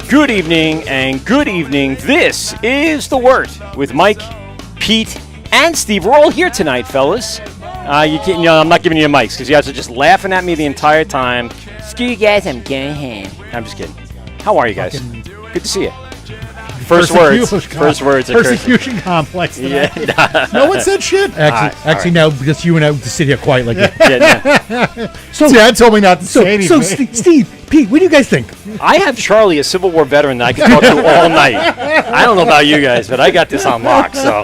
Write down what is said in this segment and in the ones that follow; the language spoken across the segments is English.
Good evening, and good evening. This is The Wort with Mike, Pete, and Steve. We're all here tonight, fellas. I'm not giving you mics because you guys are just laughing at me the entire time. Screw you guys, I'm going home. I'm just kidding. How are you guys? Good to see you. First words are persecution complex tonight. Yeah. No one said shit. Actually, no, because you and I just sit here quiet like that. So Dad told me not to say anything. So Steve, Pete, what do you guys think? I have Charlie, a Civil War veteran that I can talk to all night. I don't know about you guys, but I got this on lock. So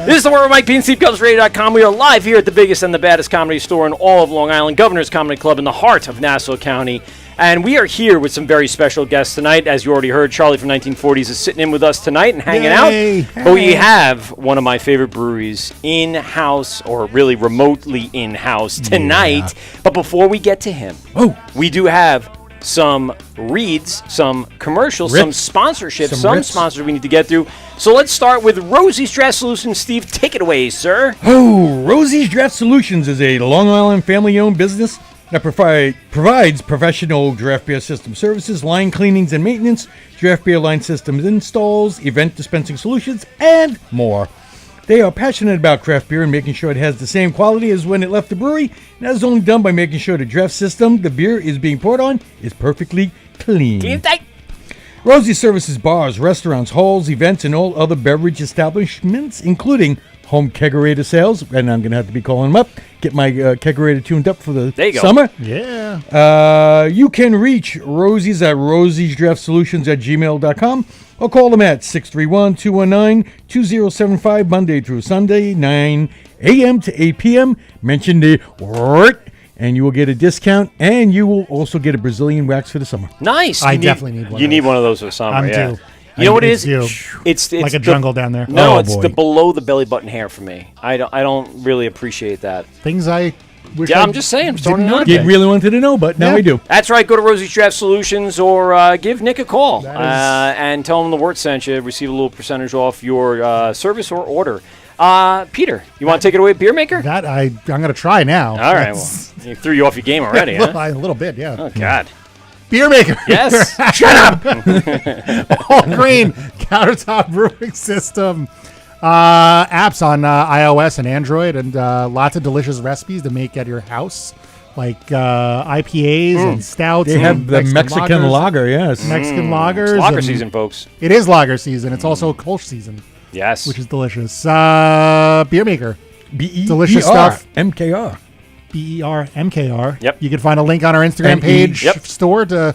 this is The Wort with Mike, Pete, and SteveCoversRadio.com. We are live here at the biggest and the baddest comedy store in all of Long Island, Governor's Comedy Club in the heart of Nassau County. And we are here with some very special guests tonight. As you already heard, Charlie from 1940s is sitting in with us tonight and hanging out. But we have one of my favorite breweries in-house, or really remotely in-house tonight. Yeah. But before we get to him, we do have some reads, some commercials, some sponsorships, some sponsors we need to get through. So let's start with Rosie's Draft Solutions. Steve, take it away, sir. Rosie's Draft Solutions is a Long Island family-owned business that provides professional draft beer system services, line cleanings and maintenance, draft beer line systems installs, event dispensing solutions, and more. They are passionate about craft beer and making sure it has the same quality as when it left the brewery. And that is only done by making sure the draft system the beer is being poured on is perfectly clean. Rosie services bars, restaurants, halls, events, and all other beverage establishments, including home kegerator sales, and I'm going to have to be calling them up, get my kegerator tuned up for the summer. Yeah. You can reach Rosie's at rosiesdraftsolutions@gmail.com or call them at 631-219-2075, Monday through Sunday, 9 a.m. to 8 p.m. Mention the Wort, and you will get a discount, and you will also get a Brazilian wax for the summer. Nice. I definitely need one. You need one of those for the summer, I'm due. You know what it is? It's like a jungle down there. No, it's the below the belly button hair for me. I don't really appreciate that. Things I wish I'm just saying. Didn't really wanted to know, but now I do. That's right. Go to Rosie's Draft Solutions or give Nick a call and tell him the Wort sent you. Receive a little percentage off your service or order. Peter, you want to take it away, Beer Maker? That I'm going to try now. All right. Well, you threw you off your game already, huh? A little bit, yeah. Oh, God. Beer Maker. Yes. Shut up. All green countertop brewing system. Apps on iOS and Android, and lots of delicious recipes to make at your house, like IPAs and stouts. They have the Mexican lager, yes. Mexican lagers. It's lager season, folks. It is lager season. It's also Kolsch season. Yes. Which is delicious. Beer Maker. Delicious stuff. MKR. BERMKR. Yep. You can find a link on our Instagram page store to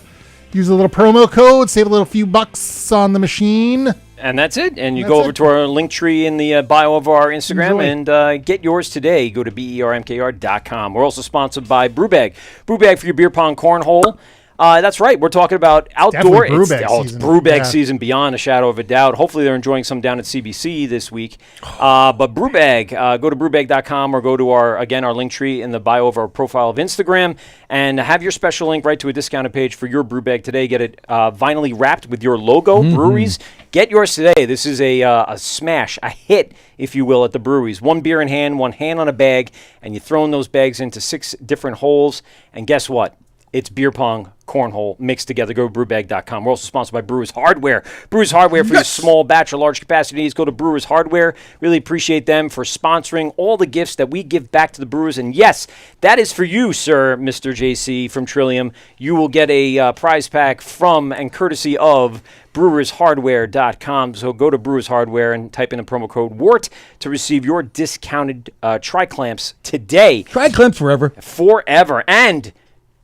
use a little promo code, save a little few bucks on the machine. And that's it. And you go over to our link tree in the bio of our Instagram and get yours today. Go to BERMKR.com. We're also sponsored by Brewbag. Brewbag for your beer pong cornhole. That's right. We're talking about outdoor. It's Brewbag season beyond a shadow of a doubt. Hopefully they're enjoying some down at CBC this week. But Brewbag, go to brewbag.com or go to our link tree in the bio of our profile of Instagram and have your special link right to a discounted page for your Brewbag today. Get it vinylly wrapped with your logo. Breweries, get yours today. This is a smash, a hit, if you will, at the breweries. One beer in hand, one hand on a bag, and you're throwing those bags into 6 different holes. And guess what? It's beer pong, cornhole mixed together. Go to brewbag.com. We're also sponsored by Brewers Hardware. Brewers Hardware for your small batch or large capacity needs. Go to Brewers Hardware. Really appreciate them for sponsoring all the gifts that we give back to the Brewers. And yes, that is for you, sir, Mr. JC from Trillium. You will get a prize pack from and courtesy of brewershardware.com. So go to Brewers Hardware and type in the promo code WART to receive your discounted tri-clamps today. Tri-clamps forever. Forever. And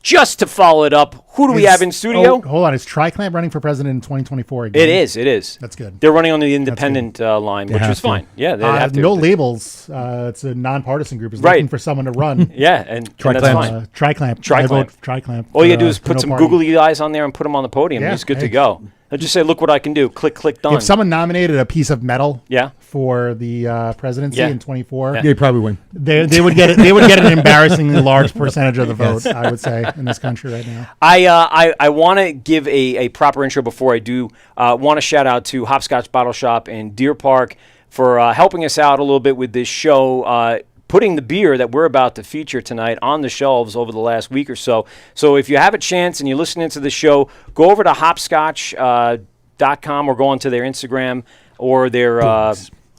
just to follow it up, who do we have in studio? Hold on. Is Tri-Clamp running for president in 2024 again? It is. That's good. They're running on the independent line, which is fine. Yeah, they have to. No labels. It's a nonpartisan group. It's Right. looking for someone to run. Yeah, and that's Tri-clamps. fine. Tri-Clamp. Tri-Clamp. I vote Tri-Clamp. All you do is put no some party. googly eyes on there and put them on the podium. Yeah, He's good to hey. go. They'll just say, look what I can do. Click, click, done. If someone nominated a piece of metal Yeah. for the presidency Yeah. in 24, They probably win. they would get it. They would get an embarrassingly large percentage of the vote. I would say in this country right now. I want to give a proper intro before I do. Want to shout out to Hopscotch Bottle Shop in Deer Park for helping us out a little bit with this show. Putting the beer that we're about to feature tonight on the shelves over the last week or so. So if you have a chance and you're listening to the show, go over to hopscotch.com or go onto their Instagram or their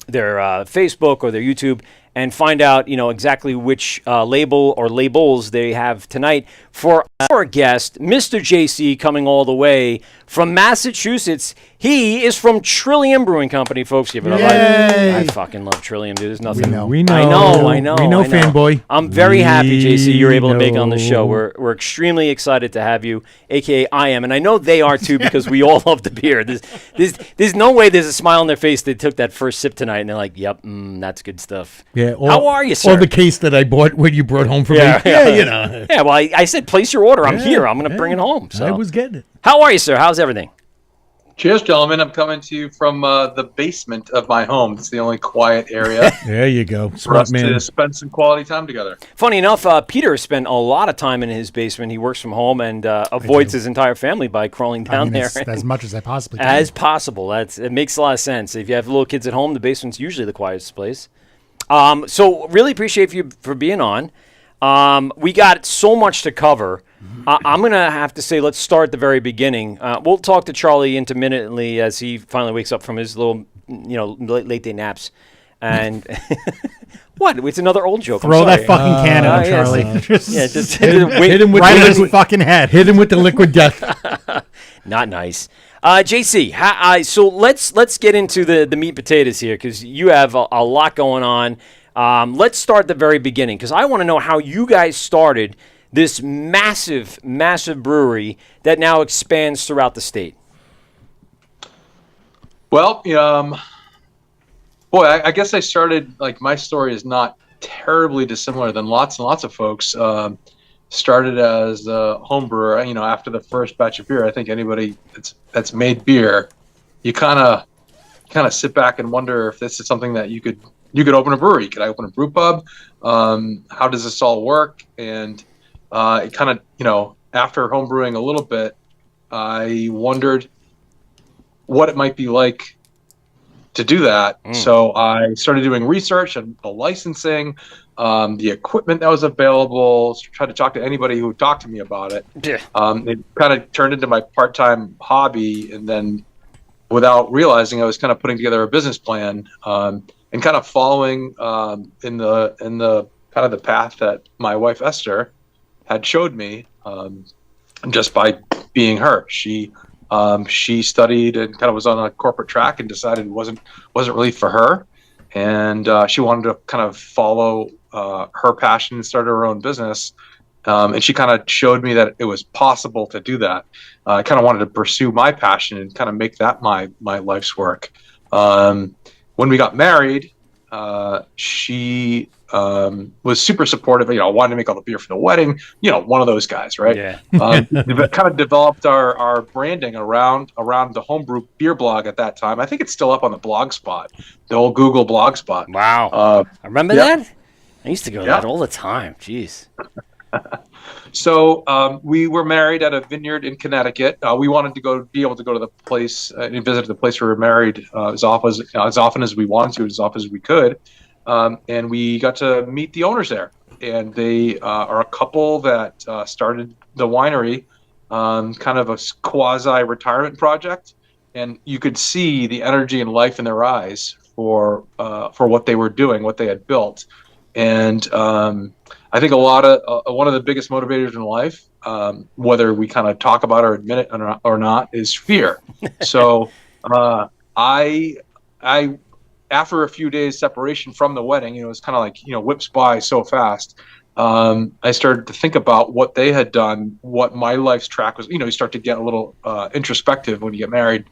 Facebook or their YouTube and find out, exactly which label or labels they have tonight for our guest, Mr. JC, coming all the way from Massachusetts. He is from Trillium Brewing Company, folks. Give it up. I fucking love Trillium, dude. There's nothing. We know. I know. We know, fanboy. I'm very happy, JC, you're able to make it on the know. show. We're extremely excited to have you, a.k.a. I am. And I know they are, too, because we all love the beer. There's no way there's a smile on their face. They took that first sip tonight, and they're like, yep, that's good stuff. Yeah. How are you, sir? Or the case that I bought when you brought home for me. Yeah. You know. Yeah, well, I said place your order. I'm Yeah, here. I'm going to yeah. bring it home. So. I was getting it. How are you, sir? How's everything? Cheers, gentlemen. I'm coming to you from the basement of my home. It's the only quiet area There you go. for Smart us man. to spend some quality time together. Funny enough, Peter spent a lot of time in his basement. He works from home and avoids his entire family by crawling down there. As much as I possibly can. As possible. It makes a lot of sense. If you have little kids at home, the basement's usually the quietest place. So really appreciate you for being on. We got so much to cover. I'm going to have to say, let's start at the very beginning. We'll talk to Charlie intermittently as he finally wakes up from his little, late day naps. And what? It's another old joke. Throw I'm that sorry. fucking can at him, yes. Charlie. Just Hit him with right the in his liquid, fucking head. hit him with the liquid death. Not nice. JC, so let's get into the meat and potatoes here because you have a lot going on. Let's start at the very beginning because I want to know how you guys started this massive, massive brewery that now expands throughout the state. Well, boy, I guess I started, my story is not terribly dissimilar than lots and lots of folks. Started as a home brewer, after the first batch of beer. I think anybody that's made beer, you kind of sit back and wonder if this is something that you could open a brewery. Could I open a brew pub? How does this all work? And it kind of, after home brewing a little bit, I wondered what it might be like to do that. So I started doing research on the licensing, the equipment that was available, tried to talk to anybody who would talk to me about it. Yeah. It kind of turned into my part-time hobby, and then without realizing, I was kind of putting together a business plan and kind of following in the kind of the path that my wife Esther had showed me, just by being her. She studied and kind of was on a corporate track and decided it wasn't really for her, and she wanted to kind of follow her passion and start her own business. And she kind of showed me that it was possible to do that. I kind of wanted to pursue my passion and kind of make that my life's work. When we got married, she was super supportive. Wanted to make all the beer for the wedding. One of those guys, right? Yeah. Kind of developed our branding around the homebrew beer blog at that time. I think it's still up on the blog spot, the old Google blog spot. Wow. I remember that? I used to go to Yeah. that all the time. Jeez. So we were married at a vineyard in Connecticut. We wanted to be able to go to the place and visit the place where we were married as often as we wanted to, as often as we could. And we got to meet the owners there. and they are a couple that started the winery, kind of a quasi-retirement project, and you could see the energy and life in their eyes for what they were doing, what they had built, and I think one of the biggest motivators in life, whether we kind of talk about or admit it or not, is fear. So I after a few days separation from the wedding, it was kind of like, whips by so fast. I started to think about what they had done, what my life's track was. You start to get a little introspective when you get married.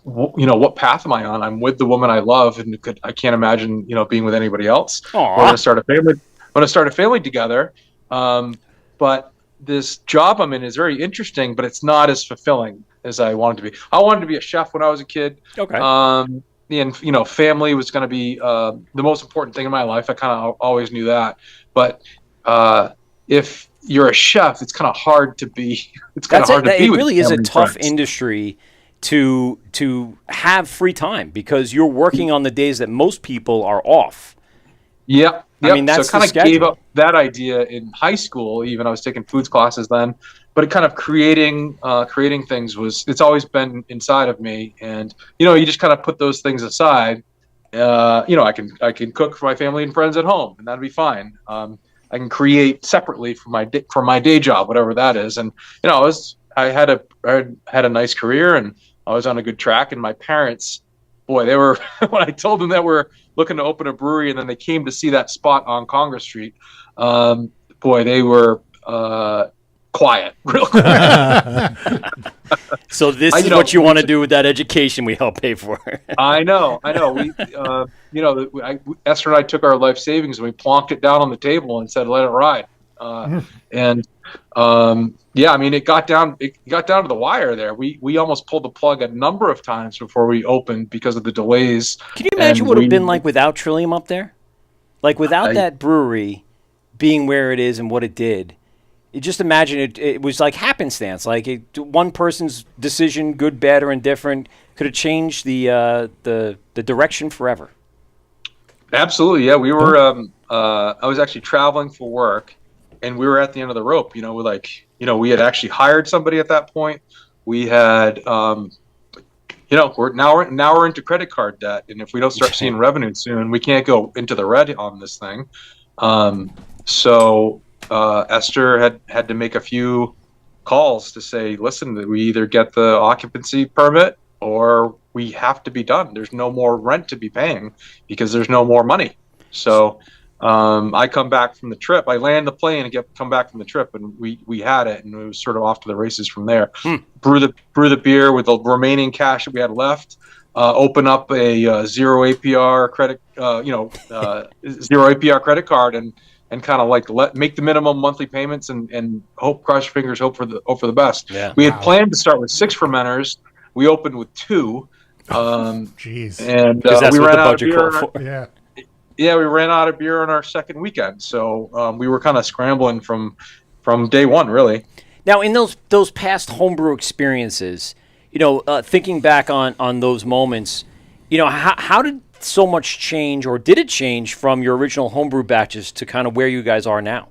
What path am I on? I'm with the woman I love, and I can't imagine, being with anybody else. Aww. We're going to start a family. We're going to start a family together. But this job I'm in is very interesting, but it's not as fulfilling as I wanted to be. I wanted to be a chef when I was a kid. Okay. And family was going to be the most important thing in my life. I kind of always knew that. But if you're a chef, it's kind of hard to be. It's kind of hard to be. It with really is a family and tough friends. industry to have free time, because you're working on the days that most people are off. Yep. I mean, that's so I the kind of gave schedule. up that idea in high school. Even I was taking foods classes then, but it kind of creating things it's always been inside of me. And you just kind of put those things aside. I can cook for my family and friends at home, and that'd be fine. I can create separately for my day job, whatever that is. And I had a nice career, and I was on a good track. And my parents, boy, they were when I told them that we're looking to open a brewery, and then they came to see that spot on Congress Street. Boy, they were quiet, real quiet. So this is what you want to do with that education we help pay for. I know. We, Esther and I took our life savings and we plonked it down on the table and said, "Let it ride." It got down to the wire there. We almost pulled the plug a number of times before we opened because of the delays. Can you imagine what it would have been like without Trillium up there? Like without that brewery being where it is and what it did. You just imagine it was like happenstance. Like one person's decision, good, bad, or indifferent, could have changed the direction forever. Absolutely, yeah. We were. I was actually traveling for work, and we were at the end of the rope. We had actually hired somebody at that point. We had, we're into credit card debt, and if we don't start seeing revenue soon, we can't go into the red on this thing. So Esther had to make a few calls to say, listen, we either get the occupancy permit or we have to be done. There's no more rent to be paying because there's no more money. So I come back from the trip. I land the plane and come back from the trip, and we had it, and it was sort of off to the races from there. Brew the beer with the remaining cash that we had left. Open up a zero APR credit, zero APR credit card, and kind of like make the minimum monthly payments and hope, cross your fingers, hope for the best. Yeah. We had planned to start with 6 fermenters. We opened with 2. Jeez. And that's we what ran the out of budget beer. called for. Yeah. Yeah, we ran out of beer on our second weekend, so we were kind of scrambling from day one, really. Now, in those past homebrew experiences, thinking back on those moments, how did so much change, or did it change from your original homebrew batches to kind of where you guys are now?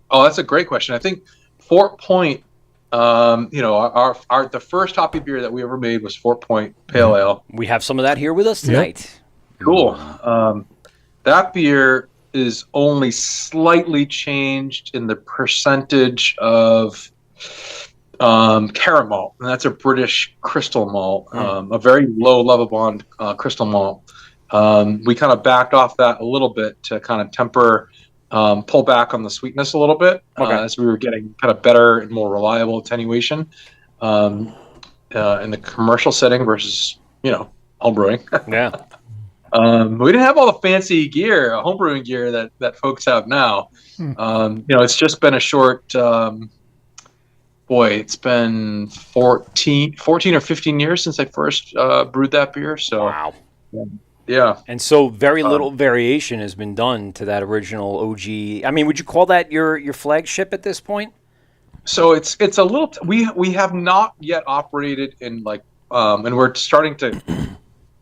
Oh, that's a great question. I think Fort Point, the first hoppy beer that we ever made was Fort Point Pale Ale. We have some of that here with us tonight. Yep. Cool. That beer is only slightly changed in the percentage of carrot malt, and that's a British crystal malt, a very low level bond crystal malt. We kind of backed off that a little bit to kind of temper, pull back on the sweetness a little bit, as we were getting kind of better and more reliable attenuation in the commercial setting versus home brewing. Yeah. We didn't have all the fancy gear, homebrewing gear that folks have now. It's just been a short, it's been 14 or 15 years since I first brewed that beer. So, wow. Yeah. And so very little variation has been done to that original OG. I mean, would you call that your flagship at this point? So it's a little, we have not yet operated in and we're starting to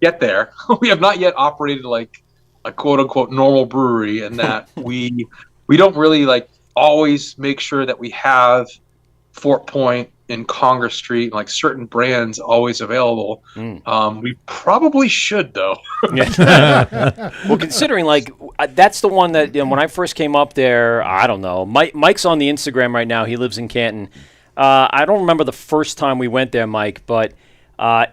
get there. We have not yet operated like a quote unquote normal brewery, and that we don't really like always make sure that we have Fort Point and Congress Street, like certain brands always available. We probably should though. Well, considering that's the one that when I first came up there, I don't know. Mike's on the Instagram right now. He lives in Canton. I don't remember the first time we went there, Mike, but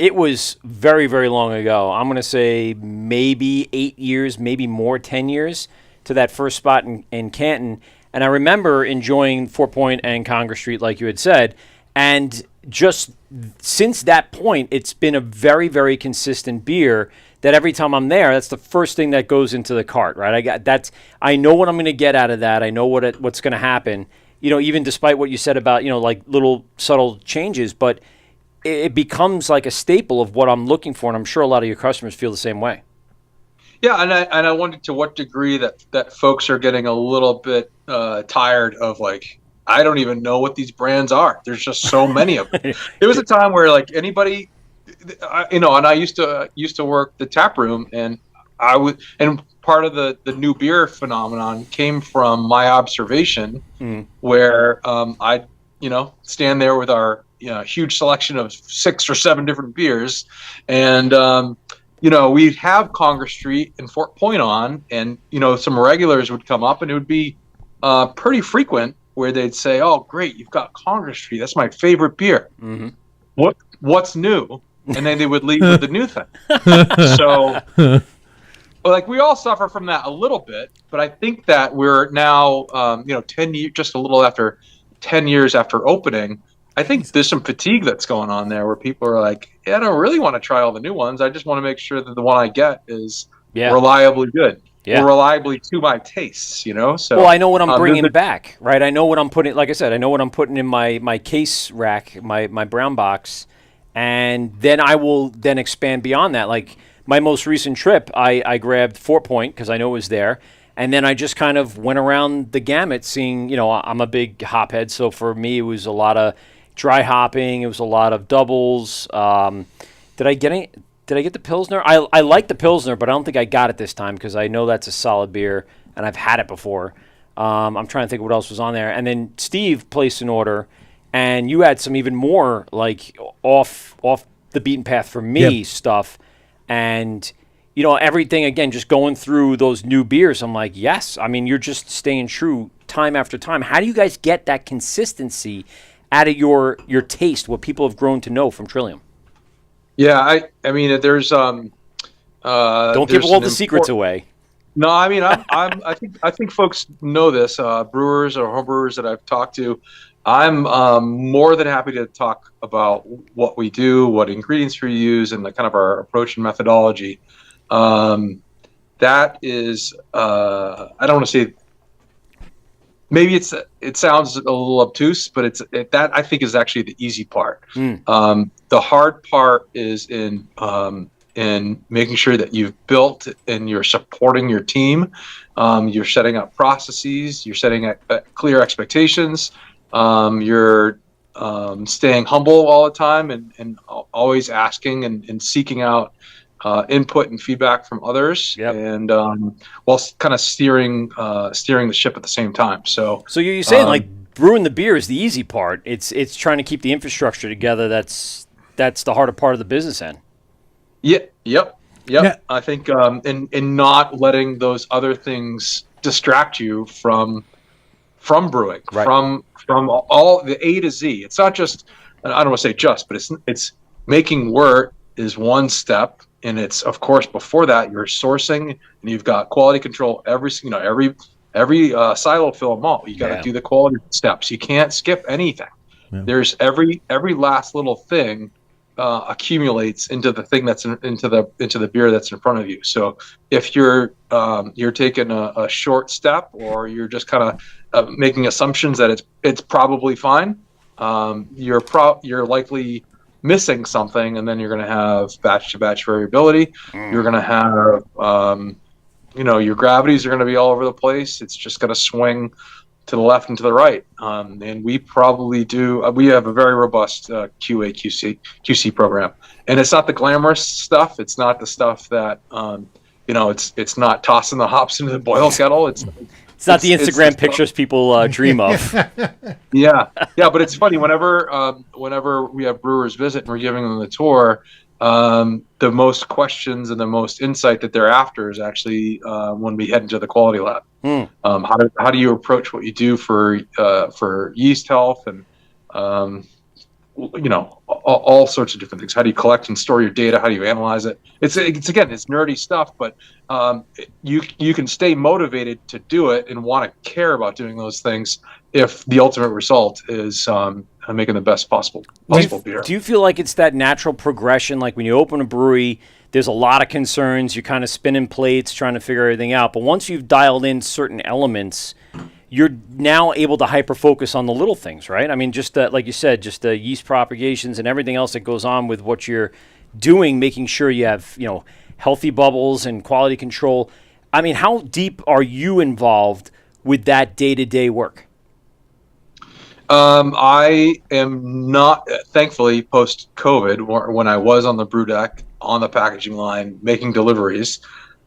it was very, very long ago. I'm going to say maybe 8 years, maybe more, 10 years to that first spot in Canton. And I remember enjoying Fort Point and Congress Street, like you had said. And just since that point, it's been a very, very consistent beer that every time I'm there, that's the first thing that goes into the cart, right? I know what I'm going to get out of that. I know what's going to happen. Even despite what you said about, like little subtle changes, but it becomes like a staple of what I'm looking for, and I'm sure a lot of your customers feel the same way. Yeah, and I wondered to what degree that folks are getting a little bit tired of like, I don't even know what these brands are. There's just so many of them. There was a time where like anybody, and I used to work the tap room, and part of the new beer phenomenon came from my observation, where I'd stand there with our huge selection of 6 or 7 different beers, and we'd have Congress Street and Fort Point on, and some regulars would come up, and it would be pretty frequent where they'd say, "Oh, great, you've got Congress Street. That's my favorite beer. What's new?" And then they would leave with the new thing. So, like, we all suffer from that a little bit, but I think that we're now, 10 years, just a little after 10 years after opening, I think there's some fatigue that's going on there where people are like, yeah, I don't really want to try all the new ones. I just want to make sure that the one I get is reliably good. Or reliably to my tastes, So, well, I know what I'm bringing back, right? I know what I'm putting. Like I said, I know what I'm putting in my case rack, my brown box, and then I will then expand beyond that. Like my most recent trip, I grabbed Fort Point because I know it was there, and then I just kind of went around the gamut, seeing. I'm a big hop head, so for me it was a lot of dry hopping. It was a lot of doubles. Did I get the Pilsner? I like the Pilsner, but I don't think I got it this time because I know that's a solid beer, and I've had it before. I'm trying to think of what else was on there. And then Steve placed an order, and you had some even more, like, off the beaten path for me stuff. And, everything, again, just going through those new beers, I'm like, yes. I mean, you're just staying true time after time. How do you guys get that consistency out of your taste, what people have grown to know from Trillium? Yeah, I mean, there's don't give all the secrets away. No, I mean, I think folks know this. Brewers or homebrewers that I've talked to, I'm more than happy to talk about what we do, what ingredients we use, and the kind of our approach and methodology. That is, I don't want to say. Maybe it sounds a little obtuse, but that I think is actually the easy part. The hard part is in making sure that you've built and you're supporting your team. You're setting up processes. You're setting up clear expectations. You're staying humble all the time and always asking and seeking out input and feedback from others, and while kind of steering the ship at the same time. So you're saying like brewing the beer is the easy part. It's trying to keep the infrastructure together. That's the harder part of the business end. Yep. Yeah. I think and not letting those other things distract you from brewing, right. from all the A to Z. It's not just, I don't want to say just, but it's making Wort is one step. And it's, of course, before that, you're sourcing and you've got quality control. Every silo fill malt, you got to do the quality steps. You can't skip anything. Yeah. There's every last little thing accumulates into the thing that's into the beer that's in front of you. So if you're taking a short step, or you're just kind of making assumptions that it's probably fine, you're likely missing something, and then you're going to have batch to batch variability. You're going to have your gravities are going to be all over the place. It's just going to swing to the left and to the right. And we probably we have a very robust QA QC program, and it's not the glamorous stuff. It's not the stuff that it's not tossing the hops into the boil kettle. It's not the Instagram pictures people dream of. Yeah, but it's funny whenever we have brewers visit and we're giving them the tour, the most questions and the most insight that they're after is actually when we head into the quality lab. How do you approach what you do for yeast health and all sorts of different things. How do you collect and store your data? How do you analyze it? It's nerdy stuff, but you can stay motivated to do it and want to care about doing those things if the ultimate result is making the best possible beer. Do you feel like it's that natural progression? Like when you open a brewery, there's a lot of concerns. You're kind of spinning plates, trying to figure everything out. But once you've dialed in certain elements, you're now able to hyper-focus on the little things, right? I mean, just like you said, just the yeast propagations and everything else that goes on with what you're doing, making sure you have, healthy bubbles and quality control. I mean, how deep are you involved with that day-to-day work? I am not, thankfully, post-COVID, when I was on the brew deck, on the packaging line, making deliveries.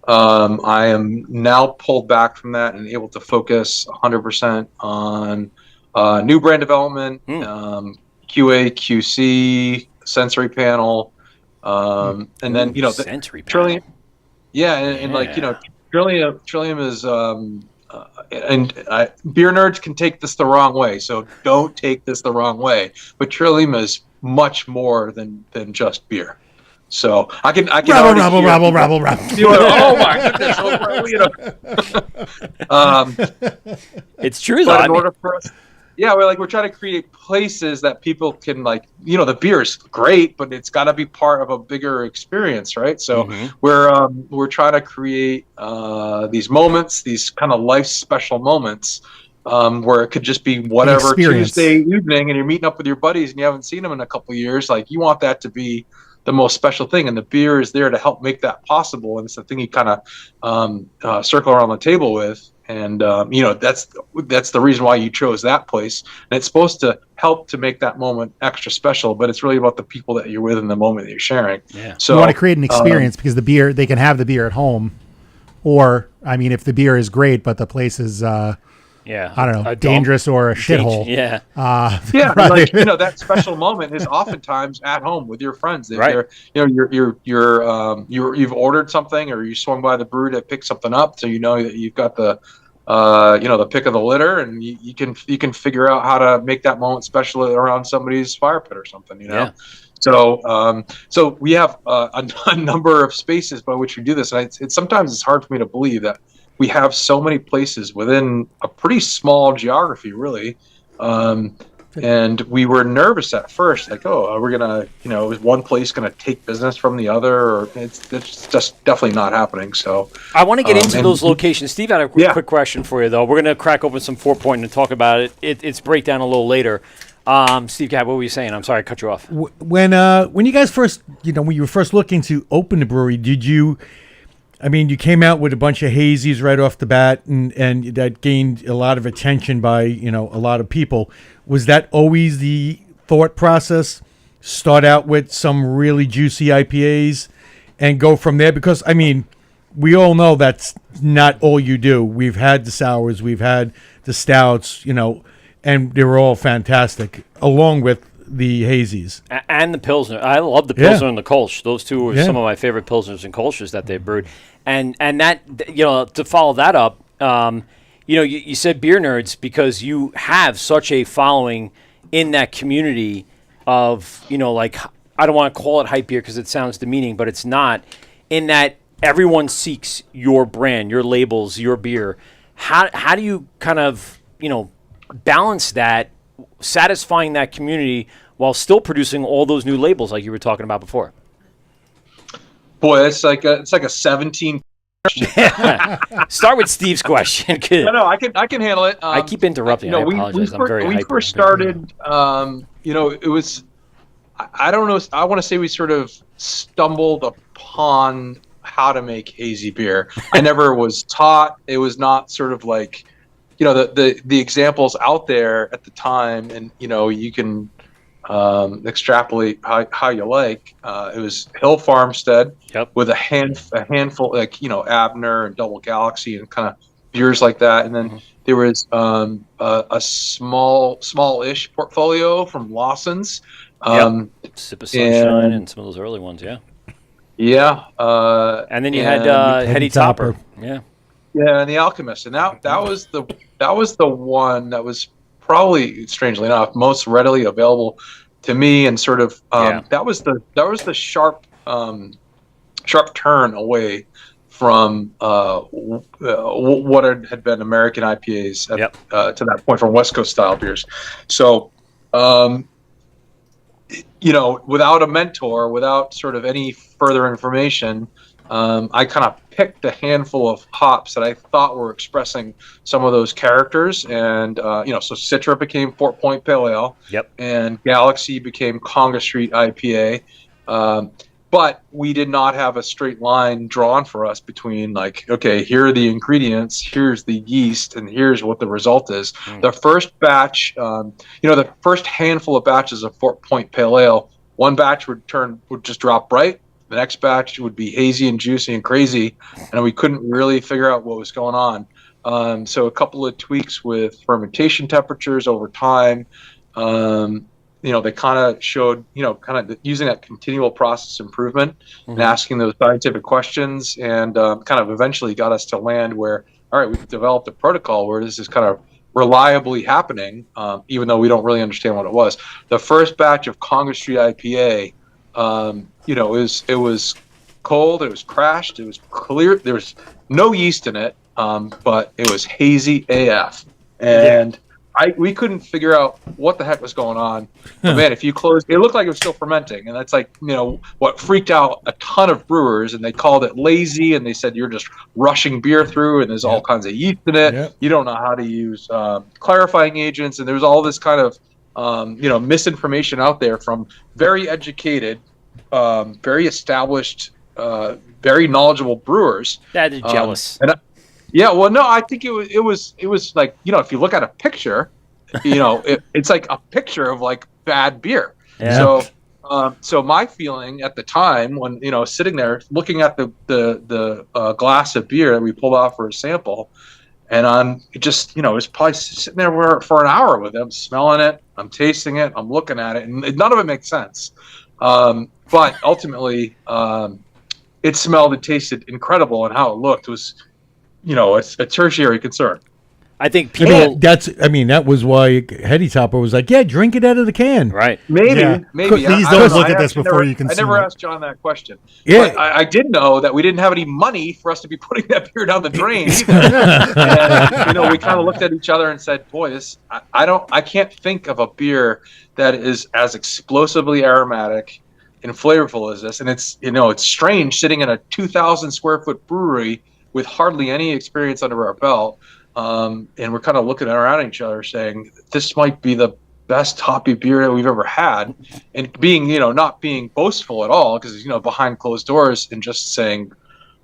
I am now pulled back from that and able to focus 100% on new brand development, QA, QC, sensory panel, and then sensory panel. Trillium. Yeah, and Trillium is beer nerds can take this the wrong way, so don't take this the wrong way. But Trillium is much more than just beer. So I can rabble. Oh my goodness! It's true though. But in order for us, we're trying to create places that people can the beer is great, but it's got to be part of a bigger experience, right? So we're trying to create these moments, these kind of life special moments. Where it could just be whatever Tuesday evening, and you're meeting up with your buddies, and you haven't seen them in a couple of years. Like you want that to be the most special thing, and the beer is there to help make that possible. And it's the thing you kind of circle around the table with. And that's the reason why you chose that place. And it's supposed to help to make that moment extra special, but it's really about the people that you're with in the moment that you're sharing. Yeah. So you want to create an experience because the beer, they can have the beer at home, or if the beer is great, but the place is I don't know, dangerous or a shithole. Yeah. That special moment is oftentimes at home with your friends. Right. You've ordered something, or you swung by the brew to pick something up, so that you've got the pick of the litter, and you can figure out how to make that moment special around somebody's fire pit or something. Yeah. So we have a number of spaces by which we do this, and sometimes it's hard for me to believe that we have so many places within a pretty small geography, really. And we were nervous at first, like, are we gonna, is one place gonna take business from the other? Or it's just definitely not happening. So I want to get into those locations. Steve had a quick question for you, though. We're gonna crack open some 4 Point and talk about it. It's breakdown a little later. Steve Gabb, what were you saying? I'm sorry, I cut you off. When you guys first, when you were first looking to open the brewery, did you? You came out with a bunch of hazies right off the bat, and that gained a lot of attention by, a lot of people. Was that always the thought process? Start out with some really juicy IPAs and go from there? Because, we all know that's not all you do. We've had the sours, we've had the stouts, and they were all fantastic, along with the hazies. And the Pilsner. I love the Pilsner and the Kolsch. Those two were some of my favorite Pilsners and Kolschers that they brewed. And that, to follow that up, you said beer nerds because you have such a following in that community of, I don't want to call it hype beer because it sounds demeaning, but it's not, in that everyone seeks your brand, your labels, your beer. How do you kind of, balance that, satisfying that community while still producing all those new labels like you were talking about before? Boy, it's like a 17 question. Start with Steve's question. No, I can handle it. I keep interrupting. I apologize. I'm very hyper. We first started, it was, I don't know, I want to say we sort of stumbled upon how to make hazy beer. I never was taught. It was not sort of like, the examples out there at the time, and you can extrapolate how you like. It was Hill Farmstead with a handful, like, Abner and Double Galaxy and kind of beers like that. And then there was a small-ish portfolio from Lawson's. Sip of Sunshine and some of those early ones, Yeah. And then you had Heady Topper. Yeah, and the Alchemist, and that was the one that was probably, strangely enough, most readily available to me, and sort of that was the sharp turn away from what had been American IPAs to that point, from West Coast style beers. So, without a mentor, without sort of any further information, I kind of picked a handful of hops that I thought were expressing some of those characters. And, so Citra became Fort Point Pale Ale. And Galaxy became Conga Street IPA. But we did not have a straight line drawn for us between, like, okay, here are the ingredients, here's the yeast, and here's what the result is. The first batch, the first handful of batches of Fort Point Pale Ale, one batch would just drop bright. The next batch would be hazy and juicy and crazy, and we couldn't really figure out what was going on. So a couple of tweaks with fermentation temperatures over time. They kind of showed, kind of using that continual process improvement and asking those scientific questions, and kind of eventually got us to land where, all right, we've developed a protocol where this is kind of reliably happening, even though we don't really understand what it was. The first batch of Conga Street IPA, it was cold, it was crashed, it was clear, there was no yeast in it, but it was hazy AF. And we couldn't figure out what the heck was going on. But man, if you closed, it looked like it was still fermenting, and that's like, what freaked out a ton of brewers, and they called it lazy, and they said you're just rushing beer through, and there's all kinds of yeast in it. You don't know how to use clarifying agents, and there's all this kind of misinformation out there from very educated, very established, very knowledgeable brewers. That is jealous. I think it was like, if you look at a picture, it's like a picture of like bad beer. So my feeling at the time when, sitting there looking at the glass of beer that we pulled off for a sample, and I'm just, it was probably sitting there for an hour with them, smelling it, I'm tasting it, I'm looking at it, and none of it makes sense. But ultimately, it smelled and tasted incredible, and how it looked was, it's a tertiary concern. I think people. That was why Heady Topper was like, drink it out of the can. Right. Maybe. Please don't look at this before you consume it. I never asked John that question. But I did know that we didn't have any money for us to be putting that beer down the drain either. And, we kind of looked at each other and said, boy, I can't think of a beer that is as explosively aromatic and flavorful as this. And it's strange sitting in a 2,000 square foot brewery with hardly any experience under our belt. And we're kind of looking around at each other saying, this might be the best hoppy beer that we've ever had. And being, not being boastful at all, because, behind closed doors, and just saying,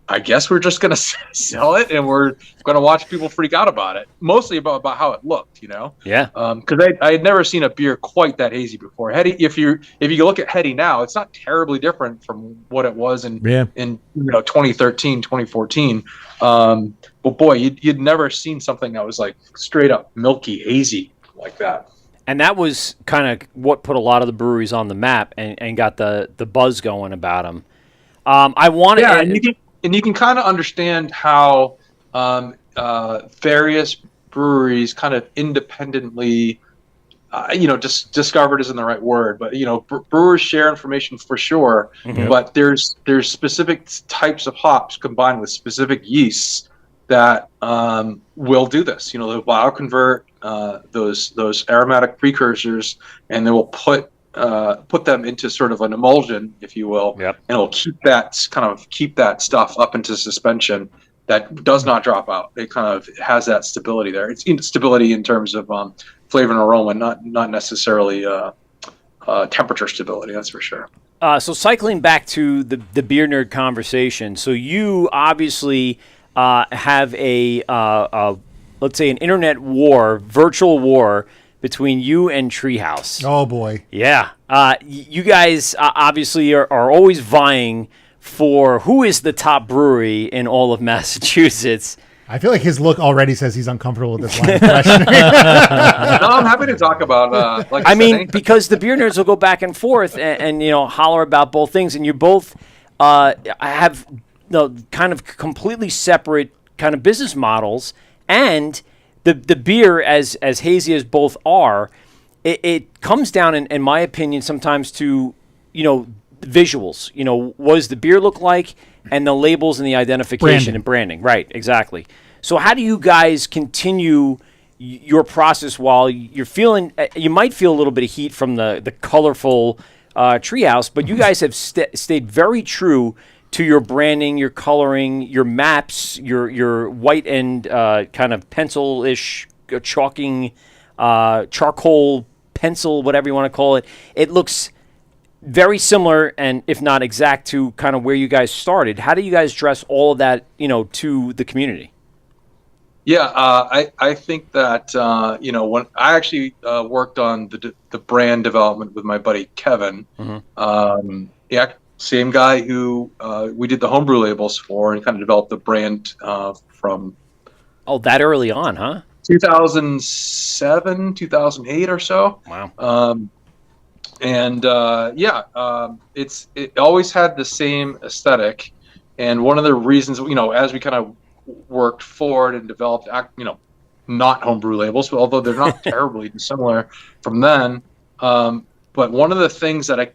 I guess we're just going to sell it, and we're going to watch people freak out about it. Mostly about how it looked, Yeah. Because I had never seen a beer quite that hazy before. Heady, if you look at Heady now, it's not terribly different from what it was in 2013, 2014. But boy, you'd never seen something that was like straight up milky hazy like that. And that was kind of what put a lot of the breweries on the map and got the buzz going about them. And you can kind of understand how various breweries kind of independently, just discovered isn't the right word, but brewers share information for sure. But there's specific types of hops combined with specific yeasts that will do this. They'll bioconvert those aromatic precursors, and they will put them into sort of an emulsion, if you will, and it'll keep that stuff up into suspension that does not drop out. It kind of has that stability there. It's stability in terms of flavor and aroma, not necessarily temperature stability. That's for sure. So cycling back to the beer nerd conversation. So you obviously have a let's say an internet war, virtual war between you and Treehouse. Oh boy. Yeah. You guys obviously are always vying for who is the top brewery in all of Massachusetts. I feel like his look already says he's uncomfortable with this line of questioning. No, I'm happy to talk about. Like I said, anything. Because the beer nerds will go back and forth and holler about both things, and you both have kind of completely separate kind of business models, and the beer, as hazy as both are, it comes down, in my opinion, sometimes to visuals. What does the beer look like, and the labels and the identification and branding. Right, exactly. So how do you guys continue your process while you're feeling? You might feel a little bit of heat from the colorful Treehouse, but you guys have stayed very true to your branding, your coloring, your maps, your white and kind of pencil-ish chalking, charcoal pencil, whatever you want to call it. It looks very similar, and if not exact, to kind of where you guys started. How do you guys dress all of that, to the community? Yeah, I think that when I actually worked on the brand development with my buddy Kevin, same guy who we did the homebrew labels for and kind of developed the brand from. Oh, that early on, huh? 2007, 2008 or so. Wow. It always had the same aesthetic, and one of the reasons, as we kind of worked forward and developed, not homebrew labels, although they're not terribly dissimilar from then. But one of the things that I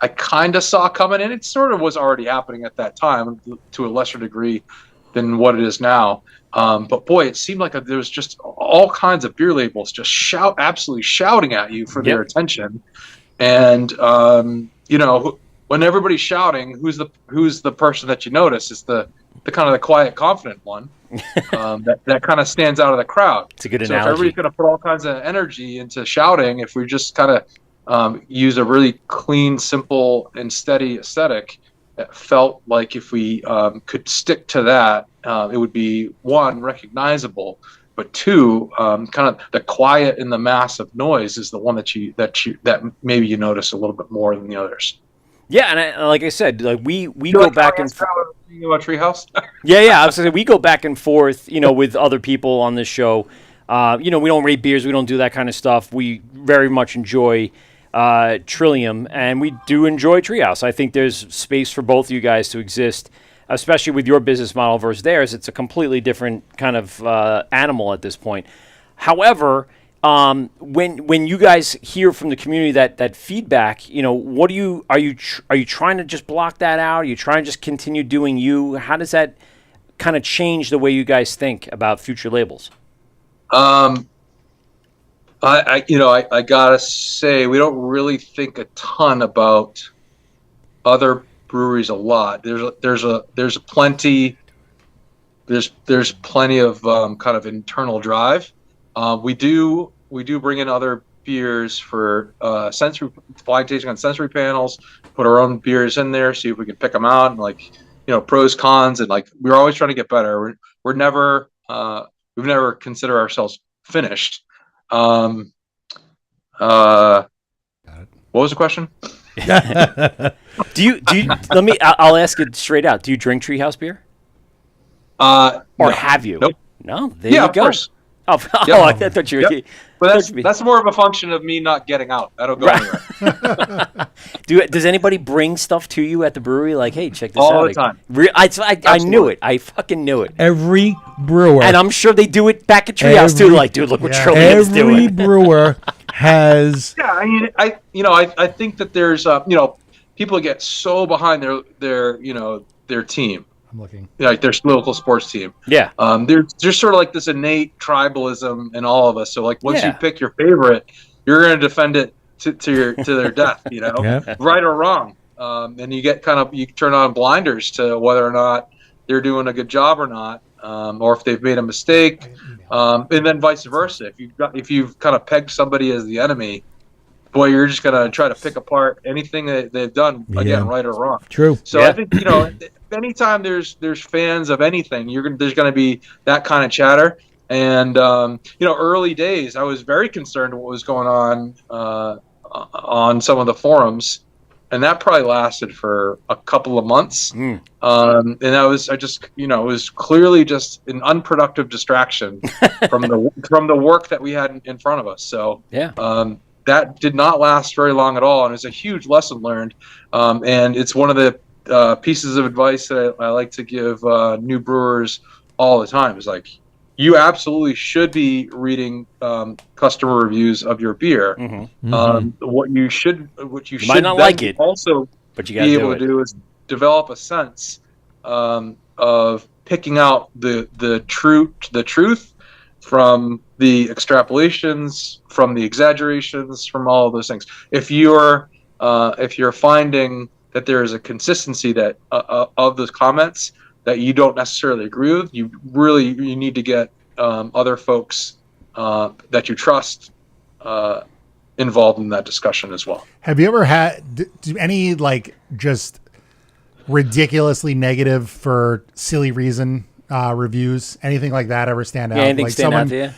kind of saw coming in, it sort of was already happening at that time to a lesser degree than what it is now. But boy, it seemed like there was just all kinds of beer labels just absolutely shouting at you for their attention. And when everybody's shouting, who's the person that you notice is the kind of the quiet, confident one that kind of stands out of the crowd. It's a good analogy. So if everybody's going to put all kinds of energy into shouting, if we just kind of use a really clean, simple, and steady aesthetic, it felt like if we could stick to that, it would be, one, recognizable, but two, kind of the quiet and the massive noise is the one that maybe you notice a little bit more than the others. Yeah, and like I said, like we go back and forth. About Treehouse? Yeah. I was gonna say we go back and forth, with other people on this show. We don't rate beers, we don't do that kind of stuff. We very much enjoy Trillium, and we do enjoy Treehouse. I think there's space for both of you guys to exist, especially with your business model versus theirs. It's a completely different kind of animal at this point. However, when you guys hear from the community that feedback, what are you trying to just block that out? Are you trying to just continue doing you? How does that kind of change the way you guys think about future labels? I gotta say, we don't really think a ton about other breweries a lot. There's plenty of kind of internal drive. We do bring in other beers for blind tasting on sensory panels, put our own beers in there, see if we can pick them out, and pros, cons, and we're always trying to get better. We've never considered ourselves finished. What was the question? I'll ask it straight out. Do you drink Treehouse beer? Or no. have you? Nope. No, there you go. Of course. I thought you were. Yep. But that's more of a function of me not getting out. I don't go anywhere. Does anybody bring stuff to you at the brewery? Like, hey, check this out. All the time. I knew it. I fucking knew it. Every brewer. And I'm sure they do it back at Treehouse too. Like, dude, look what Trillium's doing. Every brewer has. Yeah, I mean, I think that there's people get so behind their team. I'm looking. Like their local sports team. Yeah. There's sort of like this innate tribalism in all of us. So once you pick your favorite, you're going to defend it to their death. Right or wrong. And you turn on blinders to whether or not they're doing a good job or not, or if they've made a mistake, and then vice versa. If you've kind of pegged somebody as the enemy, boy, you're just going to try to pick apart anything that they've done, again, right or wrong. True. So I think anytime there's fans of anything, there's going to be that kind of chatter. And early days, I was very concerned what was going on some of the forums, and that probably lasted for a couple of months. And it was clearly just an unproductive distraction from the work that we had in front of us. So that did not last very long at all, and it's a huge lesson learned. And it's one of the pieces of advice that I like to give new brewers all the time. Is like, you absolutely should be reading customer reviews of your beer. What you should might not like it, also but you be able to do is develop a sense of picking out the truth from the extrapolations, from the exaggerations, from all of those things. If you're finding that there is a consistency that of those comments that you don't necessarily agree with, you need to get other folks that you trust involved in that discussion as well. Have you ever had any just ridiculously negative for silly reason reviews? Anything like that ever stand out? Anything stand out to you?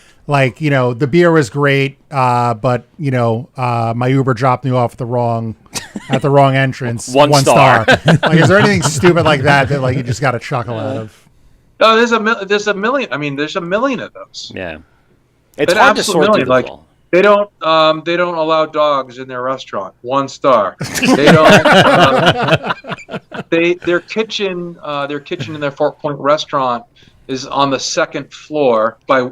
The beer was great, but my Uber dropped me off at the wrong entrance. One star. Is there anything stupid like that you just got to chuckle out of? No, there's a million. I mean, there's a million of those. Yeah, it's hard to sort through them all. They don't allow dogs in their restaurant. 1 star. They don't. Their kitchen in their Fort Point restaurant is on the 2nd floor. By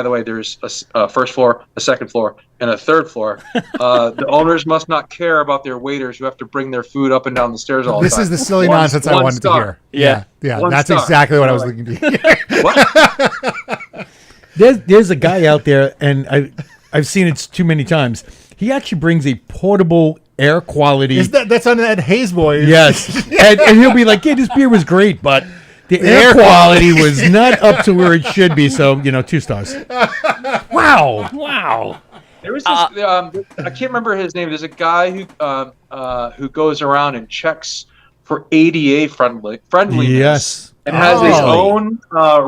the way, there's a first floor, a second floor, and a third floor. The owners must not care about their waiters who have to bring their food up and down the stairs all the time. This is the silly nonsense I wanted to hear. Yeah. That's star. Exactly what I was looking to hear. What? There's a guy out there, and I've seen it too many times. He actually brings a portable air quality. That's on that Hayes Boys. Yes, and he'll be like, "Yeah, this beer was great, but the air quality was not up to where it should be." So 2 stars. Wow. There was this. I can't remember his name. There's a guy who goes around and checks for ADA friendliness. Yes. And has his own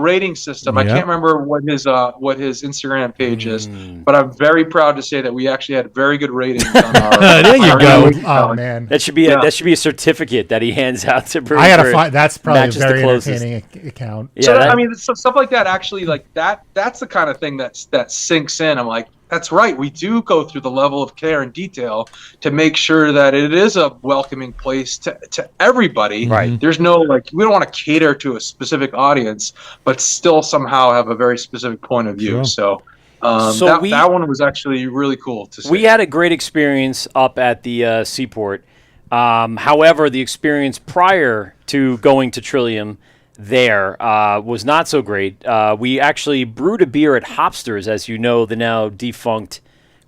rating system. Yep. I can't remember what his Instagram page is, but I'm very proud to say that we actually had very good ratings on our. There you go. Oh man, that should be a certificate that he hands out to brewers. I gotta find. That's probably a very entertaining account. Yeah, so stuff like that. Actually, that's the kind of thing that sinks in. I'm like, that's right. We do go through the level of care and detail to make sure that it is a welcoming place to everybody. Right. There's no we don't want to cater to a specific audience, but still somehow have a very specific point of view. Sure. So that one was actually really cool to see. We had a great experience up at the Seaport. However, the experience prior to going to Trillium there was not so great. We actually brewed a beer at Hopsters, as you know, the now defunct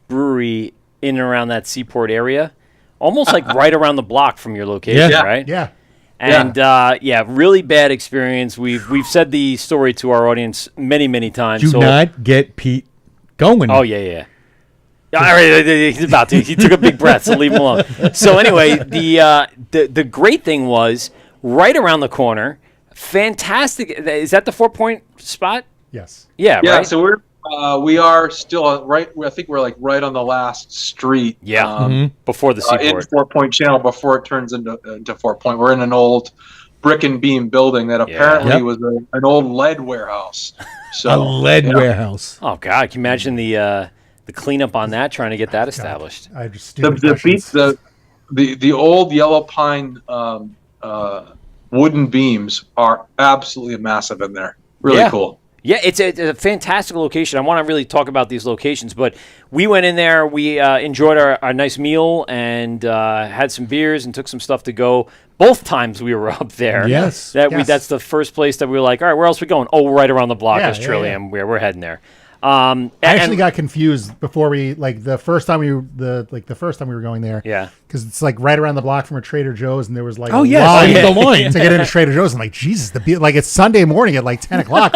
brewery in and around that Seaport area, almost right around the block from your location, right? Yeah. And really bad experience. We've said the story to our audience many times. Do not get Pete going. Oh yeah. All right, he's about to. He took a big breath, so leave him alone. So anyway, the great thing was right around the corner. Fantastic! Is that the 4 Point spot? Yes. Yeah. Yeah. Right? So we are still right. I think we're right on the last street. Yeah. Before the Seaport. In 4 Point Channel before it turns into 4 Point. We're in an old brick and beam building that apparently was an old lead warehouse. So a lead warehouse. Oh God! Can you imagine the cleanup on that? Trying to get that established. I just the old yellow pine wooden beams are absolutely massive in there. Really cool. Yeah, it's a fantastic location. I want to really talk about these locations, but we went in there. We enjoyed our nice meal and had some beers and took some stuff to go. Both times we were up there. Yes. That's the first place that we were like, all right, where else are we going? Oh, right around the block is Trillium. Yeah. We're heading there. I actually got confused before we the first time we were going there. Yeah, because it's right around the block from a Trader Joe's, and there was the line to get into Trader Joe's. I'm like, Jesus, it's Sunday morning at 10 o'clock.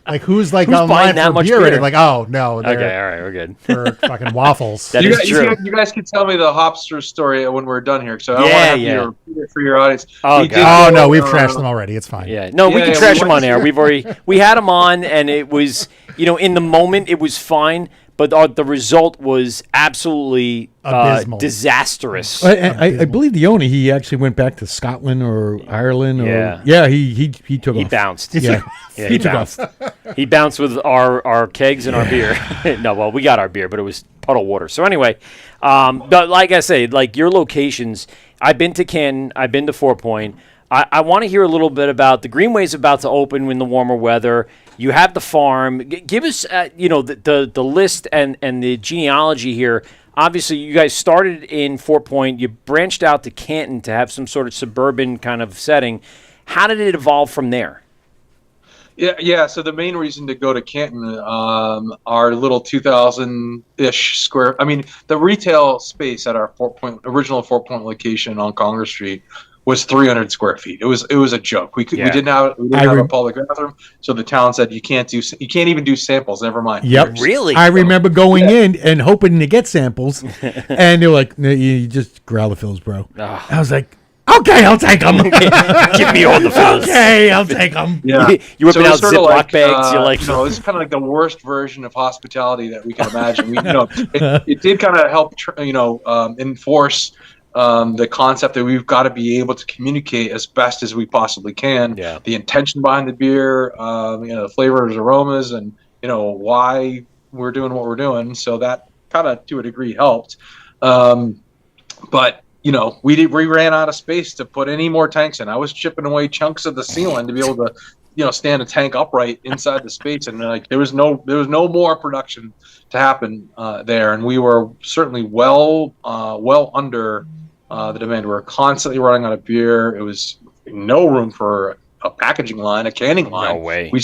Like who's like Who's buying online that for much beer? beer? And like, oh no, they're Okay, all right, we're good. for fucking waffles. That You is guys, true. you guys can tell me the Hopster story when we're done here. So I Yeah, don't want to have yeah. you repeat it for your audience. Oh, We did God. Oh go, no, we've trashed them already. It's fine. Yeah, no, we Yeah, can yeah, trash we them went on air. We had them on, and it was, in the moment it was fine, but the result was absolutely Abysmal. disastrous. I believe the owner, he actually went back to Scotland or Ireland. Yeah. He took He off. bounced. Yeah, Yeah, he took off. He bounced with our kegs and our beer. No, well, we got our beer, but it was puddle water. So anyway, but like I say, like your locations, I've been to Canton, I've been to Fort Point. I want to hear a little bit about the Greenway's about to open in the warmer weather. You have the farm. Give us, the list and the genealogy here. Obviously, you guys started in Fort Point. You branched out to Canton to have some sort of suburban kind of setting. How did it evolve from there? Yeah. So the main reason to go to Canton, our little 2,000-ish square. I mean, the retail space at our original Fort Point location on Congress Street was 300 square feet. It was a joke. We didn't have a public bathroom, so the town said you can't even do samples. Never mind. Yep. Really? I remember going in and hoping to get samples, and they're like, "No, you just growler fills, bro." Oh. I was like, "Okay, I'll take them." Give me all the fills. Okay, I'll take them. Yeah. You whipping out it's sorta Ziploc bags. You're like, it's kind of like the worst version of hospitality that we can imagine. It did kind of help, enforce the concept that we've got to be able to communicate as best as we possibly can. Yeah. The intention behind the beer, the flavors, aromas, and why we're doing what we're doing. So that kind of, to a degree, helped. But we ran out of space to put any more tanks in. I was chipping away chunks of the ceiling to be able to, stand a tank upright inside the space, and there was no more production to happen there, and we were certainly well under the demand. We were constantly running out of beer. It was no room for a packaging line, a canning line. No way. We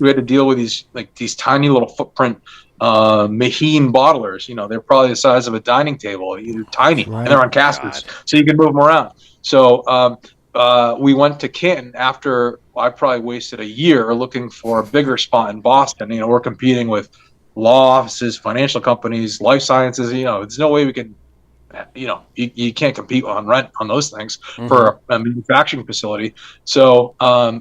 had to deal with these tiny little footprint Maheen bottlers. They're probably the size of a dining table. They're tiny, Right. and they're on casters, so you can move them around. So we went to Canton after I probably wasted a year looking for a bigger spot in Boston. We're competing with law offices, financial companies, life sciences. There's no way we can. You can't compete on rent on those things for a manufacturing facility. So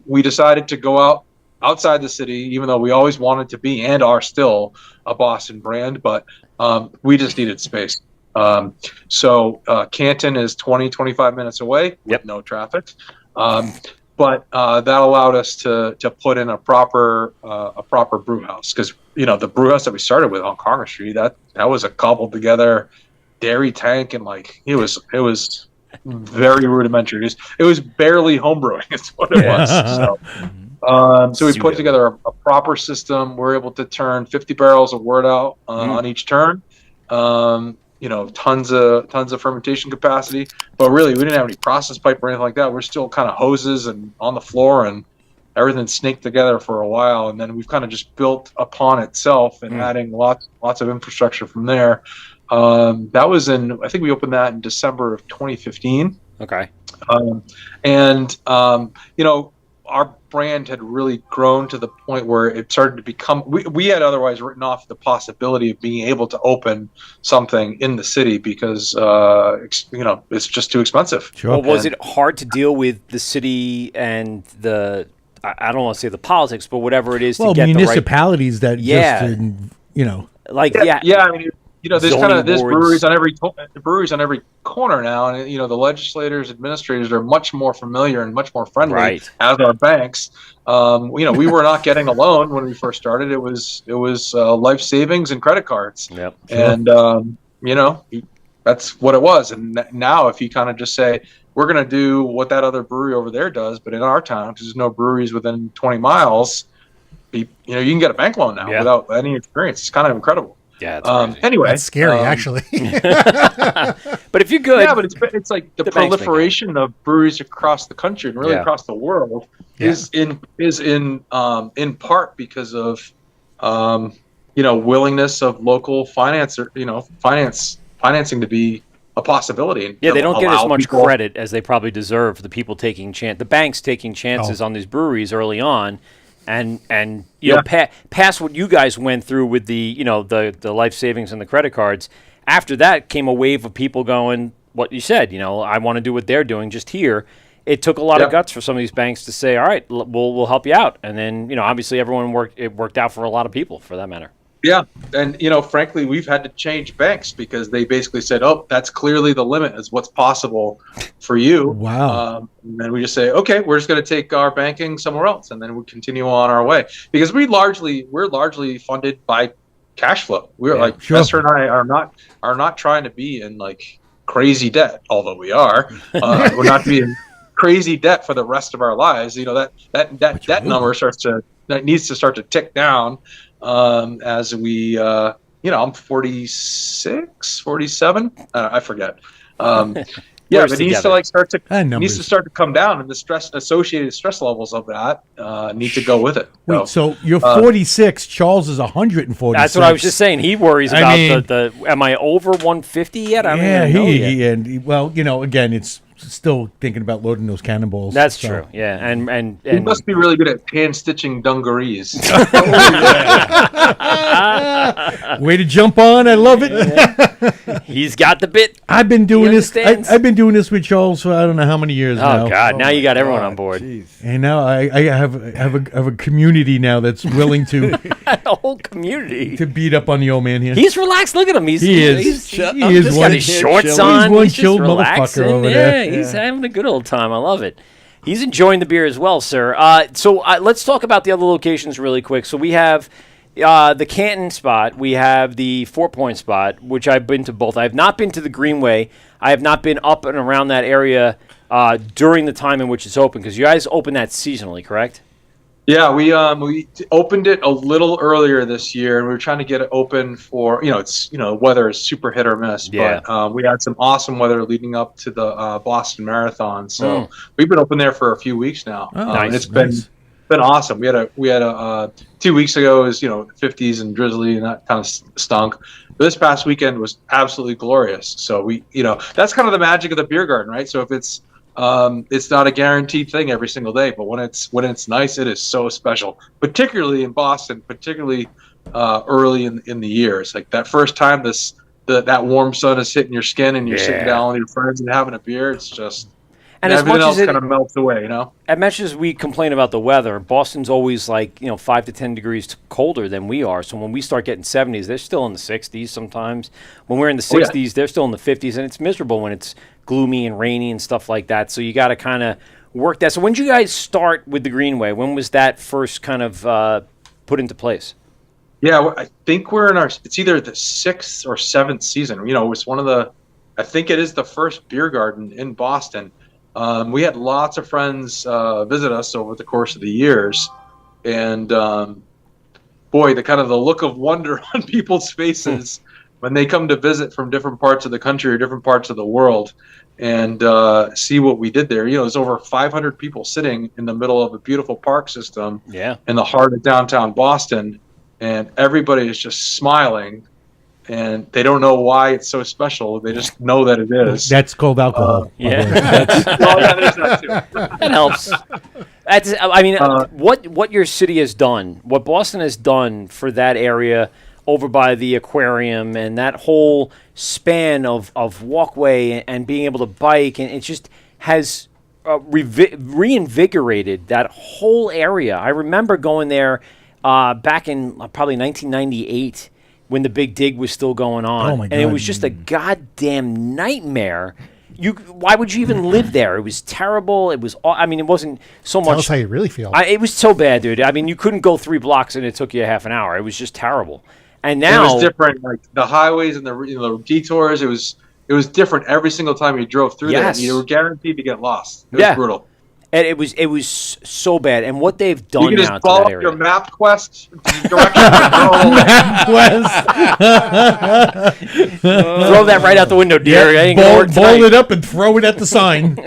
we decided to go outside the city, even though we always wanted to be and are still a Boston brand, but we just needed space. So Canton is 25 minutes away with no traffic. But that allowed us to put in a proper brew house, because the brew house that we started with on Congress Street, that was a cobbled together dairy tank, and it was very rudimentary. It was barely homebrewing. Is what it was. So we put together a proper system. We're able to turn 50 barrels of wort out on each turn. Tons of fermentation capacity, but really we didn't have any process pipe or anything like that. We're still kind of hoses and on the floor, and everything snaked together for a while, and then we've kind of just built upon itself and adding lots of infrastructure from there. That was I think we opened that in December of 2015. okay. Our brand had really grown to the point where it started to become, we had otherwise written off the possibility of being able to open something in the city because, it's just too expensive. Sure. Well, was it hard to deal with the city and I don't want to say the politics, but whatever it is to get the right... municipalities that Yeah. just, Yeah. I mean, there's Zoning there's boards. breweries on every corner now, and the legislators, administrators are much more familiar and much more friendly, Right. as are banks. We were not getting a loan when we first started. It was life savings and credit cards, Yep. and that's what it was. And now, if you kind of just say we're going to do what that other brewery over there does, but in our town, because there's no breweries within 20 miles, you can get a bank loan now without any experience. It's kind of incredible. Yeah. It's crazy. Anyway, That's scary, actually. But if you're good, yeah, but it's like the The banks make proliferation of breweries across the country and really Yeah. across the world is in part because of willingness of local financing to be a possibility. And yeah, they don't get as allow much people- credit as they probably deserve. The people taking the banks taking chances on these breweries early on, and you know, past what you guys went through with the the life savings and the credit cards. After that came a wave of people going, what you said, I want to do what they're doing just here. It took a lot of guts for some of these banks to say, all right, we'll help you out. And then, obviously it worked out for a lot of people for that matter. Yeah. And, frankly, we've had to change banks because they basically said, oh, that's clearly the limit is what's possible for you. Wow. And then we just say, okay, we're just going to take our banking somewhere else. And then we continue on our way because we're largely funded by cash flow. We're Esther and I are not trying to be in like crazy debt, although we are. We're not being crazy debt for the rest of our lives. That number needs to start to tick down as we I'm 46, 47, I forget. But it needs to needs to start to come down, and the associated stress levels of that need to go with it. Wait, so you're 46. Charles is 146. That's what I was just saying. He worries about the. Am I over 150 yet? I don't even know yet. Again, it's still thinking about loading those cannonballs. That's true. Yeah, and he must be really good at hand stitching dungarees. Way to jump on! I love it. He's got the bit. I've been doing this. I've been doing this with Charles for I don't know how many years now. Oh God! Now you got everyone on board. Geez. And now I have a community now that's willing to a whole community to beat up on the old man here. He's relaxed. Look at him. He is one, got his shorts on. He's one chilled motherfucker over there. He's having a good old time. I love it. He's enjoying the beer as well, sir. So let's talk about the other locations really quick. So we have the Canton spot. We have the 4 Point spot, which I've been to both. I have not been to the Greenway. I have not been up and around that area during the time in which it's open, because you guys open that seasonally, correct? Yeah, we opened it a little earlier this year, and we were trying to get it open for weather is super hit or miss. Yeah. But we had some awesome weather leading up to the Boston Marathon, so we've been open there for a few weeks now. Nice, and it's been awesome. We had a 2 weeks ago is 50s and drizzly, and that kind of stunk. But this past weekend was absolutely glorious. So we that's kind of the magic of the beer garden, right? So if it's not a guaranteed thing every single day, but when it's nice, it is so special, particularly in Boston, particularly early in the year. It's like that first time that warm sun is hitting your skin and you're sitting down with your friends and having a beer. It's just, and everything else kind of melts away, As much as we complain about the weather, Boston's always 5 to 10 degrees colder than we are. So when we start getting 70s, they're still in the 60s sometimes. When we're in the 60s, they're still in the 50s, and it's miserable when it's gloomy and rainy and stuff like that. So you got to kind of work that. So when did you guys start with the Greenway? When was that first kind of put into place? Yeah, I think we're in it's either the 6th or 7th season. It's I think it is the first beer garden in Boston. We had lots of friends visit us over the course of the years, and boy, the look of wonder on people's faces when they come to visit from different parts of the country or different parts of the world and see what we did there. There's over 500 people sitting in the middle of a beautiful park system in the heart of downtown Boston, and everybody is just smiling. And they don't know why it's so special. They just know that it is. That's called alcohol. There's that too. That helps. What your city has done, what Boston has done for that area over by the aquarium and that whole span of walkway and being able to bike, and it just has reinvigorated that whole area. I remember going there back in probably 1998. When the big dig was still going on. Oh my God. And it was just a goddamn nightmare. Why would you even live there? It was terrible. It wasn't so much. Tell us how you really feel. It was so bad, dude. You couldn't go 3 blocks and it took you a half an hour. It was just terrible. And now it was different. Like the highways and the detours, it was different every single time you drove through there. You were guaranteed to get lost. It was brutal. And it was so bad. And what they've done now to that area. You can just follow up your MapQuest directions. Throw that right out the window, dear. Bolt it up and throw it at the sign.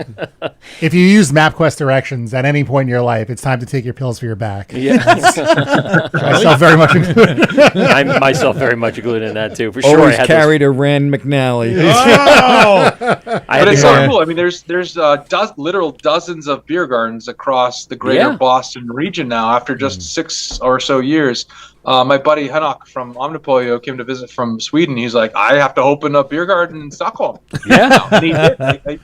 If you use MapQuest directions at any point in your life, it's time to take your pills for your back. Myself very much included. I'm myself very much included in that too, for sure. Always carried a Rand McNally. But it's so cool. There's literal dozens of beer beer gardens across the greater Yeah. Boston region now after just 6 or so years. My buddy Henok from Omnipollo came to visit from Sweden. He's like, I have to open a beer garden in Stockholm. Yeah. And he did.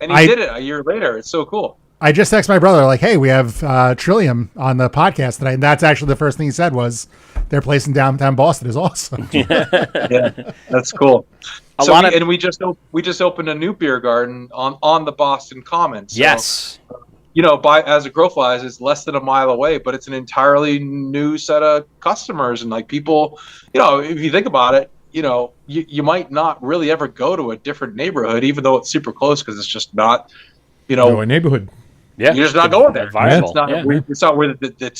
He did it a year later. It's so cool. I just texted my brother like, "Hey, we have Trillium on the podcast tonight," and that's actually the first thing he said was, "Their place in downtown Boston is awesome." Yeah, that's cool. We just opened a new beer garden on the Boston Common. So, Yes. As a crow flies, it's less than a mile away, but it's an entirely new set of customers and like people. If you think about it, you might not really ever go to a different neighborhood, even though it's super close, because it's just not, a neighborhood. Yeah. you're just not going there. Viable. It's not where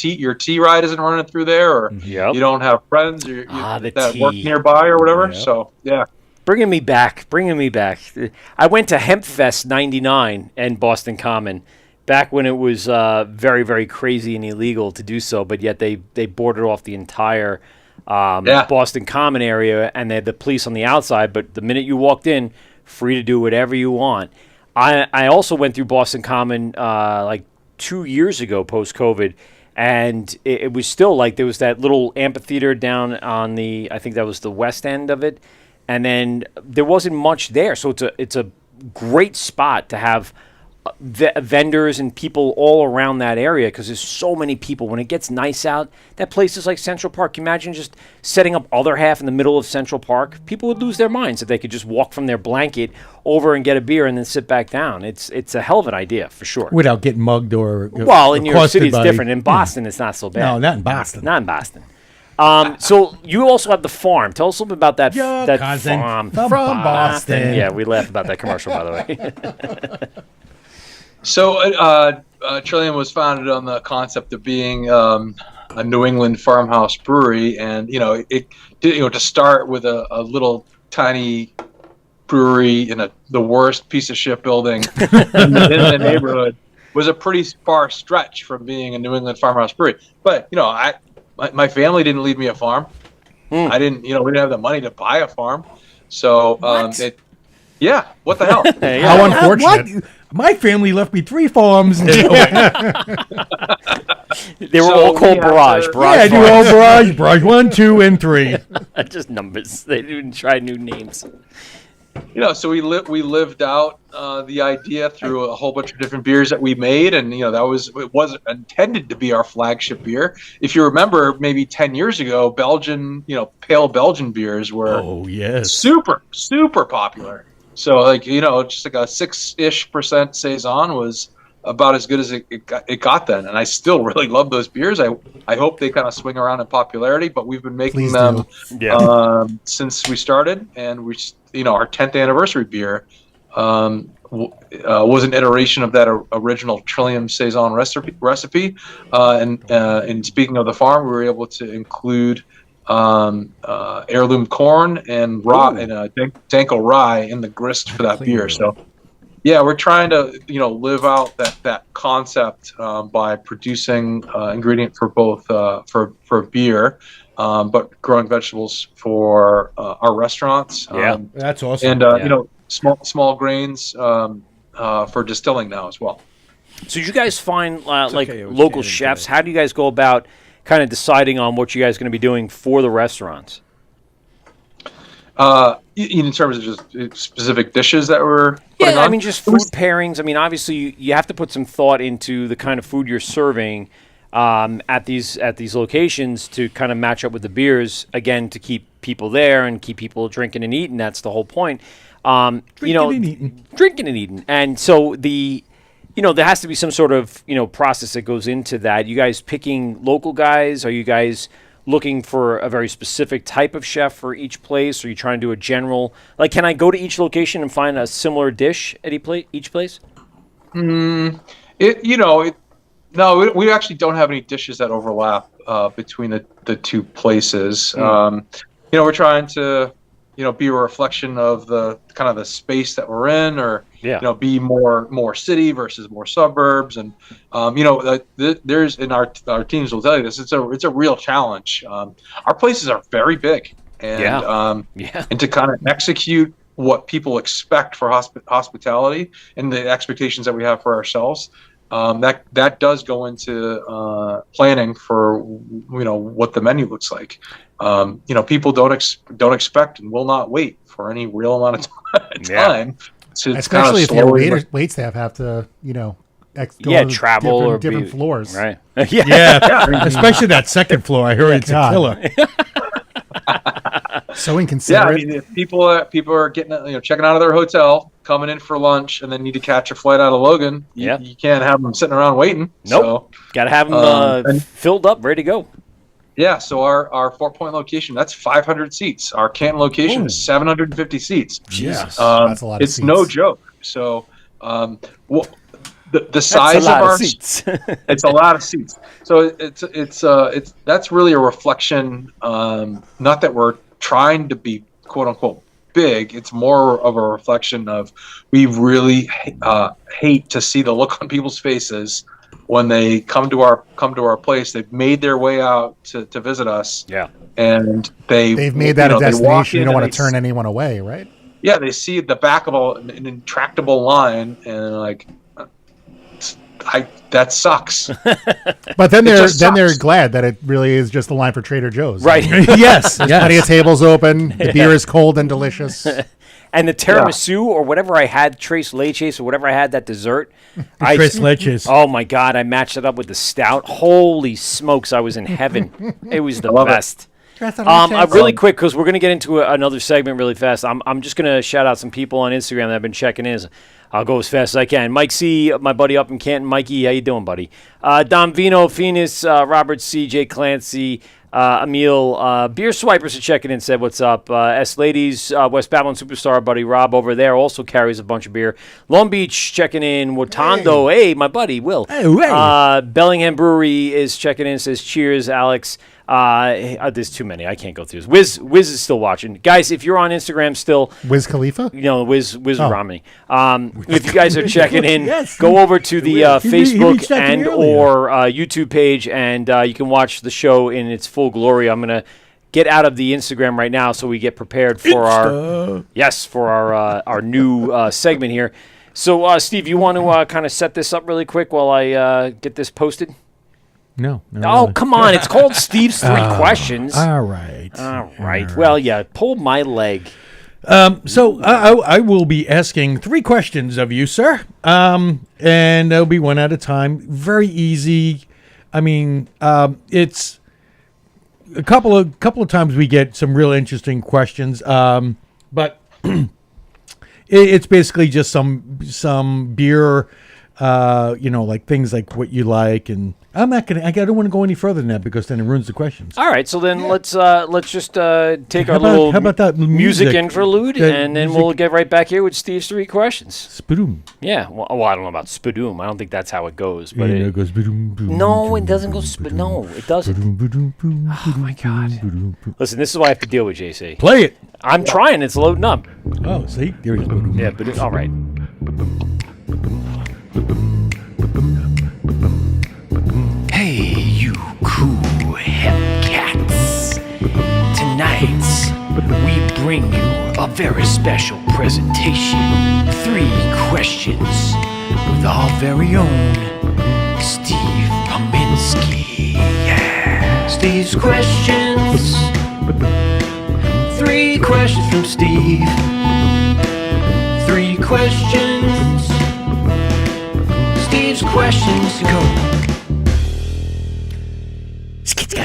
your T ride isn't running through there, or Yep. you don't have friends or The that T. work nearby or whatever. Yep. So yeah. Bringing me back. I went to Hempfest '99 and Boston Common back when it was very, very crazy and illegal to do so, but yet they boarded off the entire Boston Common area, and they had the police on the outside, but the minute you walked in, free to do whatever you want. I also went through Boston Common like 2 years ago post-COVID, and it was still like there was that little amphitheater down on I think that was the west end of it, and then there wasn't much there. So it's a great spot to have vendors and people all around that area because there's so many people. When it gets nice out, that place is like Central Park. Imagine just setting up other half in the middle of Central Park. People would lose their minds if they could just walk from their blanket over and get a beer and then sit back down. It's a hell of an idea for sure. Without getting mugged or Well, in New York accosted City, it's by- different. In Boston, it's not so bad. No, not in Boston. Not in Boston. So you also have the farm. Tell us a little bit about that. Your that cousin farm from Boston. Yeah, we laughed about that commercial, by the way. So Trillium was founded on the concept of being a New England farmhouse brewery, and to start with a little tiny brewery in the worst piece of shit building in the neighborhood was a pretty far stretch from being a New England farmhouse brewery. But my family didn't leave me a farm. I didn't. We didn't have the money to buy a farm. So yeah, what the hell? How unfortunate. What? My family left me 3 farms. They were So all called we had Barrage. to- Barrage Yeah, I do all barrage 1, 2, and 3. farm. Just numbers. They didn't try new names. So we lived out the idea through a whole bunch of different beers that we made, and it wasn't intended to be our flagship beer. If you remember, maybe 10 years ago, pale Belgian beers were super, super popular. So just like a 6-ish% saison was about as good as it got then, and I still really love those beers. I hope they kind of swing around in popup, but we've been making Please them do. since we started, and our 10th anniversary beer was an iteration of that original Trillium saison recipe. And speaking of the farm, we were able to include heirloom corn and Danko rye in the grist for that beer. So yeah, we're trying to live out that concept by producing ingredient for both for beer, but growing vegetables for our restaurants. That's awesome. And small grains for distilling now as well. So did you guys find okay, I was local standing chefs? today. How do you guys go about kind of deciding on what you guys are going to be doing for the restaurants? In terms of just specific dishes that we're putting on? I mean, just food pairings. I mean, obviously, you have to put some thought into the kind of food you're serving at these locations to kind of match up with the beers, again, to keep people there and keep people drinking and eating. That's the whole point. Drinking and eating. And so there has to be some sort of, process that goes into that. You guys picking local guys? Are you guys looking for a very specific type of chef for each place? Or are you trying to do a general, can I go to each location and find a similar dish at each place? No, we actually don't have any dishes that overlap between the two places. We're trying to, be a reflection of the kind of the space that we're in, or be more city versus more suburbs, and there's in our teams will tell you this. It's a real challenge. Our places are very big, and and to kind of execute what people expect for hospitality and the expectations that we have for ourselves. that does go into planning for what the menu looks like. People don't expect and will not wait for any real amount of time. To especially if your wait staff have to go to travel or different floors, right? Especially that second floor. I heard it's a killer. So inconsiderate. Yeah, I mean, if people are getting checking out of their hotel, coming in for lunch, and then need to catch a flight out of Logan, you can't have them sitting around waiting. Nope. Got to have them filled up, ready to go. Yeah, so our Fort Point location, that's 500 seats. Our Canton location is 750 seats. Jesus, that's a lot of seats. It's no joke. So, the size of our seats. It's a lot of seats. So it's that's really a reflection. Not that we're trying to be quote unquote big. It's more of a reflection of we really hate to see the look on people's faces when they come to our place. They've made their way out to visit us. Yeah, and they've made that a destination. You don't want to turn anyone away, right? Yeah, they see the back of an intractable line and like. That sucks. But then they're glad that it really is just the line for Trader Joe's. Right. Yes. Plenty of tables open. The beer is cold and delicious. And the tiramisu or whatever I had, tres leches or whatever I had, that dessert. Tres leches. Oh, my God. I matched it up with the stout. Holy smokes, I was in heaven. It was the best. Really quick, because we're going to get into another segment really fast. I'm just going to shout out some people on Instagram that have been checking in. I'll go as fast as I can. Mike C., my buddy up in Canton. Mikey, how you doing, buddy? Dom Vino, Phoenix, Robert C., Jay Clancy, Emil, Beer Swipers are checking in, said, what's up? S. Ladies, West Babylon Superstar, buddy Rob over there also carries a bunch of beer. Long Beach checking in. Watando, hey my buddy, Will. Hey. Bellingham Brewery is checking in, says, cheers, Alex. There's too many. I can't go through this. Wiz is still watching. Guys, if you're on Instagram still. Wiz Khalifa? Wiz Romney. If you guys are checking in, go over to the Facebook and or YouTube page, and you can watch the show in its full glory. I'm going to get out of the Instagram right now so we get prepared for our new segment here. So, Steve, you want to kind of set this up really quick while I get this posted? No. Oh, really. Come on. It's called Steve's Three Questions. All right. Well, yeah, pull my leg. So I will be asking 3 questions of you, sir. And it'll be one at a time. Very easy. I mean, it's a couple of times we get some real interesting questions. But it's basically just some beer, like things like what you like, and I don't want to go any further than that because then it ruins the questions. All right, so then let's just take our little music interlude, and then we'll get right back here with Steve's 3 questions. Spadoom. Yeah, well, I don't know about spadoom. I don't think that's how it goes. But it goes spadoom, boom. No, it doesn't go no, it doesn't. Oh my God! Listen, this is what I have to deal with, JC. Play it. I'm trying. It's loading up. Oh, see, there it is. Yeah, but all right. Hey, you cool hemp cats. Tonight, we bring you a very special presentation. 3 questions with our very own Steve Pominski. Yeah. Steve's questions. 3 questions from Steve. 3 questions. Steve's questions. Go. I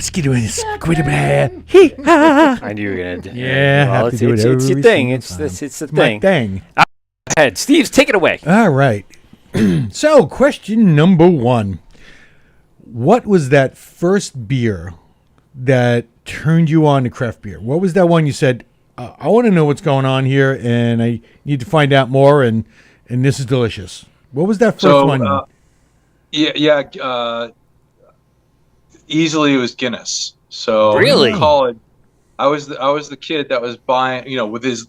knew you were gonna do. Yeah, well, it's your thing. It's the thing. Thing. Go ahead, Steve. Take it away. All right. So, question number 1: what was that first beer that turned you on to craft beer? What was that one you said, I want to know what's going on here, and I need to find out more, and this is delicious? What was that first one? Easily it was Guinness. So really, in college, I was the kid that was buying, with his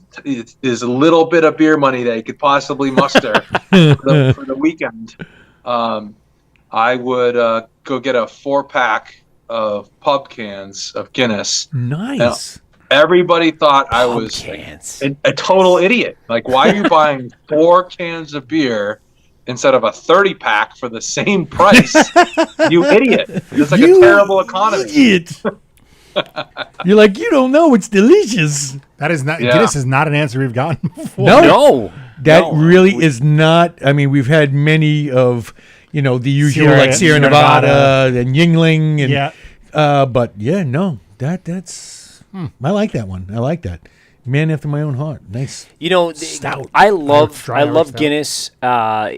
little bit of beer money that he could possibly muster for the weekend. I would go get a 4-pack of pub cans of Guinness. Nice. Everybody thought I was a total idiot. Like, why are you buying 4 cans of beer instead of a 30-pack for the same price. You idiot! It's like a terrible economy. Idiot. You're like, you don't know. It's delicious. That is not. Yeah. Guinness is not an answer we've gotten before. No. That really is not. I mean, we've had many of, the usual like Sierra Nevada and Yingling, and but yeah, no, that's. I like that one. I like that. Man after my own heart. Nice. Stout. I love stout. Guinness. I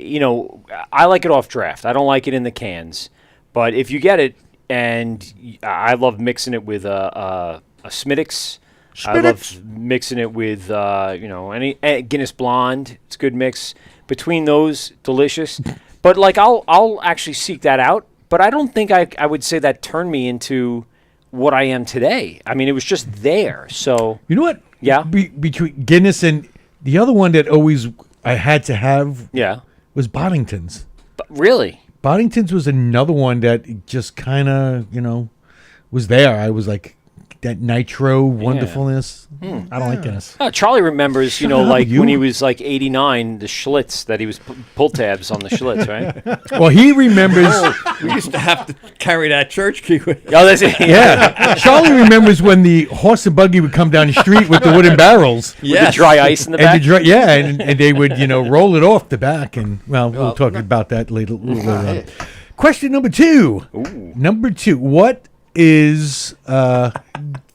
like it off draft. I don't like it in the cans, but if you get it, and I love mixing it with a Smittix. I love mixing it with any Guinness Blonde. It's a good mix. Between those, delicious. But like I'll actually seek that out. But I don't think I would say that turned me into what I am today. I mean, it was just there. So you know what? Yeah. Between Guinness and the other one that always I had to have. Yeah. Was Boddington's. But really? Boddington's was another one that just kind of was there. I was like. That nitro wonderfulness. I don't like Guinness. Charlie remembers, when he was like 89, the Schlitz that he was pull tabs on the Schlitz, right? Well, he remembers. We used to have to carry that church key with. Oh, that's it. Yeah, Charlie remembers when the horse and buggy would come down the street with the wooden barrels. With the dry ice in the and back. and they would roll it off the back, and we'll talk about that later on. Question number 2. Ooh. Number 2. What is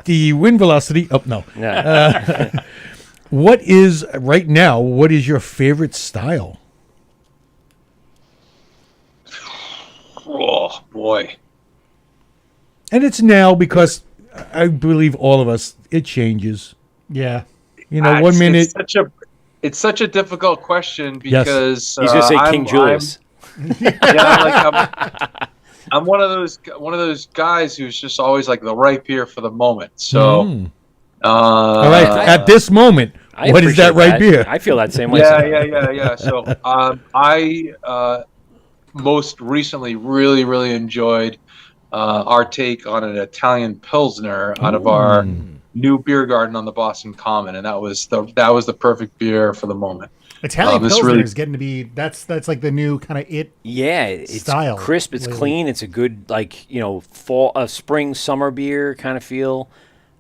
the wind velocity? Oh no. Yeah. What is right now? What is your favorite style? Oh boy. And it's now because I believe all of us. It changes. Yeah. 1 minute. It's such a difficult question because He's gonna say King Julius. I'm one of those guys who's just always like the right beer for the moment. So, all right. At this moment, what is that right beer? I feel that same way. Yeah. So, I most recently really, really enjoyed our take on an Italian Pilsner out of our new beer garden on the Boston Common, and that was the perfect beer for the moment. Italian Pilsner is getting to be that's like the new kind of it's style. Crisp, it's lately. clean, it's a good fall, spring, summer beer kind of feel.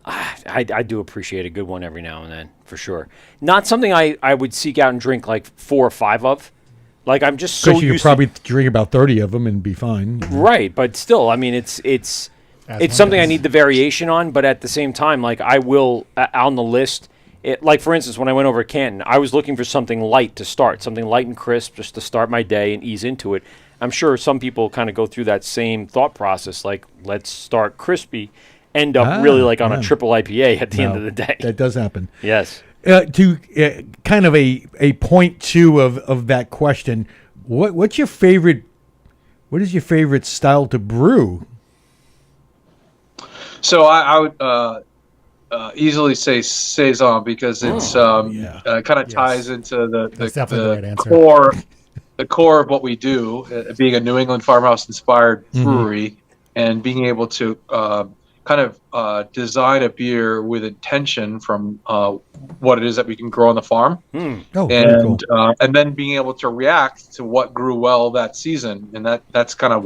I do appreciate a good one every now and then for sure. Not something I would seek out and drink like 4 or 5 of. Like I'm just so used you could used probably drink about 30 of them and be fine. Right, but still, I mean, it's something I need the variation on, but at the same time, like I will on the list. Like, for instance, when I went over to Canton, I was looking for something light to start, something light and crisp just to start my day and ease into it. I'm sure some people kind of go through that same thought process, like, let's start crispy, end up really like on a triple IPA at the end of the day. That does happen. Yes. To kind of a point 2 of that question, what is your favorite style to brew? So I would easily say Saison because it's kind of ties into the core of what we do, being a New England farmhouse inspired brewery, and being able to design a beer with intention from what it is that we can grow on the farm, Very cool. And then being able to react to what grew well that season, and that's kind of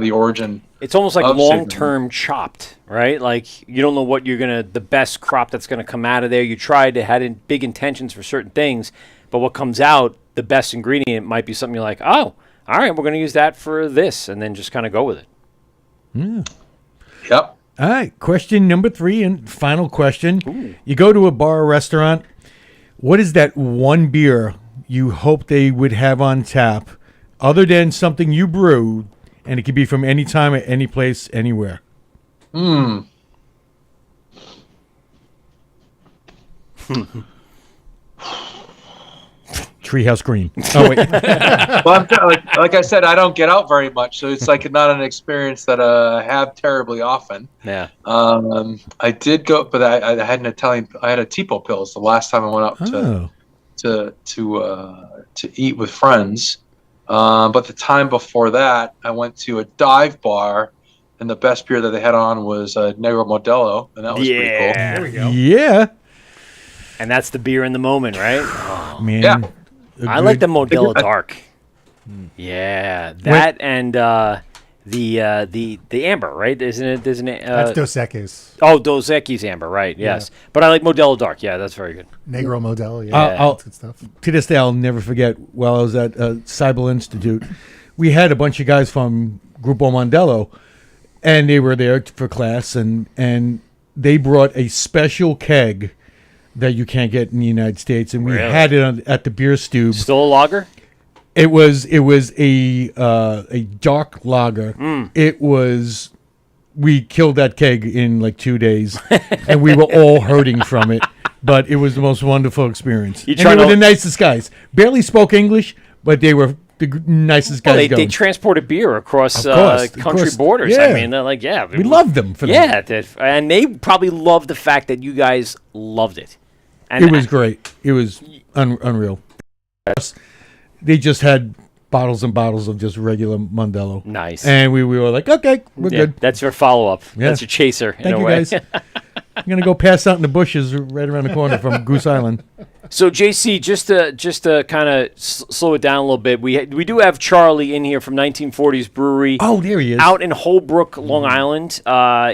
the origin. It's almost like long-term chopped, right? Like you don't know what the best crop that's gonna come out of there. You tried to had big intentions for certain things, but what comes out, the best ingredient might be something you're like, oh, all right, we're gonna use that for this, and then just kind of go with it. Yeah. Yep. All right. Question number 3 and final question. Ooh. You go to a bar or restaurant. What is that one beer you hope they would have on tap, other than something you brewed? And it could be from any time, at any place, anywhere. Treehouse Green. Oh, wait. Well, like I said, I don't get out very much, so it's like not an experience that I have terribly often. Yeah. I did go, but I had I had a Tipo Pills the last time I went out to eat with friends. But the time before that, I went to a dive bar, and the best beer that they had on was Negro Modelo, and that was pretty cool. There we go. Yeah. And that's the beer in the moment, right? Oh, man. Yeah. I like the Modelo Dark. Yeah, that and the amber, right? Isn't it? Isn't it? That's Dos Equis. Oh, Dos Equis amber, right? Yes, but I like Modelo Dark. Yeah, that's very good. Negro Modelo. Yeah, I'll- that's good stuff. To this day, I'll never forget. While I was at Cybele Institute, we had a bunch of guys from Grupo Mondello, and they were there for class, and they brought a special keg that you can't get in the United States, and we Really? had it at the beer stube. Still a lager? It was a dark lager. It was. We killed that keg in like 2 days, and we were all hurting from it. But it was the most wonderful experience. You And trying they were to- the nicest guys. Barely spoke English, but they were the nicest guys Well, they going. transported beer across Of country course. borders. Yeah. I mean, they're like, yeah. We loved them for that. Yeah, and they probably loved the fact that you guys loved it. And It was great. It was unreal. They just had bottles and bottles of just regular Mondello. Nice. And we were like, okay, we're Yeah, good. that's your follow-up. Yeah. That's your chaser, in Thank a you, way. guys. I'm going to go pass out in the bushes right around the corner from Goose Island. So, JC, just to kind of slow it down a little bit, we do have Charlie in here from 1940s Brewery. Oh, there he is. Out in Holbrook, Long Island.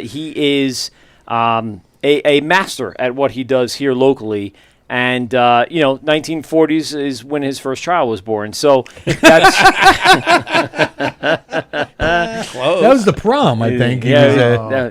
He is a master at what he does here locally. And, 1940s is when his first child was born. So that's... Close. That was the prom, I think. He Yeah,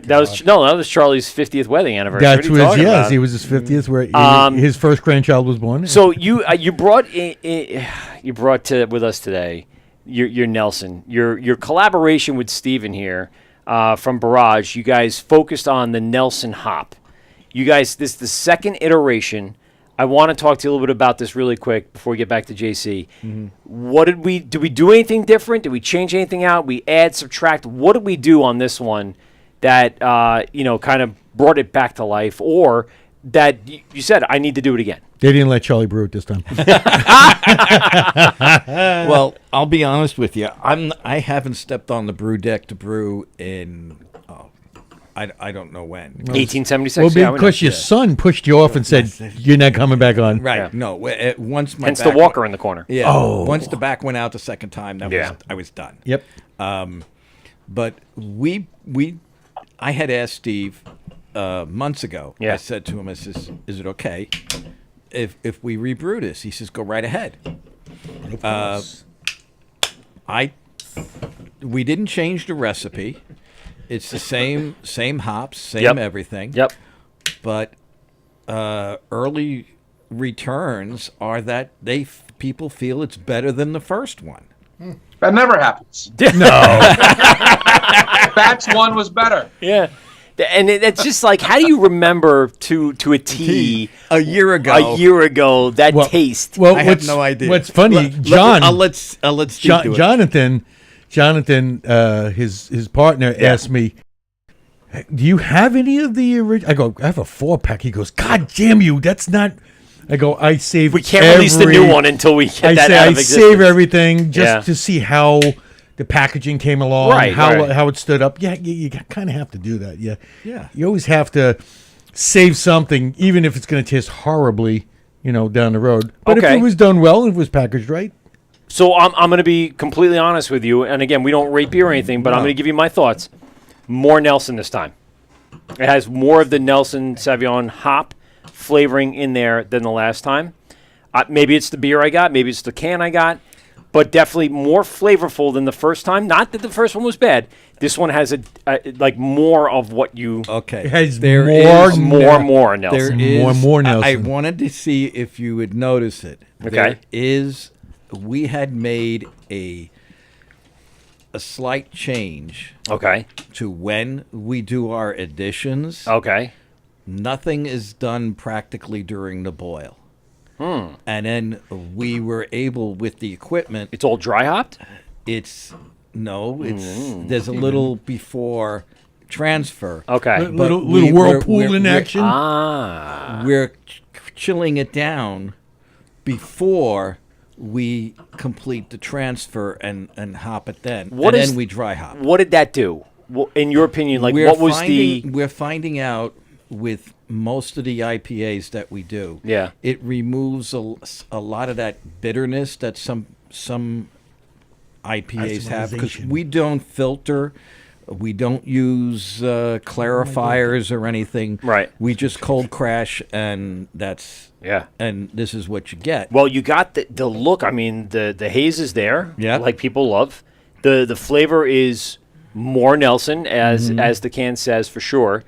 was, that was Charlie's 50th wedding anniversary. That's What are who you his, talking yes, about? he was his 50th, where his first grandchild was born. So you brought you brought to with us today your Nelson, your collaboration with Steven here from Barrage. You guys focused on the Nelson hop. You guys, this is the second iteration. I want to talk to you a little bit about this really quick before we get back to JC. What did we do anything different? Did we change anything out? We add, subtract. What did we do on this one that kind of brought it back to life, or that you said I need to do it again? They didn't let Charlie brew it this time. Well, I'll be honest with you. I haven't stepped on the brew deck to brew in I don't know when. 1876. Well, yeah, we know. because your son pushed you off and said, you're not coming back on. Right. Yeah. No. Once my Hence the back walker in the corner. Yeah. Oh. Once the back went out the second time, Yeah. I was done. Yep. But I had asked Steve months ago. Yeah. I said to him, I says, "Is it okay if we rebrew this?" He says, "Go right ahead." We didn't change the recipe. It's the same hops, same Yep. everything. Yep. But early returns are that people feel it's better than the first one. That never happens. Batch one was better. Yeah. And it's just like, how do you remember to a T A year ago that Well- taste? Well, I have no idea. What's funny, John, I'll let Steve do it. Jonathan, his partner asked me, "Do you have any of the original?" I go, "I have a 4-pack." He goes, "God damn you, that's not." I go, "I save. We can't release the new one until we get that out I of existence. save everything just Yeah. to see how the packaging came along, Right, right. how it stood up. Yeah, you kind of have to do that. Yeah, Yeah. You always have to save something, even if it's going to taste horribly, down the road. But if Okay. it was done well and it was packaged right, So I'm going to be completely honest with you. And again, we don't rate beer or anything, but I'm going to give you my thoughts. More Nelson this time. It has more of the Nelson Sauvignon hop flavoring in there than the last time. Maybe it's the beer I got. Maybe it's the can I got. But definitely more flavorful than the first time. Not that the first one was bad. This one has like more of what you... Okay. it has There more, is More There Nelson. is more I Nelson. wanted to see if you would notice it. Okay. We had made a slight change Okay. to when we do our additions. Okay. Nothing is done practically during the boil. And then we were able, with the equipment, It's all dry hopped? there's a little before transfer. Okay. But little we're- whirlpool we're- in we're- action. We're chilling it down before we complete the transfer and hop it then. Then we dry hop. What did that do? In your opinion, like what was We're finding out with most of the IPAs that we do. Yeah. It removes a lot of that bitterness that some IPAs have, because Isomerization. we don't filter, we don't use clarifiers or anything. Right. We just cold crash, and that's and this is what you get. Well, you got the look. I mean, the haze is there. Yeah. Like people love. The flavor is more Nelson, as the can says for sure.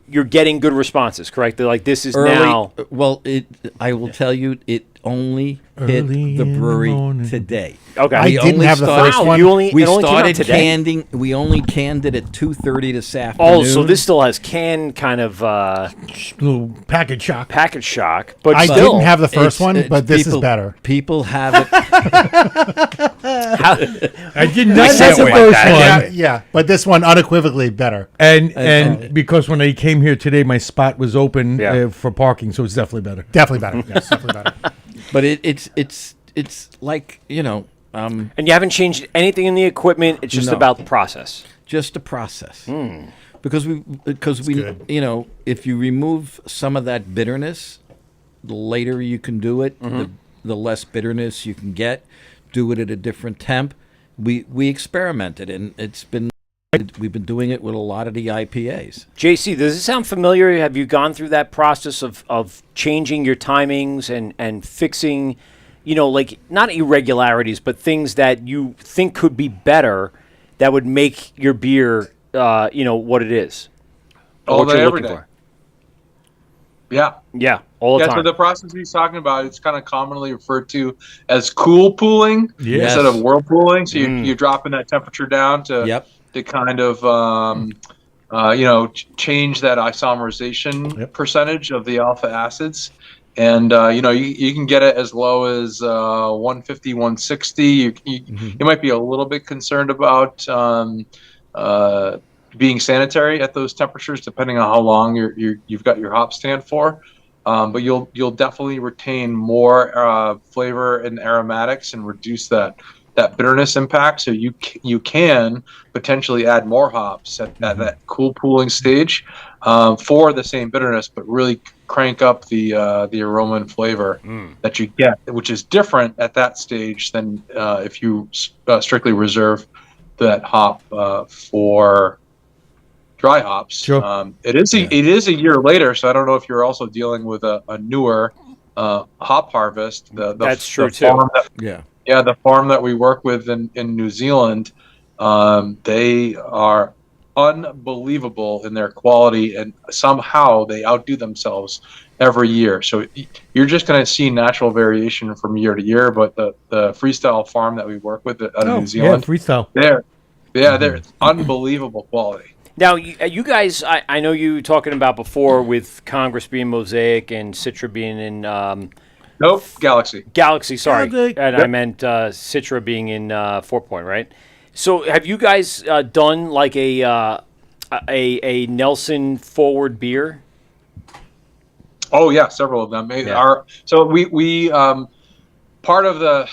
You're getting good responses, correct? They're like, this is now. Well, I will tell you, it only hit Early the in the brewery morning. today. Okay. I We didn't only have the started- first Wow, one. you only, We it only came out started today. canning. We only canned it at 2:30 this afternoon. Oh, so this still has can kind of Little package shock. package shock, but I still. didn't have the first one, it's but this people- is better. People have it. I did not said have it the like first that. one. Yeah, but this one unequivocally better. And because when I came here today, my spot was open Yeah. for parking, so it's definitely better. Definitely better. Yes, definitely better. But it's like, And you haven't changed anything in the equipment. It's just No. about the process. just a process. Because we good. if you remove some of that bitterness, the later you can do it, the less bitterness you can get. Do it at a different temp. We experimented, and we've been doing it with a lot of the IPAs. JC, does it sound familiar? Have you gone through that process of changing your timings and fixing, like not irregularities, but things that you think could be better that would make your beer, what it is? All what day, you're every looking day. for. Yeah. Yeah, all the Yeah, time. so the process he's talking about, it's kind of commonly referred to as cool pooling Yes. instead of whirlpooling. So you're dropping that temperature down to Yep. kind of change that isomerization percentage of the alpha acids. And you can get it as low as 150, 160. You might be a little bit concerned about being sanitary at those temperatures, depending on how long you've got your hop stand for. But you'll definitely retain more flavor and aromatics and reduce that bitterness impact. So you can potentially add more hops at that cool pooling stage for the same bitterness, but really crank up the aroma and flavor that you get, which is different at that stage than if you strictly reserve that hop for dry hops. Sure. It is a year later, so I don't know if you're also dealing with a newer hop harvest. That's true, too. farm Yeah. Yeah, the farm that we work with in New Zealand, they are unbelievable in their quality, and somehow they outdo themselves every year. So you're just going to see natural variation from year to year. But the freestyle farm that we work with out of New Zealand, freestyle. they're unbelievable quality. Now, you guys, I know you were talking about before with Congress being Mosaic and Citra being in Nope, Galaxy. Galaxy, sorry. Galaxy. And I meant Citra being in 4 Point, right? So have you guys done like a Nelson forward beer? Oh yeah, several of them. Yeah. We part of the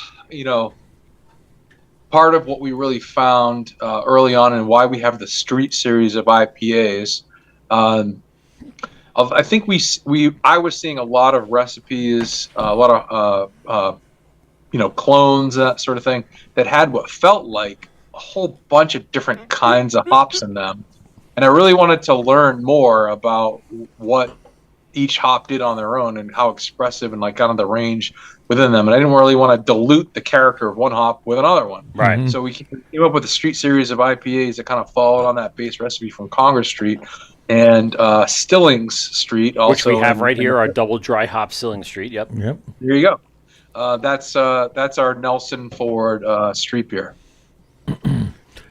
part of what we really found early on and why we have the Street series of IPAs. I think I was seeing a lot of recipes, a lot of clones, that sort of thing, that had what felt like a whole bunch of different kinds of hops in them, and I really wanted to learn more about what each hop did on their own and how expressive and like kind of the range within them. And I didn't really want to dilute the character of one hop with another one. Right. Mhm. So we came up with a Street series of IPAs that kind of followed on that base recipe from Congress Street and Stillings Street. Also, Which we have right here, our double dry hop Silling Street. Yep. Yep. There you go. That's our Nelson Ford street beer.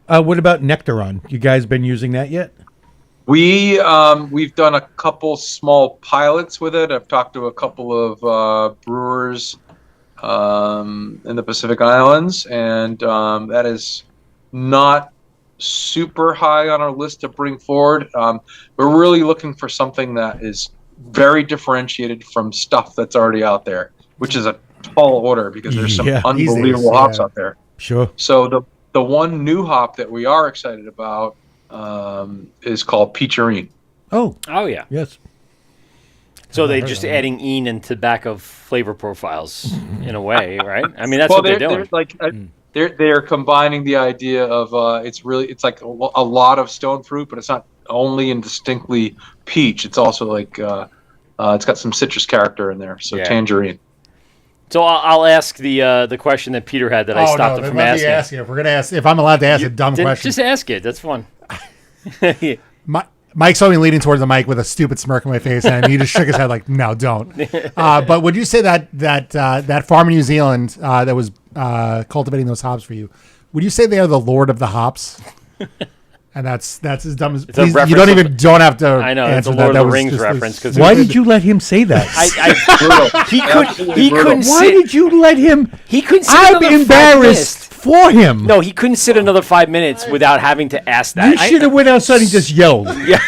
What about Nectaron? You guys been using that yet? We've done a couple small pilots with it. I've talked to a couple of brewers in the Pacific Islands, and that is not super high on our list to bring forward. We're really looking for something that is very differentiated from stuff that's already out there, which is a tall order because there's some Yeah, unbelievable easy, hops yeah. out there. Sure. So the one new hop that we are excited about is called Peacherine. Oh, Oh, yeah. yes. So they're just adding EAN into back of flavor profiles in a way, right? I mean, that's what they're doing. They're combining the idea of it's like a lot of stone fruit, but it's not only and distinctly peach. It's also like it's got some citrus character in there, so tangerine. So I'll ask the question that Peter had that I stopped him from asking. Ask if we're gonna ask if I'm allowed to ask a dumb question. Just ask it. That's fun. Mike saw me leaning towards the mic with a stupid smirk on my face, and he just shook his head like, "No, don't." But would you say that farm in New Zealand that was cultivating those hops for you, would you say they are the Lord of the hops? And that's as dumb as please, you don't have to. I know it's a Lord of the Rings reference. Why did you let him say that? He couldn't. Why did you let him? He couldn't. I'm embarrassed for him. No, he couldn't sit another 5 minutes without having to ask that. You should have went outside and just yelled. Yeah,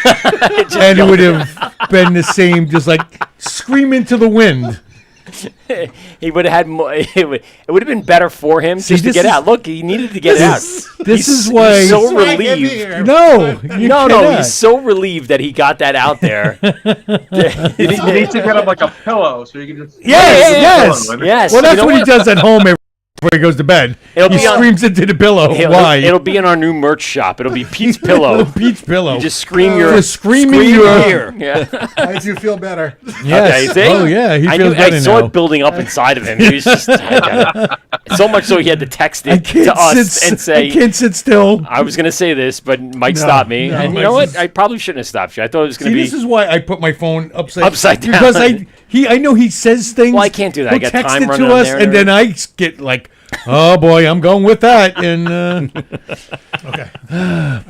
and it would have been the same, just like scream into the wind. He would have had more. It would have been better for him just to get out. Look, he needed to get out. This is why he's so relieved. No, he's so relieved that he got that out there. You need to get him like a pillow so you can just. Yes. Well, that's what he does at home before he goes to bed. He screams into the pillow. Why? It'll be in our new merch shop. It'll be Pete's Pillow. Pete's Pillow. You just scream your here. Yeah. Why did you feel better? Yes. Okay, oh yeah, he feels better now. I saw it building up inside of him. He was just so much so he had to text it to us and say, "I can't sit still." I was going to say this, but Mike stopped me. And you know what? I probably shouldn't have stopped you. I thought it was going to be. This is why I put my phone upside down because I know he says things. Well, I can't do that. I got text time it running to on us, there and then I get like, "Oh boy, I'm going with that." And okay,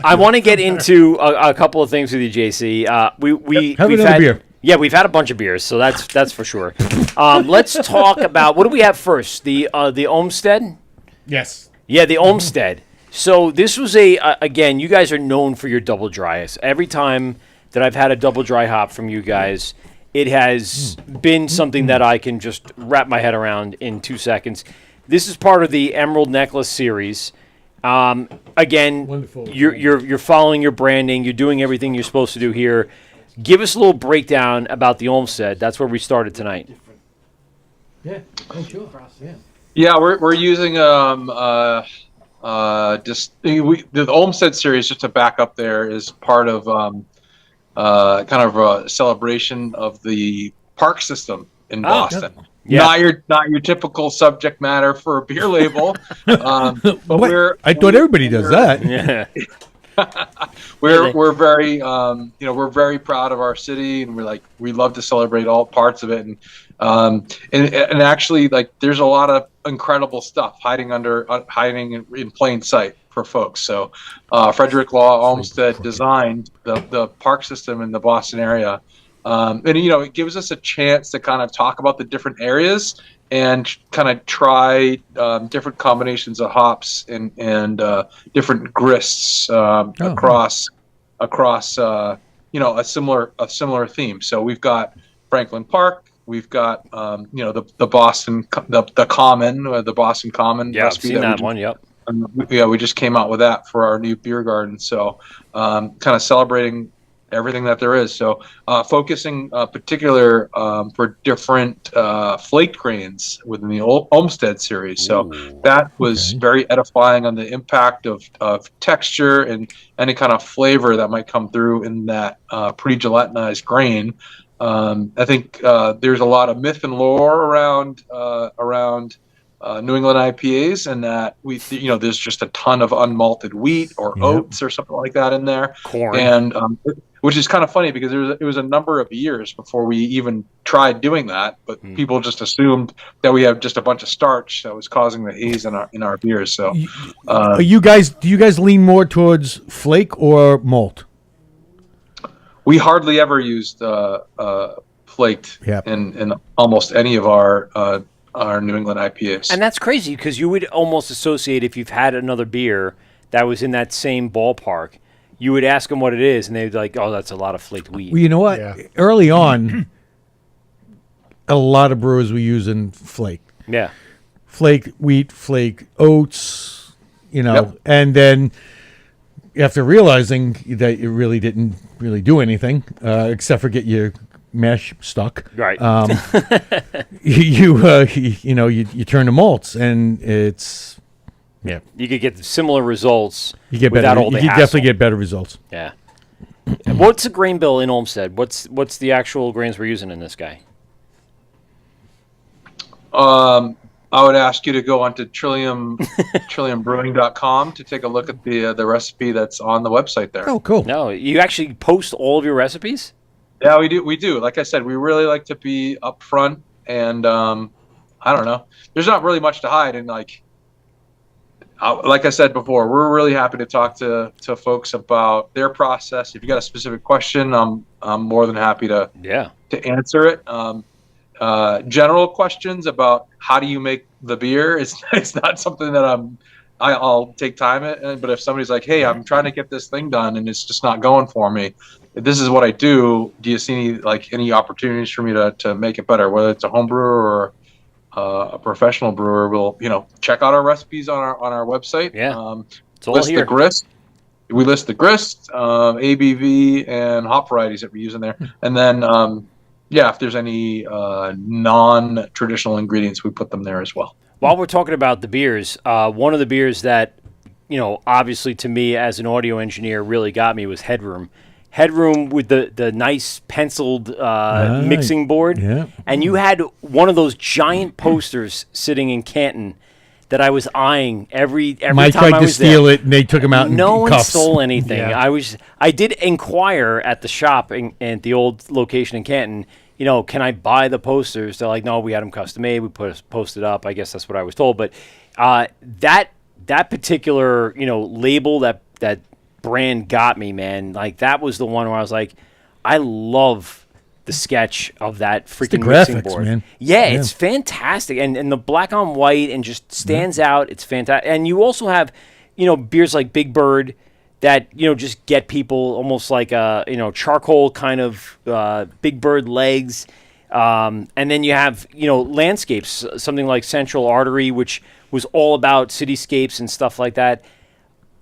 I want to get into a couple of things with you, JC. We've another beer. Yeah, we've had a bunch of beers, so that's for sure. Let's talk about what do we have first? The Olmsted. yes, Yeah, the Olmsted. So this was again, you guys are known for your double dries. Every time that I've had a double dry hop from you guys, it has been something that I can just wrap my head around in 2 seconds. This is part of the Emerald Necklace series. Again, Wonderful. You're following your branding. You're doing everything you're supposed to do here. Give us a little breakdown about the Olmsted. That's where we started tonight. yeah, sure. Yeah, we're using the Olmsted series, just to back up there, is part of kind of a celebration of the park system in Boston. Yeah. Not your typical subject matter for a beer label. But I thought everybody does that. Yeah. we're very we're very proud of our city, and we love to celebrate all parts of it, and actually, like, there's a lot of incredible stuff hiding in plain sight for folks. So Frederick Law Olmsted designed the park system in the Boston area, and it gives us a chance to kind of talk about the different areas and kind of try different combinations of hops and different grists across a similar theme. So we've got Franklin Park, we've got the Boston the Common, the Boston Common. Yeah, I've seen that one. Yep. We just came out with that for our new beer garden. So kind of celebrating everything that there is. So focusing particular for different flake grains within the Olmsted series. So that was very edifying on the impact of texture and any kind of flavor that might come through in that pre-gelatinized grain. I think there's a lot of myth and lore around New England IPAs, and that there's just a ton of unmalted wheat or oats or something like that in there. Corn. And which is kind of funny because it was a number of years before we even tried doing that, but people just assumed that we have just a bunch of starch that was causing the haze in our beers. So, do you guys lean more towards flake or malt? We hardly ever used flaked in almost any of our New England IPAs. And that's crazy because you would almost associate, if you've had another beer that was in that same ballpark, you would ask them what it is, and they'd be like, "Oh, that's a lot of flaked wheat." Well, you know what? Yeah. Early on, a lot of brewers were using flake. Yeah. Flaked wheat, flaked oats, and then after realizing that it really didn't really do anything, except for get your mash stuck. Right. You turn the malts, and it's You could get similar results you get without better. all the You hassle. definitely get better results. Yeah. And what's the grain bill in Olmsted? What's the actual grains we're using in this guy? I would ask you to go onto trilliumbrewing.com to take a look at the recipe that's on the website there. Oh, cool. No, you actually post all of your recipes? Yeah, we do. We do. Like I said, we really like to be upfront, and I don't know. There's not really much to hide, and like I said before, we're really happy to talk to folks about their process. If you got a specific question, I'm more than happy to answer it. General questions about how do you make the beer, it's not something that I'll take time at. But if somebody's like, hey, I'm trying to get this thing done and it's just not going for me, this is what I do. Do you see any opportunities for me to make it better? Whether it's a home brewer or a professional brewer, we'll check out our recipes on our website. Yeah, it's all list here. the grist. We list the grist, ABV, and hop varieties that we use in there, and then if there's any non-traditional ingredients, we put them there as well. While we're talking about the beers, one of the beers that, obviously to me as an audio engineer really got me was Headroom. Headroom with the nice penciled mixing board. Yeah. And you had one of those giant posters sitting in Canton that I was eyeing every Mike time I tried to was steal there. it, and they took him out in No one cuffs. stole anything. Yeah. I did inquire at the shop at the old location in Canton, can I buy the posters? They're like, no, we had them custom made. We posted up. I guess that's what I was told. But that particular label, that brand got me, man. Like that was the one where I was like, I love the sketch of that freaking mixing graphics, board. man. Yeah, it's fantastic, and the black on white and just stands out. It's fantastic, and you also have beers like Big Bird that just get people almost like a charcoal kind of Big Bird legs, and then you have landscapes, something like Central Artery, which was all about cityscapes and stuff like that.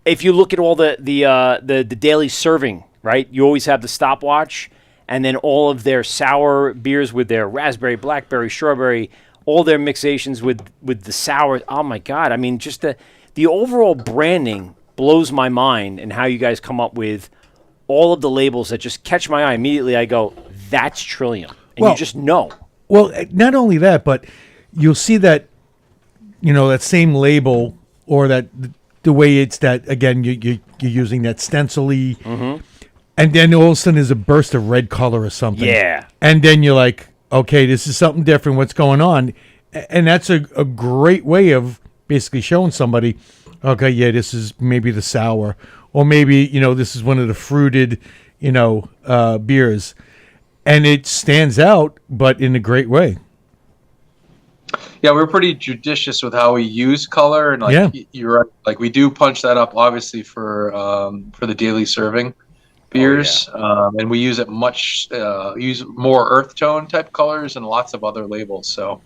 If you look at all the daily serving, right, you always have the stopwatch, and then all of their sour beers with their raspberry, blackberry, strawberry, all their mixations with the sour. Oh my God! I mean, just the overall branding blows my mind, and how you guys come up with all of the labels that just catch my eye. Immediately, I go, "That's Trillium," and you just know. Well, not only that, but you'll see that that same label, or that the way it's that again you're using that stencil-y. Mm-hmm. And then all of a sudden there's a burst of red color or something. Yeah. And then you're like, okay, this is something different. What's going on? And that's a great way of basically showing somebody, okay, yeah, this is maybe the sour. Or maybe, this is one of the fruited, beers. And it stands out, but in a great way. Yeah, we're pretty judicious with how we use color. And you're right. Like we do punch that up, obviously, for the daily serving beers, and we use use more earth tone type colors and lots of other labels. So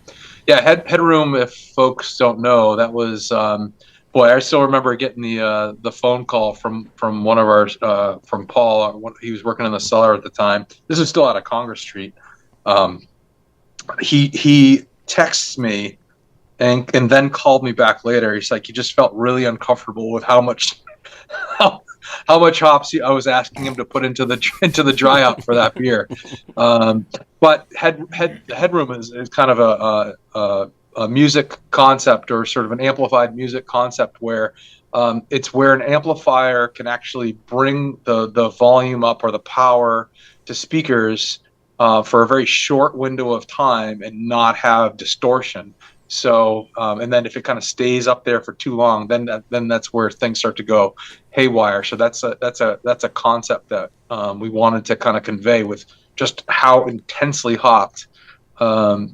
Headroom, if folks don't know, that was I still remember getting the phone call from one of our from Paul. He was working in the cellar at the time. This is still out of Congress Street. He texts me and then called me back later. He's like, he just felt really uncomfortable with how much hops I was asking him to put into the dry out for that beer. But Headroom is kind of a music concept, or sort of an amplified music concept, where it's where an amplifier can actually bring the volume up or the power to speakers for a very short window of time and not have distortion. So, and then if it kind of stays up there for too long, then that's where things start to go haywire. So that's a concept that we wanted to kind of convey with just how intensely hopped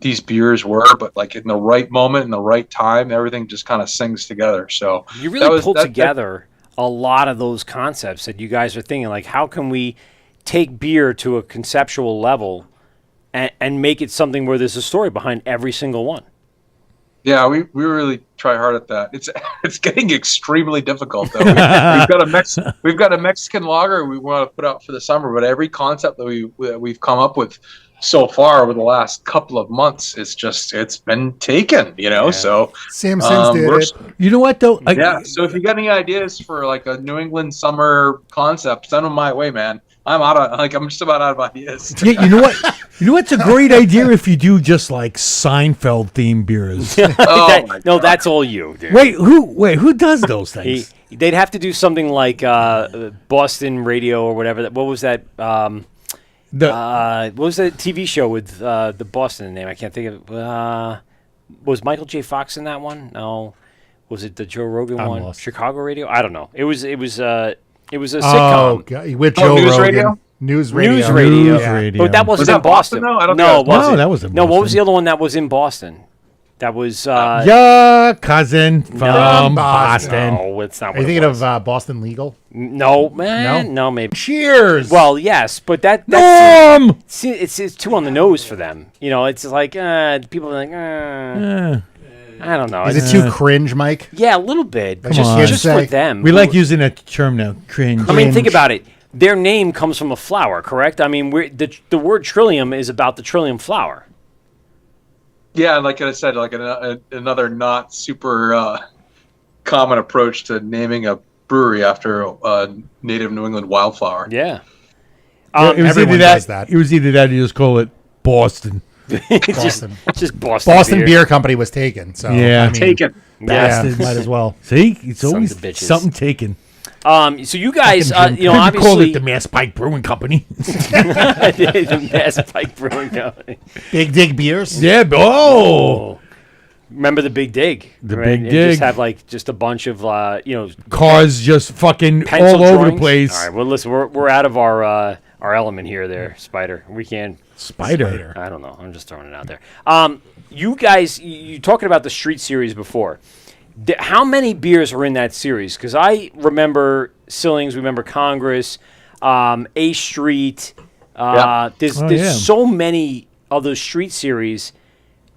these beers were, but like in the right moment, in the right time, everything just kind of sings together. So you really pulled together a lot of those concepts that you guys are thinking, like, how can we take beer to a conceptual level and make it something where there's a story behind every single one? Yeah, we really try hard at that. It's getting extremely difficult though. We've got a Mexican lager we want to put out for the summer, but every concept that we've come up with so far over the last couple of months, it's been taken, So Simpsons did we're- it. You know what though? yeah. So if you got any ideas for like a New England summer concept, send them my way, man. I'm just about out of ideas. Yeah, you know what? You know what's a great idea if you do just like Seinfeld themed beers. Oh, my God. That's all you, dude. Wait, who does those things? They'd have to do something like Boston Radio or whatever. What was that? What was that TV show with the Boston name? I can't think of. Was Michael J. Fox in that one? No. Was it the Joe Rogan I'm one? lost. Chicago Radio? I don't know. It was a sitcom. Oh, God, with Joe News Rogan. Radio? News radio. News radio. News radio. But that wasn't Was that in Boston. Boston, though? I don't No, think it that was- wasn't. No, that wasn't No, what was Boston. the other one that was in Boston? That was. Your cousin from Boston. No, it's not. Are you what it thinking was. of Boston Legal? No, man. No, maybe. Cheers. Well, yes, but that's Norm! see, it's too on the nose for them. It's like people are like, I don't know. is It's- it too cringe, Mike? Yeah, a little bit. That's Just, just kids just say. for them. We like using a term now. Cringe. I mean, think cringe. about it. Their name comes from a flower, correct? I mean, the word trillium is about the trillium flower. Yeah, like I said, like another not super common approach to naming a brewery after a native New England wildflower. Yeah. It was everyone either that. does that. It was either that or you just call it Boston. just Boston. Boston Beer Company was taken. So Yeah. I mean, Taken. Yeah, Bastards. might as well. See, it's Sons always of bitches. something taken. So you guys, Could be called obviously it the Mass Pike Brewing Company. the Mass Pike Brewing Company. Big Dig Beers. Yeah. Oh, Remember the Big Dig? The right? Big And Dig. Just have like just a bunch of cars just fucking pencil all over the drawings. place. All right, well, listen, we're out of our element here, there, Spider. We can't. Spider. I don't know. I'm just throwing it out there. You guys, you talking about the Street Series before? How many beers were in that series? Because I remember Sillings, remember Congress, A Street. Yeah. There's yeah. so many of those Street Series.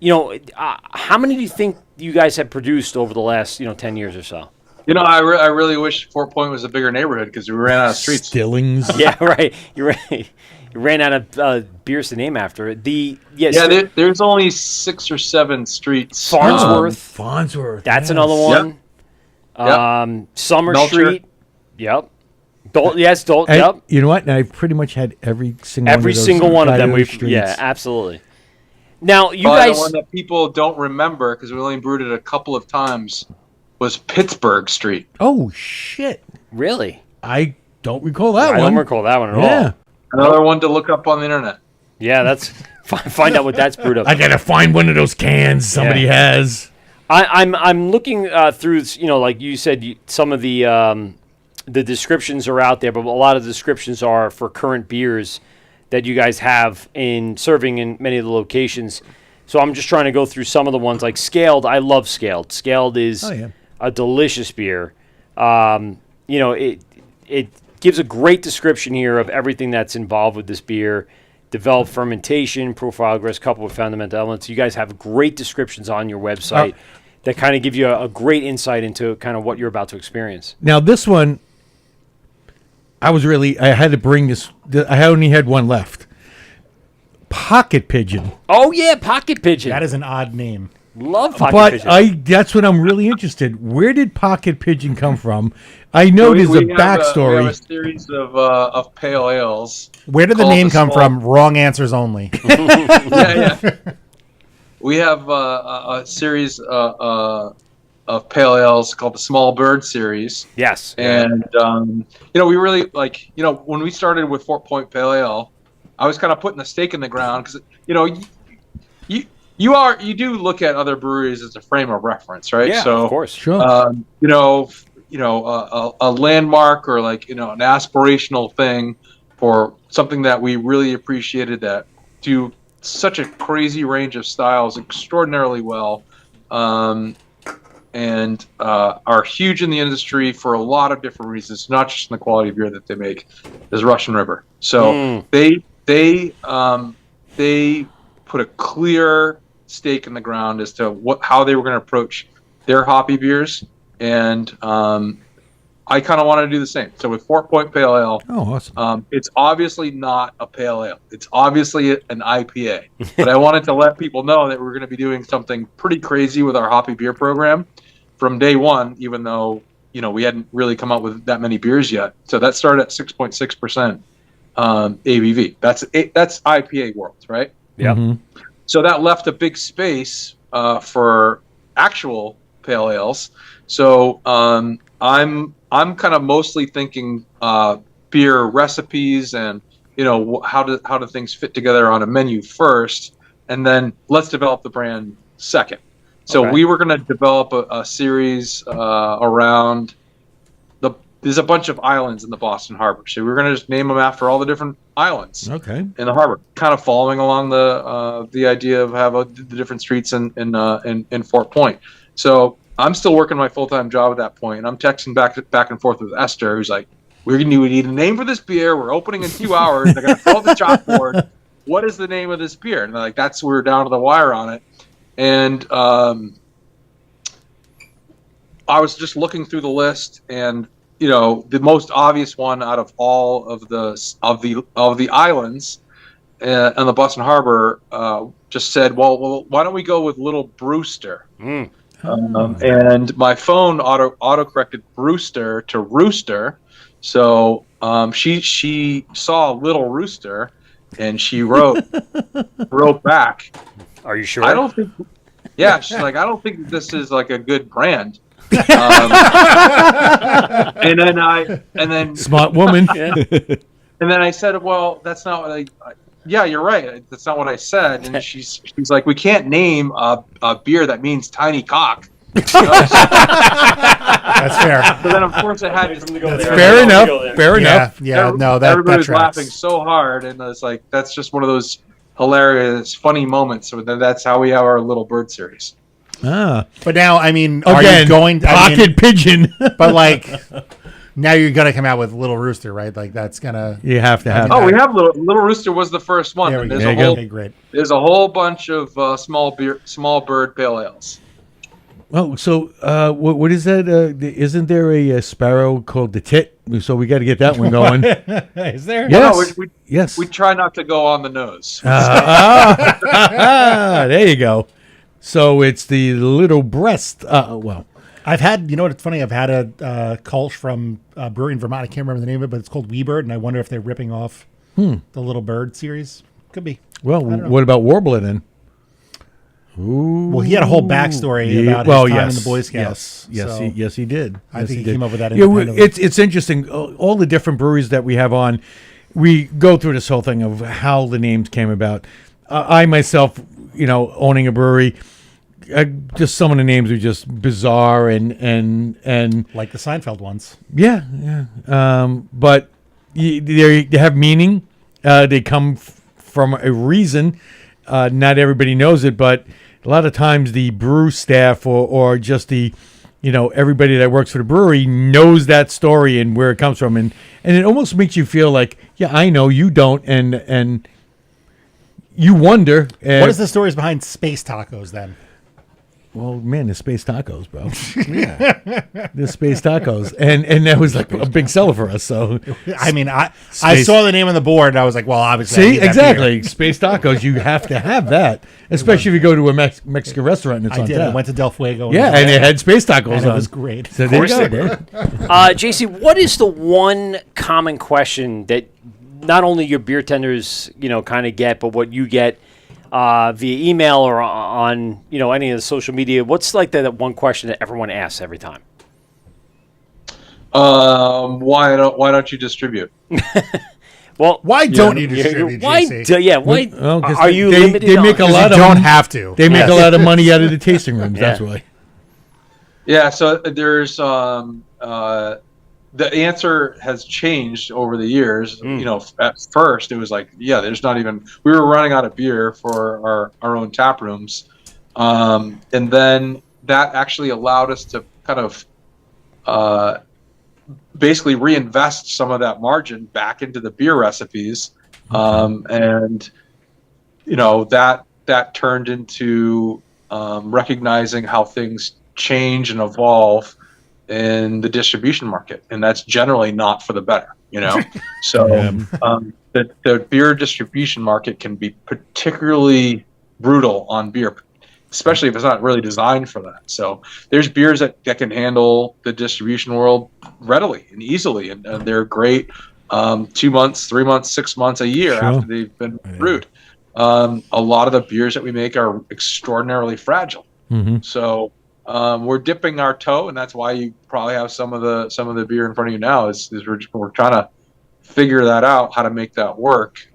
How many do you think you guys have produced over the last 10 years or so? I really wish Fort Point was a bigger neighborhood because we ran out of streets. Stillings. Yeah, right. You're right. You ran out of beers to name after it. There's only 6 or 7 streets. Farnsworth. Farnsworth. That's yes. another one. Yep. Summer Melcher. Street. Yep. Dalton. Yes, Dalton. And Yep. you know what? And I've pretty much had every single Every one of those single one of them. goddamn We've. streets. Yeah, absolutely. Now you Probably guys. the one that people don't remember because we only brewed it a couple of times was Pittsburgh Street. Oh shit! Really? I don't recall that I one. don't recall that one at Yeah. all. Another one to look up on the internet. Yeah, that's. Find out what that's brewed up. I gotta find one of those cans somebody Yeah. has. I'm looking through, like you said, some of the descriptions are out there, but a lot of the descriptions are for current beers that you guys have in serving in many of the locations. So I'm just trying to go through some of the ones like Scaled. I love Scaled. Scaled is a delicious beer. It gives a great description here of everything that's involved with this beer. Developed fermentation, profile aggress, coupled with fundamental elements. You guys have great descriptions on your website that kind of give you a great insight into kind of what you're about to experience. Now this one, I had to bring this. I only had one left. Pocket Pigeon. Oh yeah, Pocket Pigeon. That is an odd name. Love Pocket But Pigeon. that's what I'm really interested. Where did Pocket Pigeon come from? I know there's a We have backstory. a series of pale ales. Where did the Called name the come Small- from? Wrong answers only. Yeah. We have a series of pale ales called the Small Bird series. Yes. And we really when we started with Fort Point Pale Ale, I was kind of putting a stake in the ground because you do look at other breweries as a frame of reference, right? Yeah, So of course. Sure. a landmark or an aspirational thing for something that we really appreciated that do such a crazy range of styles extraordinarily well. And are huge in the industry for a lot of different reasons, not just in the quality of beer that they make, is Russian River. So they put a clear stake in the ground as to how they were going to approach their hoppy beers, and I kind of wanted to do the same. So with Fort Point Pale Ale, Oh, awesome. it's obviously not a pale ale. It's obviously an IPA. But I wanted to let people know that we're going to be doing something pretty crazy with our hoppy beer program from day one, even though, we hadn't really come up with that many beers yet. So that started at 6.6% ABV. That's IPA world, right? Yeah. Mm-hmm. So that left a big space for actual pale ales. So I'm kind of mostly thinking beer recipes and how do things fit together on a menu first, and then let's develop the brand second. So Okay. we were going to develop a series around there's a bunch of islands in the Boston Harbor, so we were going to just name them after all the different islands Okay. in the harbor, kind of following along the idea of the different streets in Fort Point. So I'm still working my full-time job at that point, and I'm texting back and forth with Esther, who's like, we need a name for this beer. We're opening in 2 hours. They're going to throw the chalkboard. What is the name of this beer? And they're like, we're down to the wire on it. And I was just looking through the list, and the most obvious one out of all of the islands on the Boston Harbor just said, well, why don't we go with Little Brewster? And my phone auto corrected Brewster to Rooster, so she saw Little Rooster, and she wrote back. Are you sure? I don't think. Yeah, she's like, I don't think this is like a good brand. And then Smart woman. and then I said, well, that's not what yeah, you're right. That's not what I said. And she's like, we can't name a beer that means tiny cock. That's fair. So then, of course, I had to go there. Fair enough. Fair enough. Yeah, no, that everybody was tracks. laughing so hard, and it's like that's just one of those hilarious, funny moments. So that's how we have our Little Bird series. Ah. But now, are Again, you going to pocket pigeon? But like, now you're gonna come out with Little Rooster, right? Like that's gonna. You have to have. Oh, we have Little Rooster was the first one. There we go. There you go. Okay, great. There's a whole bunch of small bird pale ales. Oh, so what is that? Isn't there a sparrow called the Tit? So we got to get that one going. Is there? Yes. No, Yes. we try not to go on the nose. There you go. So it's the little breast. Well, I've had, what's funny? I've had a Kolsch from a brewery in Vermont. I can't remember the name of it, but it's called Weebird, and I wonder if they're ripping off the Little Bird series. Could be. well, don't know. what about Warbler then? Ooh. Well, he had a whole backstory about his time in the Boy Scouts. Yes, So yes, he did. I Yes, think he did. came up with that Yeah, independently. it's interesting. All the different breweries that we have on, we go through this whole thing of how the names came about. I myself, owning a brewery, just some of the names are just bizarre and Like the Seinfeld ones. yeah. But they have meaning. They come from a reason. Not everybody knows it, but a lot of times the brew staff or just the, everybody that works for the brewery knows that story and where it comes from. And it almost makes you feel like, yeah, I know, you don't. And you wonder. What is the stories behind Space Tacos then? Well, man, the space tacos, bro. Yeah, the space tacos, and that was like a big seller for us. So, I mean, I Space- saw the name on the board and I was like, well, obviously. I see, need that exactly, beer. space tacos. You have to have that, especially if you go to a Mexican restaurant and it's I on did. I tap. went to Del Fuego. Yeah, and it had space tacos and on. it was great. So there you course go, they were. dude. JC, what is the one common question that not only your beer tenders, kind of get, but what you get via email or on, any of the social media? What's like that one question that everyone asks every time? Why don't you distribute? Well, Why don't you distribute why? JC? Why Well, 'cause are you they limited? make a on, lot You of don't them. have to. They make Yes. a lot of money out of the tasting rooms. That's Yeah. why. Yeah, so there's the answer has changed over the years. At first it was like, yeah, there's not even. We were running out of beer for our own tap rooms, and then that actually allowed us to kind of basically reinvest some of that margin back into the beer recipes, and that turned into recognizing how things change and evolve. in the distribution market, and that's generally not for the better, So the beer distribution market can be particularly brutal on beer, especially if it's not really designed for that. So there's beers that can handle the distribution world readily and easily, and they're great 2 months, 3 months, 6 months, a year after they've been brewed. A lot of the beers that we make are extraordinarily fragile. So we're dipping our toe, and that's why you probably have some of the beer in front of you now. Is we're trying to figure that out, how to make that work.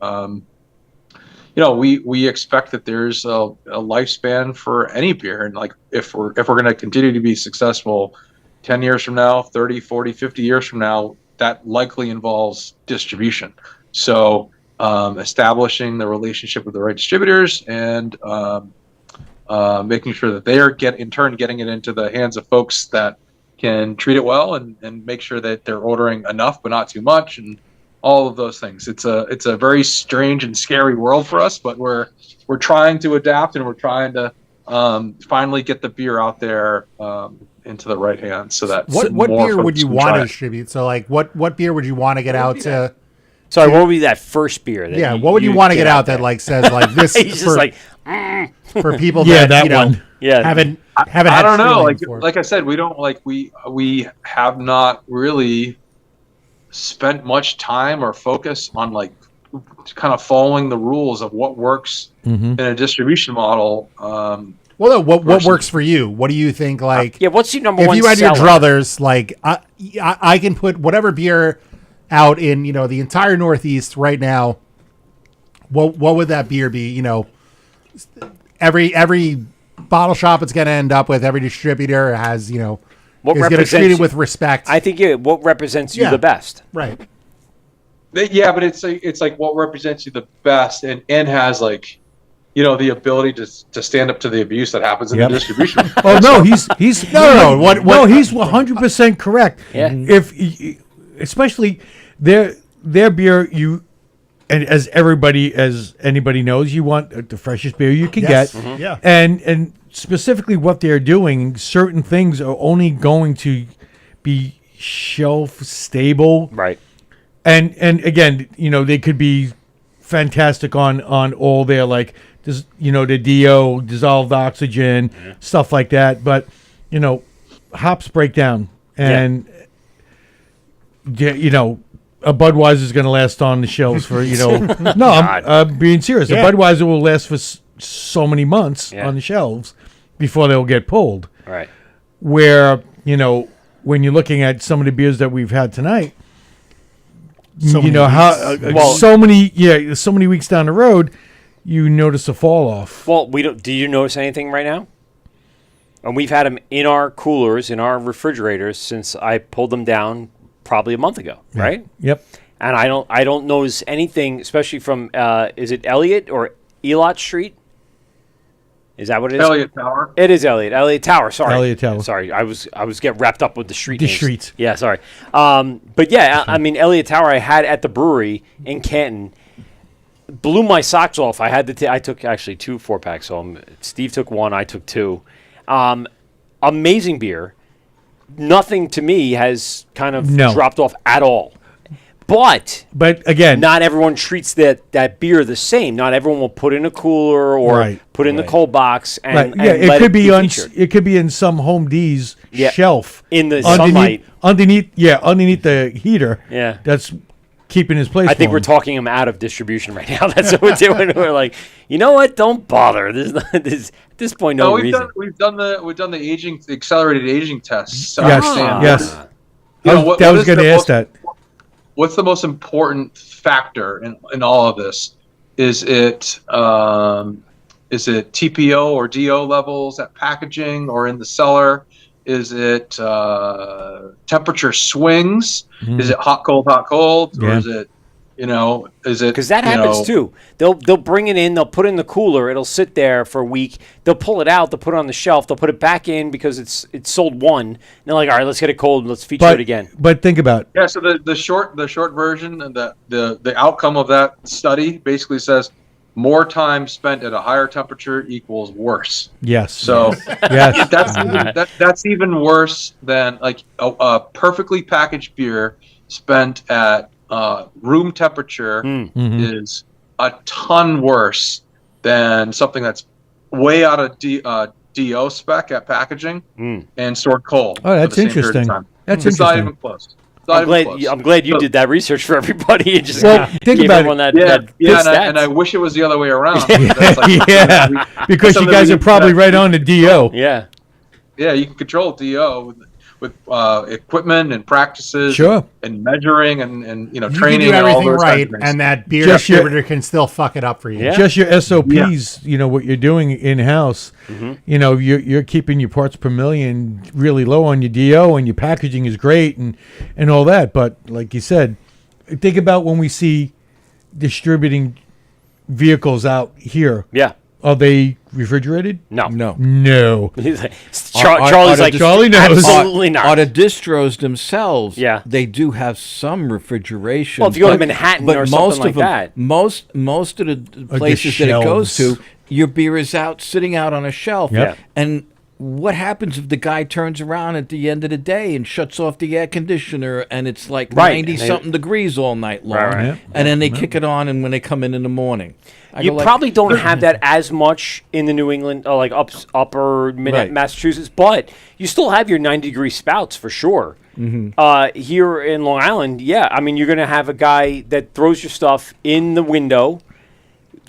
We expect that there's a lifespan for any beer, and like if we're going to continue to be successful 10 years from now, 30, 40, 50 years from now, that likely involves distribution. So establishing the relationship with the right distributors and making sure that they are in turn getting it into the hands of folks that can treat it well and make sure that they're ordering enough but not too much, and all of those things. It's a very strange and scary world for us, but we're trying to adapt, and we're trying to finally get the beer out there into the right hands. So that what beer would you want to distribute? So like what beer would you want to get out to? Sorry, what would be that first beer? That what would you want to get out that like says like this? He's just like for people that one. haven't I don't know. Like I said, we don't we have not really spent much time or focus on like kind of following the rules of what works in a distribution model. What works for you? What do you think? Like, what's your number one? If you had seller? your druthers, like I can put whatever beer out in the entire Northeast right now. What would that beer be? Every bottle shop it's going to end up with, every distributor has what is going to treat it with respect. I think what represents you the best, right? Yeah, but it's like what represents you the best, and has like the ability to stand up to the abuse that happens in the distribution. Oh no, he's he's 100% correct. Yeah. If especially their beer, and as anybody knows, you want the freshest beer you can get. Yeah. And specifically what they're doing, certain things are only going to be shelf stable. Right. And again, they could be fantastic on all their like the DO, dissolved oxygen, stuff like that. But hops break down, and a Budweiser is going to last on the shelves for No, I'm being serious. Yeah. A Budweiser will last for so many months on the shelves before they'll get pulled. Right. Where when you're looking at some of the beers that we've had tonight, so many weeks down the road, you notice a fall off. Well, we don't. Do you notice anything right now? And we've had them in our coolers, in our refrigerators, since I pulled them down probably a month ago, right? Yep. And I don't notice anything, especially from is it Elliott or Elot Street? Is that what it is? Elliott Tower. It is Elliott. Elliott Tower. Sorry. Elliott Tower. Sorry, I was getting wrapped up with the street. The names. streets. Yeah, sorry. But yeah, I mean Elliott Tower. I had at the brewery in Canton. Blew my socks off. I had I took actually 2 4-packs home. Steve took 1. I took 2. Amazing beer. Nothing to me has kind of dropped off at all. But again, not everyone treats that beer the same. Not everyone will put in a cooler or put in the cold box and it could be on it could be in some Home D's shelf in the sunlight underneath the heater. Yeah, that's keeping his place. I think we're talking him out of distribution right now. That's what we're doing. We're like, you know what? Don't bother. There's at this point no reason. We've done the accelerated aging tests. Yes. I was going to ask that. What's the most important factor in all of this? Is it TPO or DO levels at packaging or in the cellar? Is it temperature swings? Is it hot, cold, or is it because that happens too. They'll bring it in, they'll put it in the cooler, it'll sit there for a week. They'll pull it out, they'll put it on the shelf, they'll put it back in because it's sold one. And they're like, all right, let's get it cold, let's feature it again. But think about it. So the short version and the outcome of that study basically says more time spent at a higher temperature equals worse. Yes. So yes. that's even worse than like a perfectly packaged beer spent at room temperature is a ton worse than something that's way out of DO spec at packaging and stored cold. Oh, that's for the same period of interesting. time. That's It's not interesting. even close. It's not even close. I'm glad you did that research for everybody and just Well, think gave about everyone it. that good stats. And I wish it was the other way around. Yeah, because you guys are probably right on the DO. Yeah. Yeah, you can control DO with equipment and practices, Sure. and measuring and You can training do and all everything those right, kinds of things. and that beer Just your- distributor can still fuck it up for you. Yeah. Just your SOPs, you know, what you're doing in-house, you know, you're keeping your parts per million really low on your DO, and your packaging is great and all that. But like you said, think about when we see distributing vehicles out here. Yeah. Are they refrigerated? No. No. He's like, Are Charlie's the- like, Charlie knows. absolutely not. Are the distros themselves? Yeah. they do have some refrigeration. Well, if you go to but- Manhattan but or most something of like them, that. most of the places that it goes shelves. to, your beer is out sitting out on a shelf. Yep. And what happens if the guy turns around at the end of the day and shuts off the air conditioner and it's like Right, 90 and they- something degrees all night long, Right. Yep. and then they kick it on, and when they come in the morning, I You go like, probably don't have that as much in the New England, like upper Right. Massachusetts, but you still have your 90-degree spouts for sure. Here in Long Island, yeah, I mean, you're going to have a guy that throws your stuff in the window,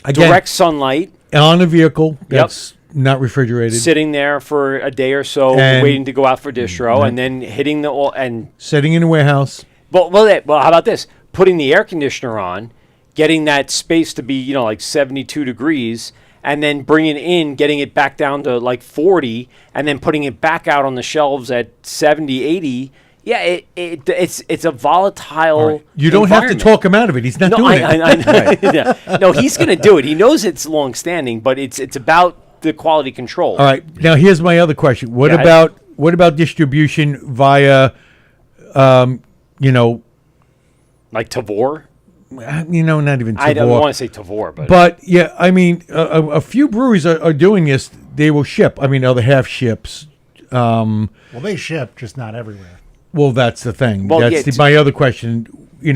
Again, direct sunlight, on a vehicle that's not refrigerated, sitting there for a day or so, And- waiting to go out for distro, and then hitting the and sitting in a warehouse. well, how about this? Putting the air conditioner on, getting that space to be like 72 degrees, and then bringing it in, getting it back down to like 40, and then putting it back out on the shelves at 70, 80. Yeah, it's a volatile. You don't have to environment. talk him out of it. He's not No, doing it. I know. Yeah. No, he's going to do it. He knows it's long standing, but it's about the quality control. All right. Now here's my other question. What Yeah, about distribution via, you know, Like Tavor. not even I don't Tavor. want to say Tavor, but But yeah, I mean, a few breweries are doing this. They will ship. I mean, other half ships. Well, they ship, just not everywhere. Well, that's the thing. Well, That's yeah, my other question. You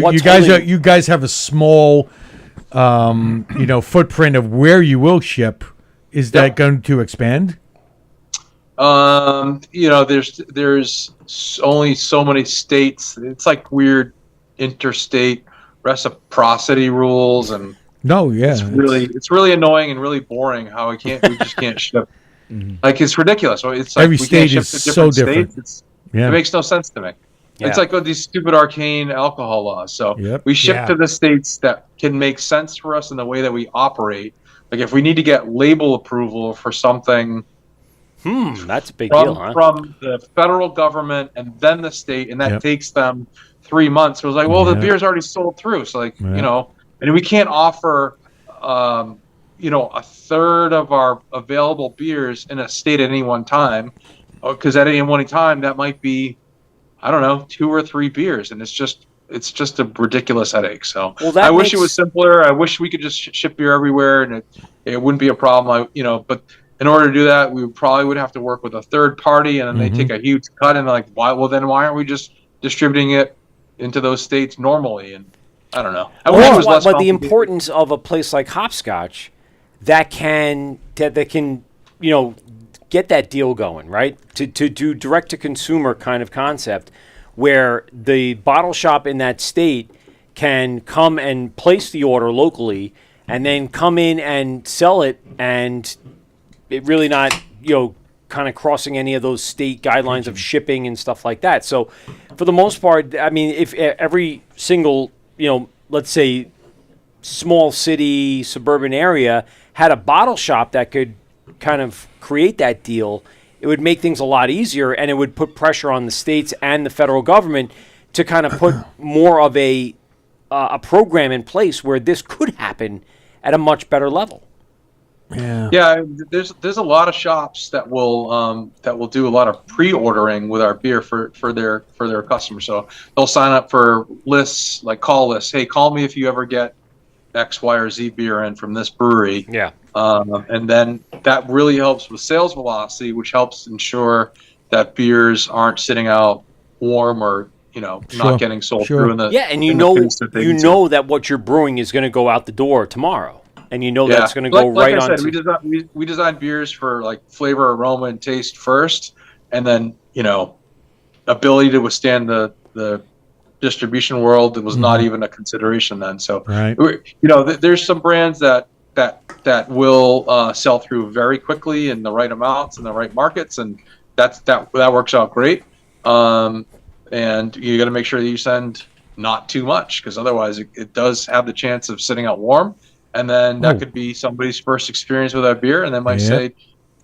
What's guys holding- you guys have a small, footprint of where you will ship. Is that going to expand? There's only so many states. It's like weird interstate reciprocity rules, and No, yeah. it's really annoying and really boring how we just can't ship. Like, it's ridiculous. It's like Every we state can't ship is to so different different. states. Yeah. It makes no sense to me. Yeah. It's like these stupid arcane alcohol laws. So Yep. we ship Yeah. to the states that can make sense for us in the way that we operate. Like, if we need to get label approval for something that's a big deal, huh? from the federal government and then the state, and that Yep. takes them 3 months. It was like, well, the Yeah. beer's already sold through. So, like, Yeah. and we can't offer, a third of our available beers in a state at any one time, because at any one time that might be, I don't know, 2 or 3 beers, and it's just a ridiculous headache. So Well, that I wish it makes- was simpler. I wish we could just ship beer everywhere, and it wouldn't be a problem. But in order to do that, we probably would have to work with a third party, and then they take a huge cut. And like, why? Well, then why aren't we just distributing it into those states normally? And I don't know. I wish it was less But the complicated. importance of a place like Hopscotch that can get that deal going, right? To do direct to consumer kind of concept, where the bottle shop in that state can come and place the order locally, and then come in and sell it, and it really not kind of crossing any of those state guidelines of shipping and stuff like that. So for the most part, I mean, if every single let's say small city suburban area had a bottle shop that could kind of create that deal, it would make things a lot easier, and it would put pressure on the states and the federal government to kind of put more of a program in place where this could happen at a much better level. Yeah, there's a lot of shops that will do a lot of pre-ordering with our beer for their customers. So they'll sign up for lists, like call lists. Hey, call me if you ever get X, Y, or Z beer in from this brewery. Yeah. And then that really helps with sales velocity, which helps ensure that beers aren't sitting out warm or, Sure. not getting sold Sure. through in the Yeah, and you in the know pace that they you need know that what you're brewing is going to go out the door tomorrow, and you know to. that's going to go like right I said, on. we design beers for like flavor, aroma, and taste first, and then ability to withstand the distribution world. It was not even a consideration then. So Right. there's some brands that will sell through very quickly in the right amounts in the right markets, and that works out great. And you got to make sure that you send not too much, because otherwise it does have the chance of sitting out warm, and then that could be somebody's first experience with that beer, and they might say,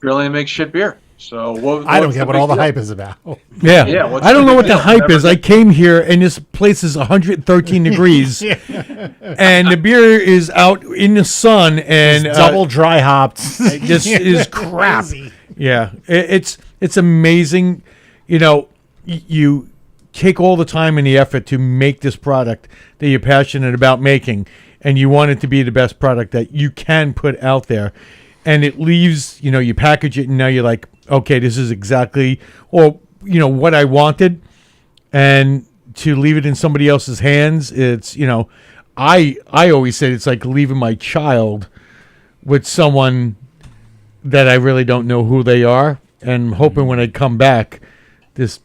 "Really makes shit beer." So I don't get what all the hype is about. Yeah. Yeah, what's I don't the know what big the deal? hype Never is. I came here and this place is 113 degrees, and the beer is out in the sun, and Double dry hopped. this is crap. Crazy. Yeah, it's amazing. You take all the time and the effort to make this product that you're passionate about making, and you want it to be the best product that you can put out there. And it leaves, you package it, and now you're like, okay, this is exactly, what I wanted. And to leave it in somebody else's hands, it's, I always said it's like leaving my child with someone that I really don't know who they are, and hoping when I come back, the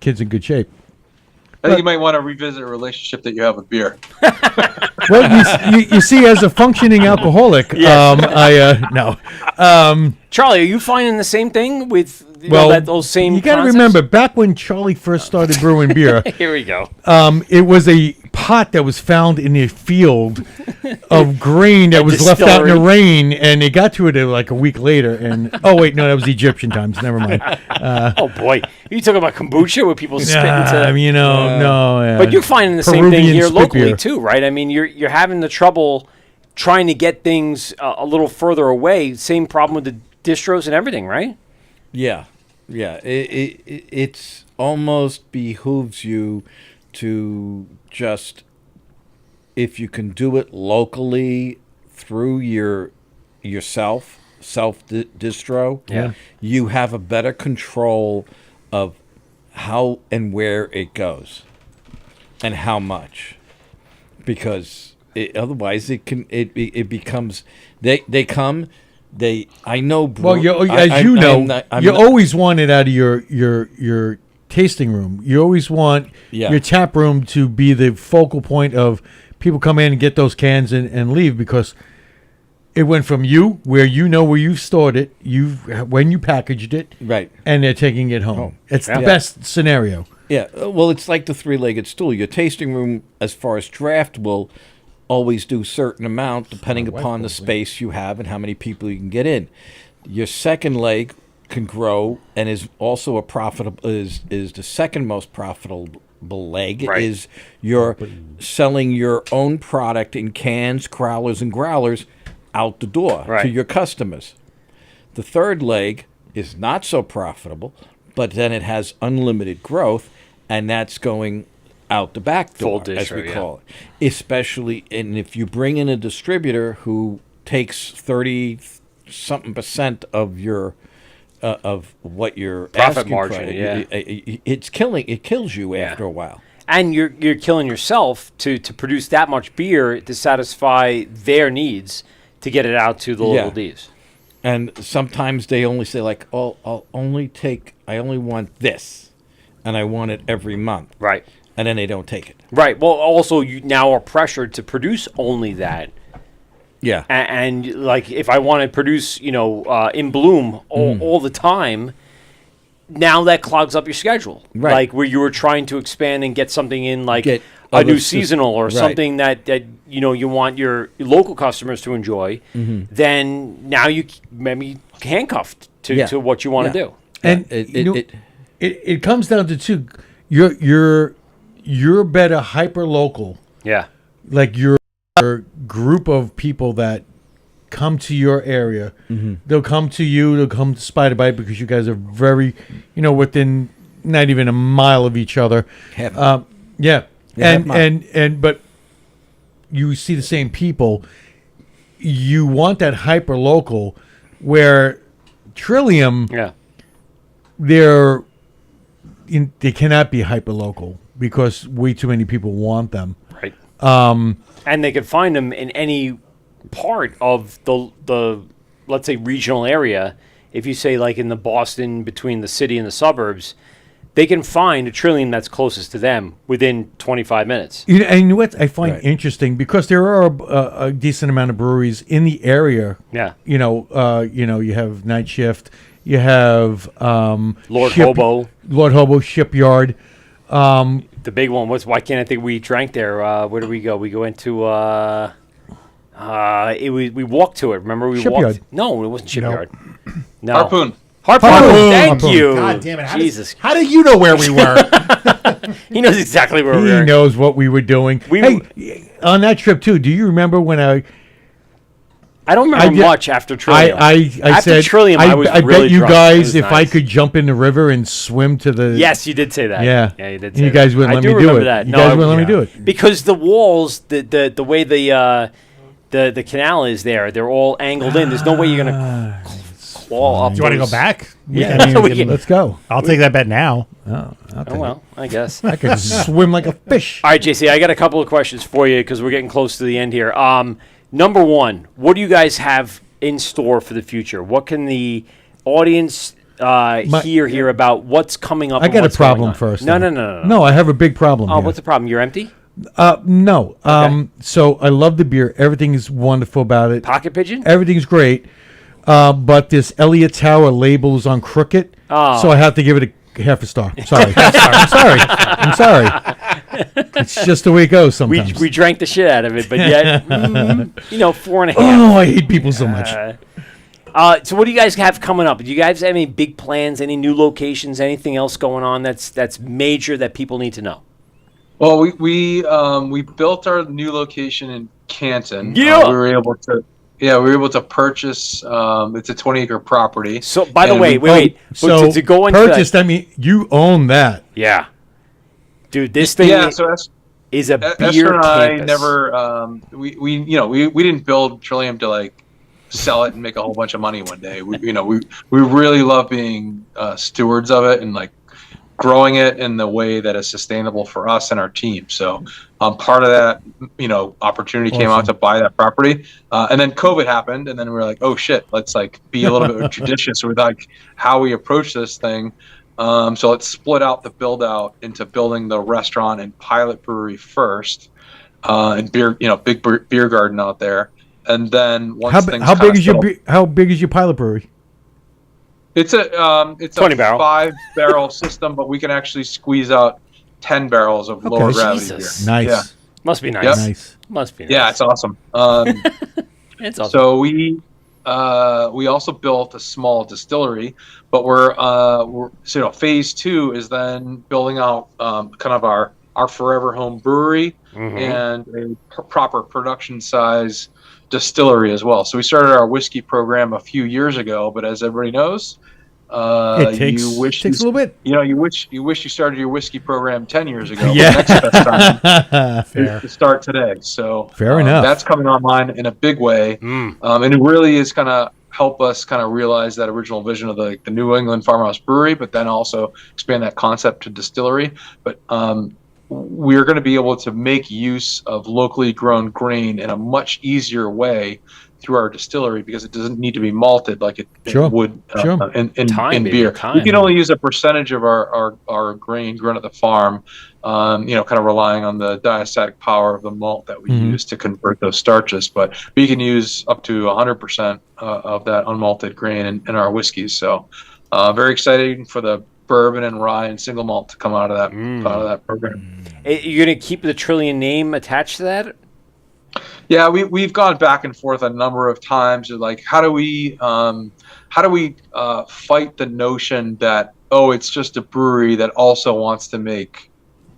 kid's in good shape. I think you might want to revisit a relationship that you have with beer. Well, you see, as a functioning alcoholic, no. Charlie, are you finding the same thing with those same? You got to concepts? remember, back when Charlie first started brewing beer, Here we go. it was a pot that was found in a field of grain that was left out in the distillery. rain, and they got to it like a week later. And oh wait, no, that was Egyptian times. Never mind. Oh boy, you talking about kombucha where people spit into? No. But you're finding the same thing Peruvian here spit locally beer. too, right? I mean, you're having the trouble trying to get things a little further away. Same problem with the distros and everything, right? Yeah. It's almost behooves you to just, if you can do it locally through yourself self distro, Yeah. you have a better control of how and where it goes and how much, because otherwise it becomes I know. Well, you always want it out of your tasting room. You always want your tap room to be the focal point of people come in and get those cans and leave, because it went from where you stored it, when you packaged it, right, and they're taking it home. It's the best scenario. Yeah, well, it's like the three-legged stool. Your tasting room, as far as draft, will always do a certain amount depending upon the space you have and how many people you can get in. Your second leg can grow and is also is the second most profitable leg. Right. Is you're selling your own product in cans, crowlers, and growlers out the door to your customers. The third leg is not so profitable, but then it has unlimited growth, and that's going out the back door, as we call it. Especially, and if you bring in a distributor who takes 30-something% of your of what your Profit margin, it kills you after a while. And you're killing yourself to produce that much beer to satisfy their needs to get it out to the local Ds. And sometimes they only say like, "Oh, I only want this, and I want it every month." Right. And then they don't take it. Right. Well, also you now are pressured to produce only that. Yeah. And like, if I want to produce, in bloom all the time, now that clogs up your schedule. Right. Like where you were trying to expand and get something in, like Get a other new seasonal or something that you want your local customers to enjoy. Then now you maybe handcuffed to what you want to do. And it comes down to two. You're better hyper local. Yeah. Like your group of people that come to your area. They'll come to you. They'll come to Spider Bite because you guys are very, within not even a mile of each other. Yeah. But you see the same people. You want that hyper local, where Trillium, Yeah. they cannot be hyper local because way too many people want them. Right. And they can find them in any part of the let's say regional area. If you say like in the Boston, between the city and the suburbs, they can find a Trillium that's closest to them within 25 minutes. And you know what I find interesting, because there are a decent amount of breweries in the area. Yeah. You have Night Shift, you have Lord Hobo Shipyard. The big one was, why can't I think we drank there? Where do we go? We go into we walked to it. Remember we Shipyard. walked? No, it wasn't Shipyard. No. Harpoon. Harpoon. Thank Harpoon. you. God damn it! Jesus. How did you know where we were? He knows exactly where we He were. knows what we were doing. On that trip too, do you remember when I don't remember much after Trillium. I after said, Trillium, I was I really bet you drunk. It guys, was if I nice. could jump in the river and swim to the... Yes, you did say that. Yeah. Yeah, you did And say you guys that. wouldn't I let do me do remember it. that. You No, guys wouldn't let me do it. Because the walls, the way the canal is there, they're all angled in. There's no way you're going to claw up. Do you want to go back? Yeah, let's go. I'll take that bet now. I'll take Oh, well, I guess. I could swim like a fish. All right, JC, I got a couple of questions for you because we're getting close to the end here. Number one, what do you guys have in store for the future? What can the audience hear about what's coming up? I and got a what's going problem on? first. No. No, I have a big problem Oh, here. what's the problem? You're empty? No. Okay. So I love the beer. Everything is wonderful about it. Pocket pigeon? Everything's great. But this Elliott Tower label is on crooked. Oh. So I have to give it a half a star. Sorry. I'm sorry. It's just the way it goes sometimes. We drank the shit out of it, but yet, 4.5. Oh, I hate people so much. So what do you guys have coming up? Do you guys have any big plans, any new locations, anything else going on that's major that people need to know? Well, we built our new location in Canton. Yeah. We were able to purchase. It's a 20-acre property. So, by the And way, wait. So to go into purchased, that, I mean, you own that. yeah, dude, this thing is a beer Esther and I campus. never. We didn't build Trillium to like sell it and make a whole bunch of money one day. We really love being stewards of it and like growing it in the way that is sustainable for us and our team. So part of that, opportunity came out to buy that property. And then COVID happened. And then we were like, oh shit, let's like be a little bit judicious with like how we approach this thing. So let's split out the build out into building the restaurant and pilot brewery first, and beer, big beer garden out there. And then once How big is your pilot brewery? It's a 20 barrel. 5-barrel system, but we can actually squeeze out 10 barrels of lower gravity Jesus. beer. Nice. Yeah. Must be nice. Yep. Nice. Must be nice. Yeah, it's awesome. It's awesome. So we also built a small distillery, but we're phase 2 is then building out kind of our forever home brewery and a proper production size distillery as well. So we started our whiskey program a few years ago, but as everybody knows, It takes a little bit. You wish you started your whiskey program 10 years ago. Yeah. But the next best time Fair. is to start today. So Fair enough. That's coming online in a big way, and it really is going to help us kind of realize that original vision of the New England Farmhouse Brewery, but then also expand that concept to distillery. But we're going to be able to make use of locally grown grain in a much easier way through our distillery because it doesn't need to be malted like it would in beer. We can only use a percentage of our grain grown at the farm, kind of relying on the diastatic power of the malt that we use to convert those starches. But we can use up to 100% of that unmalted grain in our whiskeys. So very exciting for the bourbon and rye and single malt to come out of that program. You're going to keep the Trillium name attached to that? Yeah, we've gone back and forth a number of times. Like, how do we fight the notion that it's just a brewery that also wants to make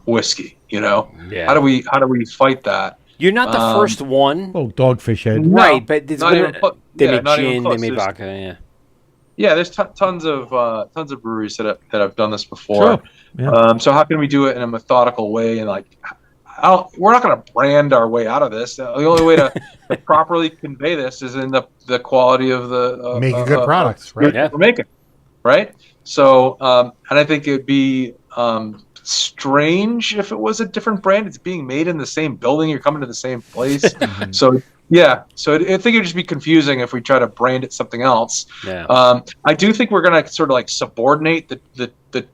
whiskey? Yeah. How do we fight that? You're not the first one, Oh, Dogfish Head. right? But it's not even close. they Yeah, make not even gin, they close. make There's- vodka. Yeah. Yeah, there's tons of breweries that have done this before. Sure. Yeah. So how can we do it in a methodical way and like we're not going to brand our way out of this. The only way to properly convey this is in the quality of the Making good products, right? Yeah. We're making, right? So, and I think it'd be strange if it was a different brand. It's being made in the same building. You're coming to the same place. So yeah, so I think it'd just be confusing if we try to brand it something else. Yeah. I do think we're going to sort of like subordinate the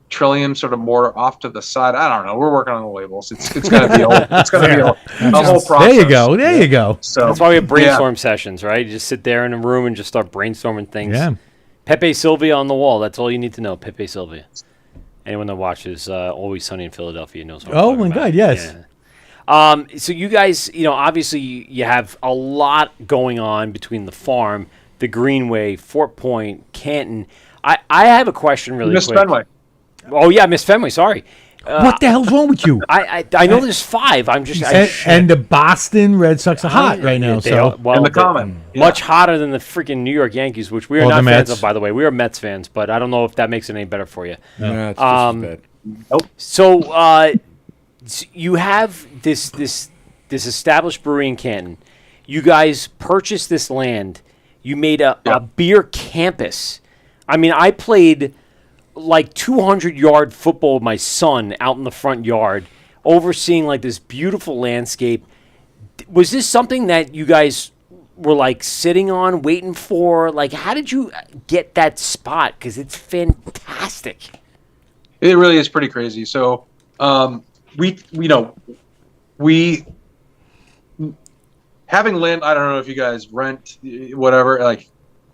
Trillium sort of more off to the side. I don't know. We're working on the labels. It's going to be a whole process. There you go. There you go. So That's why we have brainstorm sessions, right? You just sit there in a room and just start brainstorming things. Yeah. Pepe Sylvia on the wall. That's all you need to know. Pepe Sylvia. Anyone that watches Always Sunny in Philadelphia knows what I'm Oh talking my about. God, yes. Yeah. So you guys, obviously you have a lot going on between the farm, the Greenway, Fort Point, Canton. I have a question really Miss quick. Fenway. Oh yeah, Miss Fenway. Sorry. What the hell's wrong with you? I know there's 5. I'm just And the Boston Red Sox are hot right now. They So are- well, And the they're Common. much hotter than the freaking New York Yankees, which we are Or the not fans Mets. of, by the way. We are Mets fans, but I don't know if that makes it any better for you. No, it's just as bad. So you have this established brewery in Canton. You guys purchased this land. You made a beer campus. I mean, I played like 200-yard football with my son out in the front yard, overseeing like this beautiful landscape. Was this something that you guys were like sitting on, waiting for? Like, how did you get that spot? Because it's fantastic. It really is pretty crazy. So we having land. I don't know if you guys rent whatever. Like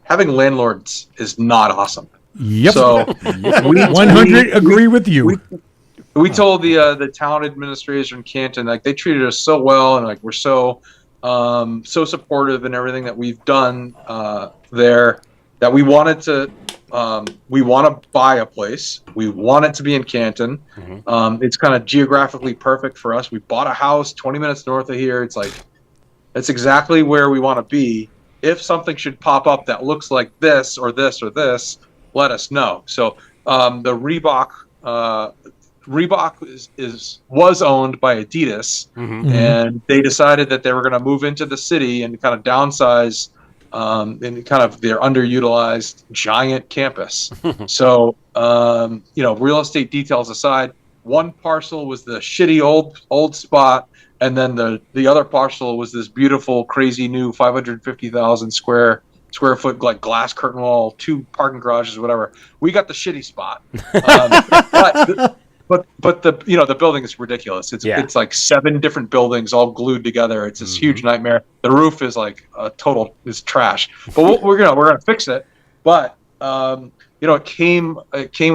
having landlords is not awesome. Yep. So 100 agree with you. we told the town administration in Canton, like they treated us so well, and like we're so supportive in everything that we've done there, that we want to buy a place. We want it to be in Canton. It's kind of geographically perfect for us. We bought a house 20 minutes north of here. It's like it's exactly where we want to be. If something should pop up that looks like this or this or this, let us know. So the Reebok was owned by Adidas, and they decided that they were going to move into the city and kind of downsize in kind of their underutilized giant campus. So real estate details aside, one parcel was the shitty old spot, and then the other parcel was this beautiful, crazy new 550,000 square foot like glass curtain wall, 2 parking garages, whatever. We got the shitty spot, but the building is ridiculous. It's like 7 different buildings all glued together. It's this huge nightmare. The roof is like is trash. But we're gonna fix it. But it came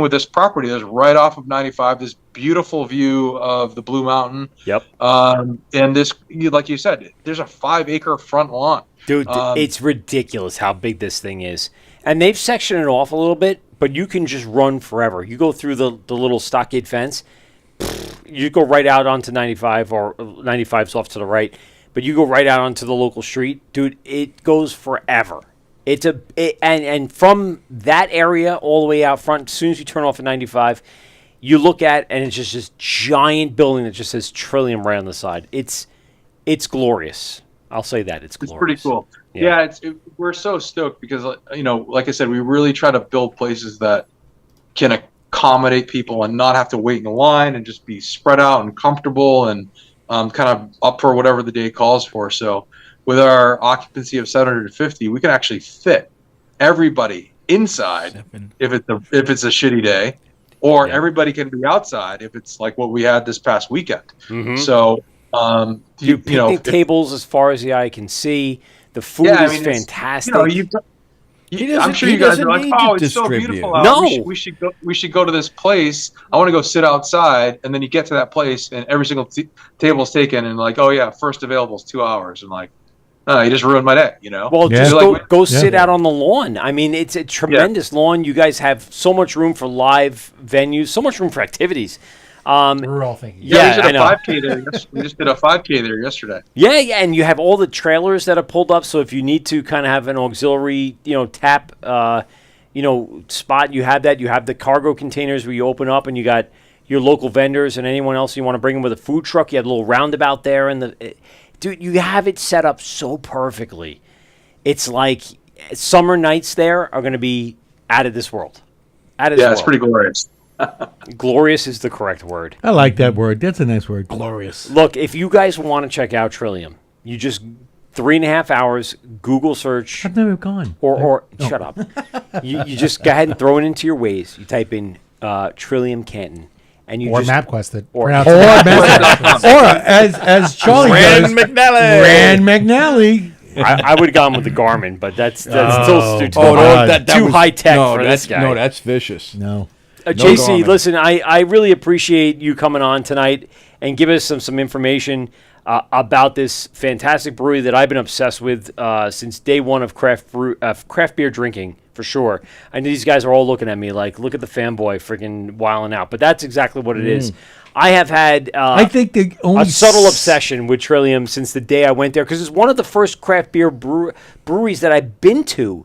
with this property that's right off of 95. This beautiful view of the Blue Mountain. Yep. And this, like you said, there's a 5-acre front lawn. Dude, it's ridiculous how big this thing is. And they've sectioned it off a little bit, but you can just run forever. You go through the little stockade fence, you go right out onto 95, or 95's off to the right, but you go right out onto the local street. Dude, it goes forever. And from that area all the way out front, as soon as you turn off at 95, you look at, and it's just this giant building that just says Trillium right on the side. It's glorious. I'll say that. It's glorious. It's pretty cool. Yeah, we're so stoked because, like I said, we really try to build places that can accommodate people and not have to wait in a line and just be spread out and comfortable and kind of up for whatever the day calls for. So with our occupancy of 750, we can actually fit everybody inside if it's a shitty day, or everybody can be outside if it's like what we had this past weekend. So picnic tables as far as the eye can see. The food is fantastic. I'm sure you guys are like, oh, it's so beautiful out. No, we should go to this place. I want to go sit outside, and then you get to that place, and every single table's taken, and like, oh yeah, first available is 2 hours, and like, oh, you just ruined my day, Well, just go sit out on the lawn. I mean, it's a tremendous lawn. You guys have so much room for live venues, so much room for activities. We're all thinking. We just did a 5K there. We just did a 5K there yesterday. Yeah, and you have all the trailers that are pulled up. So if you need to kind of have an auxiliary, tap, spot, you have that. You have the cargo containers where you open up, and you got your local vendors and anyone else you want to bring in with a food truck. You have a little roundabout there, and dude, you have it set up so perfectly. It's like summer nights there are going to be out of this world. Out of this world. It's pretty glorious. Glorious is the correct word. I like that word. That's a nice word. Glorious. Look, if you guys want to check out Trillium, you just 3.5 hours, Google search. I've never gone. Or shut up. You just go ahead and throw it into your Waze. You type in Trillium Canton. And you Or just, MapQuest it. or- Pronounce Or, it. as Charlie Rand does, McNally. Rand McNally. I would have gone with the Garmin, but that's still too, God. too high tech no, for this guy. No, that's vicious. No. JC, Garmin. listen, I really appreciate you coming on tonight and give us some information about this fantastic brewery that I've been obsessed with since day one of craft beer drinking, for sure. I know these guys are all looking at me like, look at the fanboy freaking wilding out, but that's exactly what it is. I have had I think the only a subtle obsession with Trillium since the day I went there because it's one of the first craft beer breweries that I've been to.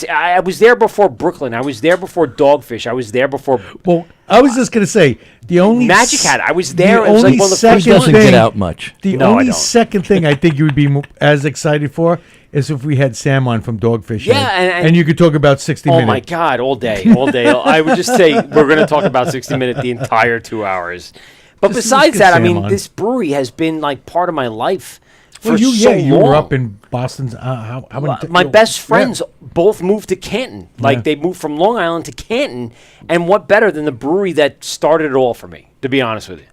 I was there before Brooklyn. I was there before Dogfish. I was there before Well, I was just going to say, the only... Magic Hat. I was there. the It was like only one of the second first Doesn't ones. get out much. The No, I only don't. second thing I think you would be as excited for is if we had Sam on from Dogfish. Yeah, Head, and you could talk about 60 Oh minutes. my God, all day. I would just say we're going to talk about 60 Minutes the entire 2 hours. But Just besides get that, I Sam mean, on. this brewery has been like part of my life for Well, you so you long. were up in Boston's... how many My best friends Yeah. both moved to Canton. Like Yeah. they moved from Long Island to Canton, and what better than the brewery that started it all for me? To be honest with you,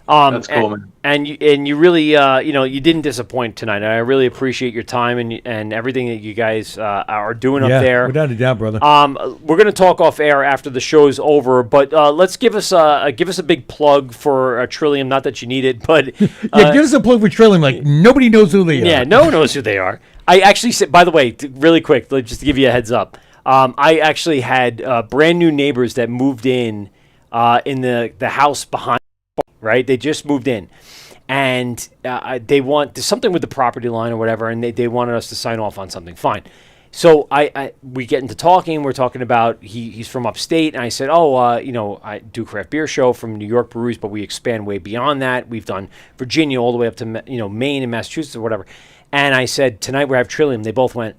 That's cool, man. And you really you didn't disappoint tonight. I really appreciate your time and everything that you guys are doing up there. Without a doubt, brother. We're going to talk off air after the show's over, but let's give us a big plug for Trillium. Not that you need it, but yeah, give us a plug for Trillium. Like, nobody knows who they are. yeah, no one knows who they are. I actually said, by the way, really quick, just to give you a heads up, I actually had brand new neighbors that moved in the house behind. Right, they just moved in, and they want there's something with the property line or whatever, and they wanted us to sign off on something. Fine. So we get into talking. We're talking about he's from upstate, and I said, I do craft beer show from New York breweries, but we expand way beyond that. We've done Virginia all the way up to Maine and Massachusetts or whatever. And I said tonight we have Trillium. They both went,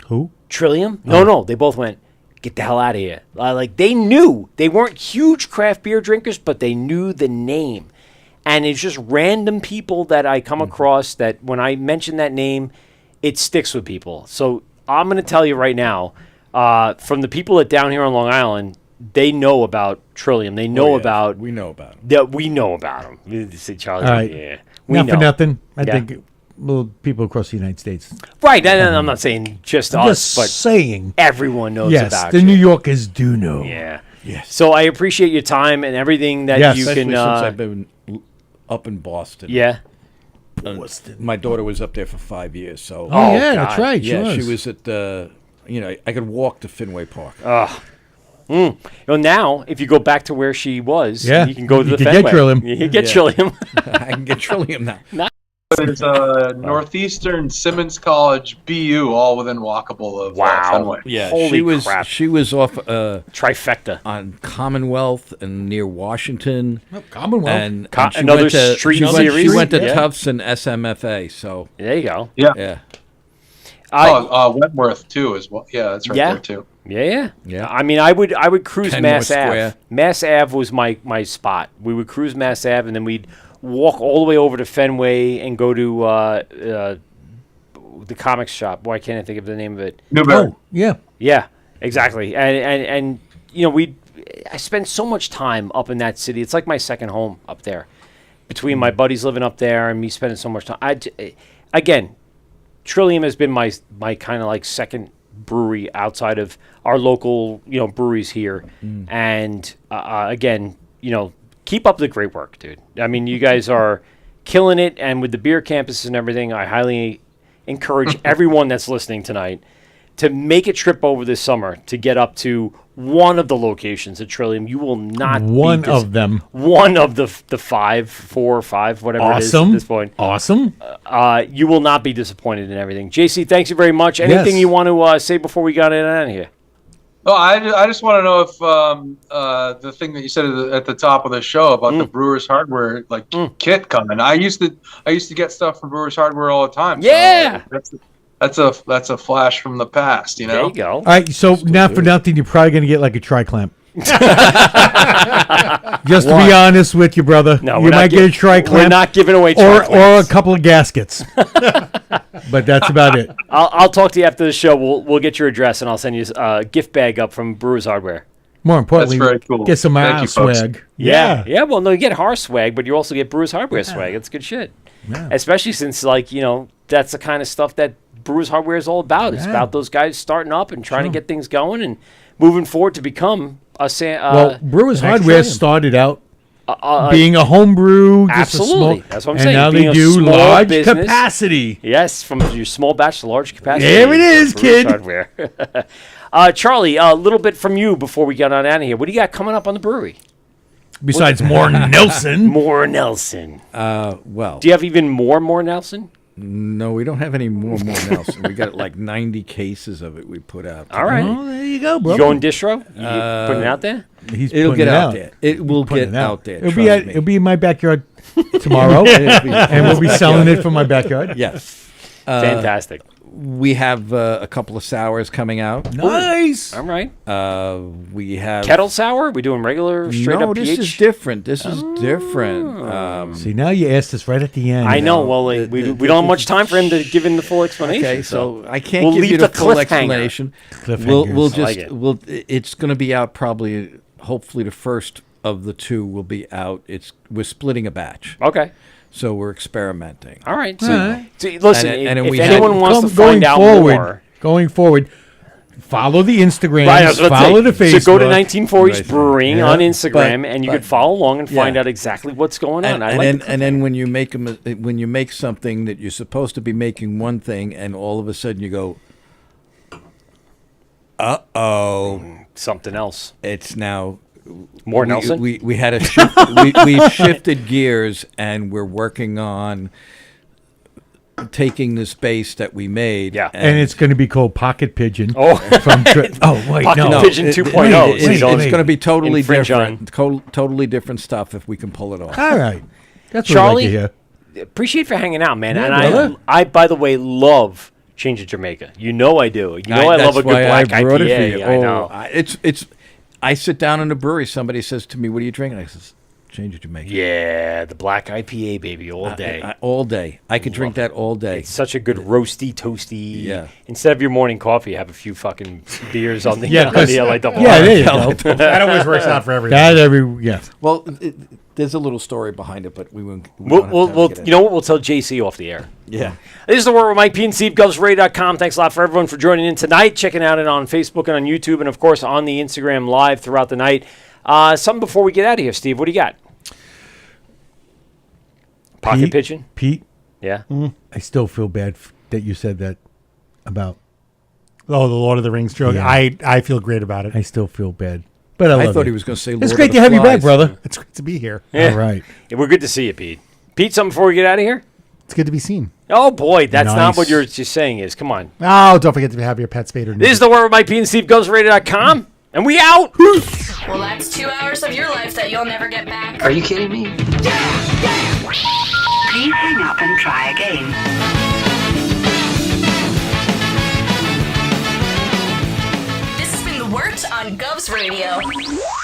Who? Trillium? No, they both went, get the hell out of here. Like they knew they weren't huge craft beer drinkers, but they knew the name. And it's just random people that I come across that when I mention that name, it sticks with people. So I'm going to tell you right now, from the people that down here on Long Island, they know about Trillium. They know about We know about him. that. We know about them. You see Charlie's All like, right. yeah, we Not know. for nothing. I Yeah. think little people across the United States. Right. And I'm not saying just I'm us, just but saying. everyone knows Yes, about the you. New Yorkers do know. Yeah. Yes. So I appreciate your time and everything that Yes. you Especially can. since I've been up in Boston. Yeah. Boston. My daughter was up there for 5 years, so Oh, yeah, that's God. right. yeah, she she was at I could walk to Fenway Park. Now, if you go back to where she was, Yeah. you can go to You the can get Fenway. Trillium. You can get Yeah. Trillium. I can get Trillium now. There's Northeastern Simmons College, BU, all within walkable of Wow. Fenway. Yeah, Holy crap. she was off Trifecta. on Commonwealth and near Washington. Commonwealth. And she another went to, street she went, series? She went to Yeah. Tufts and SMFA. So There you go. Yeah. yeah, Wentworth too as well. Yeah, that's right Yeah. there too. Yeah. Yeah. I mean, I would cruise Kenmore Mass Ave. Square. Mass Ave was my spot. We would cruise Mass Ave, and then we'd walk all the way over to Fenway and go to the comics shop. Why can't I think of the name of it? Newberry. Oh, yeah. Yeah, exactly. And I spend so much time up in that city. It's like my second home up there. Between my buddies living up there and me spending so much time. Again, Trillium has been my kind of like second brewery outside of our local, breweries here. And again, keep up the great work, dude. I mean, you guys are killing it, and with the beer campuses and everything, I highly encourage everyone that's listening tonight to make a trip over this summer to get up to one of the locations at Trillium. You will not One be of them. one of the 4 or 5, whatever it is at Awesome. this point. Awesome. You will not be disappointed in everything. JC, thanks you very much. Anything Yes. you want to say before we got it out of here? Oh, I just want to know if the thing that you said at the top of the show about the Brewers Hardware kit coming. I used to get stuff from Brewers Hardware all the time. Yeah. So that's a flash from the past. You know. There you go. All right, so not for nothing, you're probably going to get like a tri-clamp. Just to be honest with you, brother. No, you might get a tri-clamp. We're not giving away or tri-clamps. a couple of gaskets. But that's about it. I'll talk to you after the show. We'll get your address and I'll send you a gift bag up from Brewers Hardware. More importantly, That's very cool. get some Thank you, folks. swag. Yeah. Well, no, you get our swag, but you also get Brewers Hardware swag. It's good shit. Yeah. Especially since, that's the kind of stuff that Brewers Hardware is all about. It's about those guys starting up and trying to get things going and moving forward to become a. Well, Brewers Hardware trillion. started out being a homebrew, just absolutely. a small, That's what I'm and saying. now Being they a do small large business. capacity. Yes, from your small batch to large capacity. There it is, for Brewers kid. Hardware. Charlie, a little bit from you before we get on out of here. What do you got coming up on the brewery? Besides more Nelson. More Nelson. Well, Do you have even more Nelson? no, we don't have any more Nelson. We got like 90 cases of it we put out. All right. Oh, there you go, bro. You going distro? You putting it out there? He's It'll putting get it out there. It will Putting get it out there. It'll be trust me. it'll be in my backyard tomorrow, and we'll be selling it from my backyard. Yes. Fantastic. We have a couple of sours coming out. Nice. All right. We have Kettle sour? We doing regular straight no, up this pH? is different. This is different. See, now you asked us right at the end. I know. Well, we don't have much time for him to give him the full explanation. Okay, so I can't we'll give leave you the the full cliffhanger. explanation. Cliffhangers. We'll I like just it. it's going to be out probably. Hopefully, the first of the two will be out. We're splitting a batch, Okay. so we're experimenting. All right. So, right. so listen, And if we had- anyone wants to find out more. Going forward, follow the Instagrams, Right, I was about to follow say, the Facebook. So go to 1940s Right. Brewing Yeah. on Instagram, But- and you but- can follow along and find Yeah. out exactly what's going on. And then when you make when you make something that you're supposed to be making one thing, and all of a sudden you go, something else. it's now More Nelson. We had a we've shifted gears, and we're working on taking the space that we made. Yeah. And it's going to be called Pocket Pigeon. Oh. From wait, Pocket no. Pigeon 2.0. It's, so you don't going to be totally infringe different. Totally different stuff if we can pull it off. All right. That's Charlie? what I like to hear. Appreciate for hanging out, man. Yeah, and brother. I, by the way, love Change of Jamaica. You know I do. You know I love a That's good why black I brought it for IPA. you. I know. It's. I sit down in a brewery. Somebody says to me, "What are you drinking?" I says, "Change of Jamaica." Yeah, the black IPA, baby, all day. All day. I could drink that all day. It's such a good roasty, toasty. Yeah. Instead of your morning coffee, have a few fucking beers on the, Yeah, on the LA double. Yeah, R. there you go. That always works out for everybody. Yes. Well, there's a little story behind it, but we won't. We'll you know what? We'll tell JC off the air. Yeah. This is the Word with Mike P and Steve, GovsRadio.com. Thanks a lot for everyone for joining in tonight, checking out it on Facebook and on YouTube, and of course on the Instagram Live throughout the night. Something before we get out of here, Steve. What do you got? Pocket pigeon? Pete, Yeah. I still feel bad that you said that about. Oh, the Lord of the Rings joke. Yeah. I feel great about it. I still feel bad. But I, I love thought it. he was going to say. It's Lord great of to the have you back, Flies. brother. It's great to be here. All right. Yeah, we're good to see you, Pete. Pete, something before we get out of here? It's good to be seen. Oh, boy, that's not Nice. what you're just saying is. Come on. Oh, don't forget to have your pet spayed or This is the Word with Mike P and Steve, GovsRadio.com, and we out. Well, that's 2 hours of your life that you'll never get back. Are you kidding me? Please hang up and try again. This has been the Wort on Govs Radio.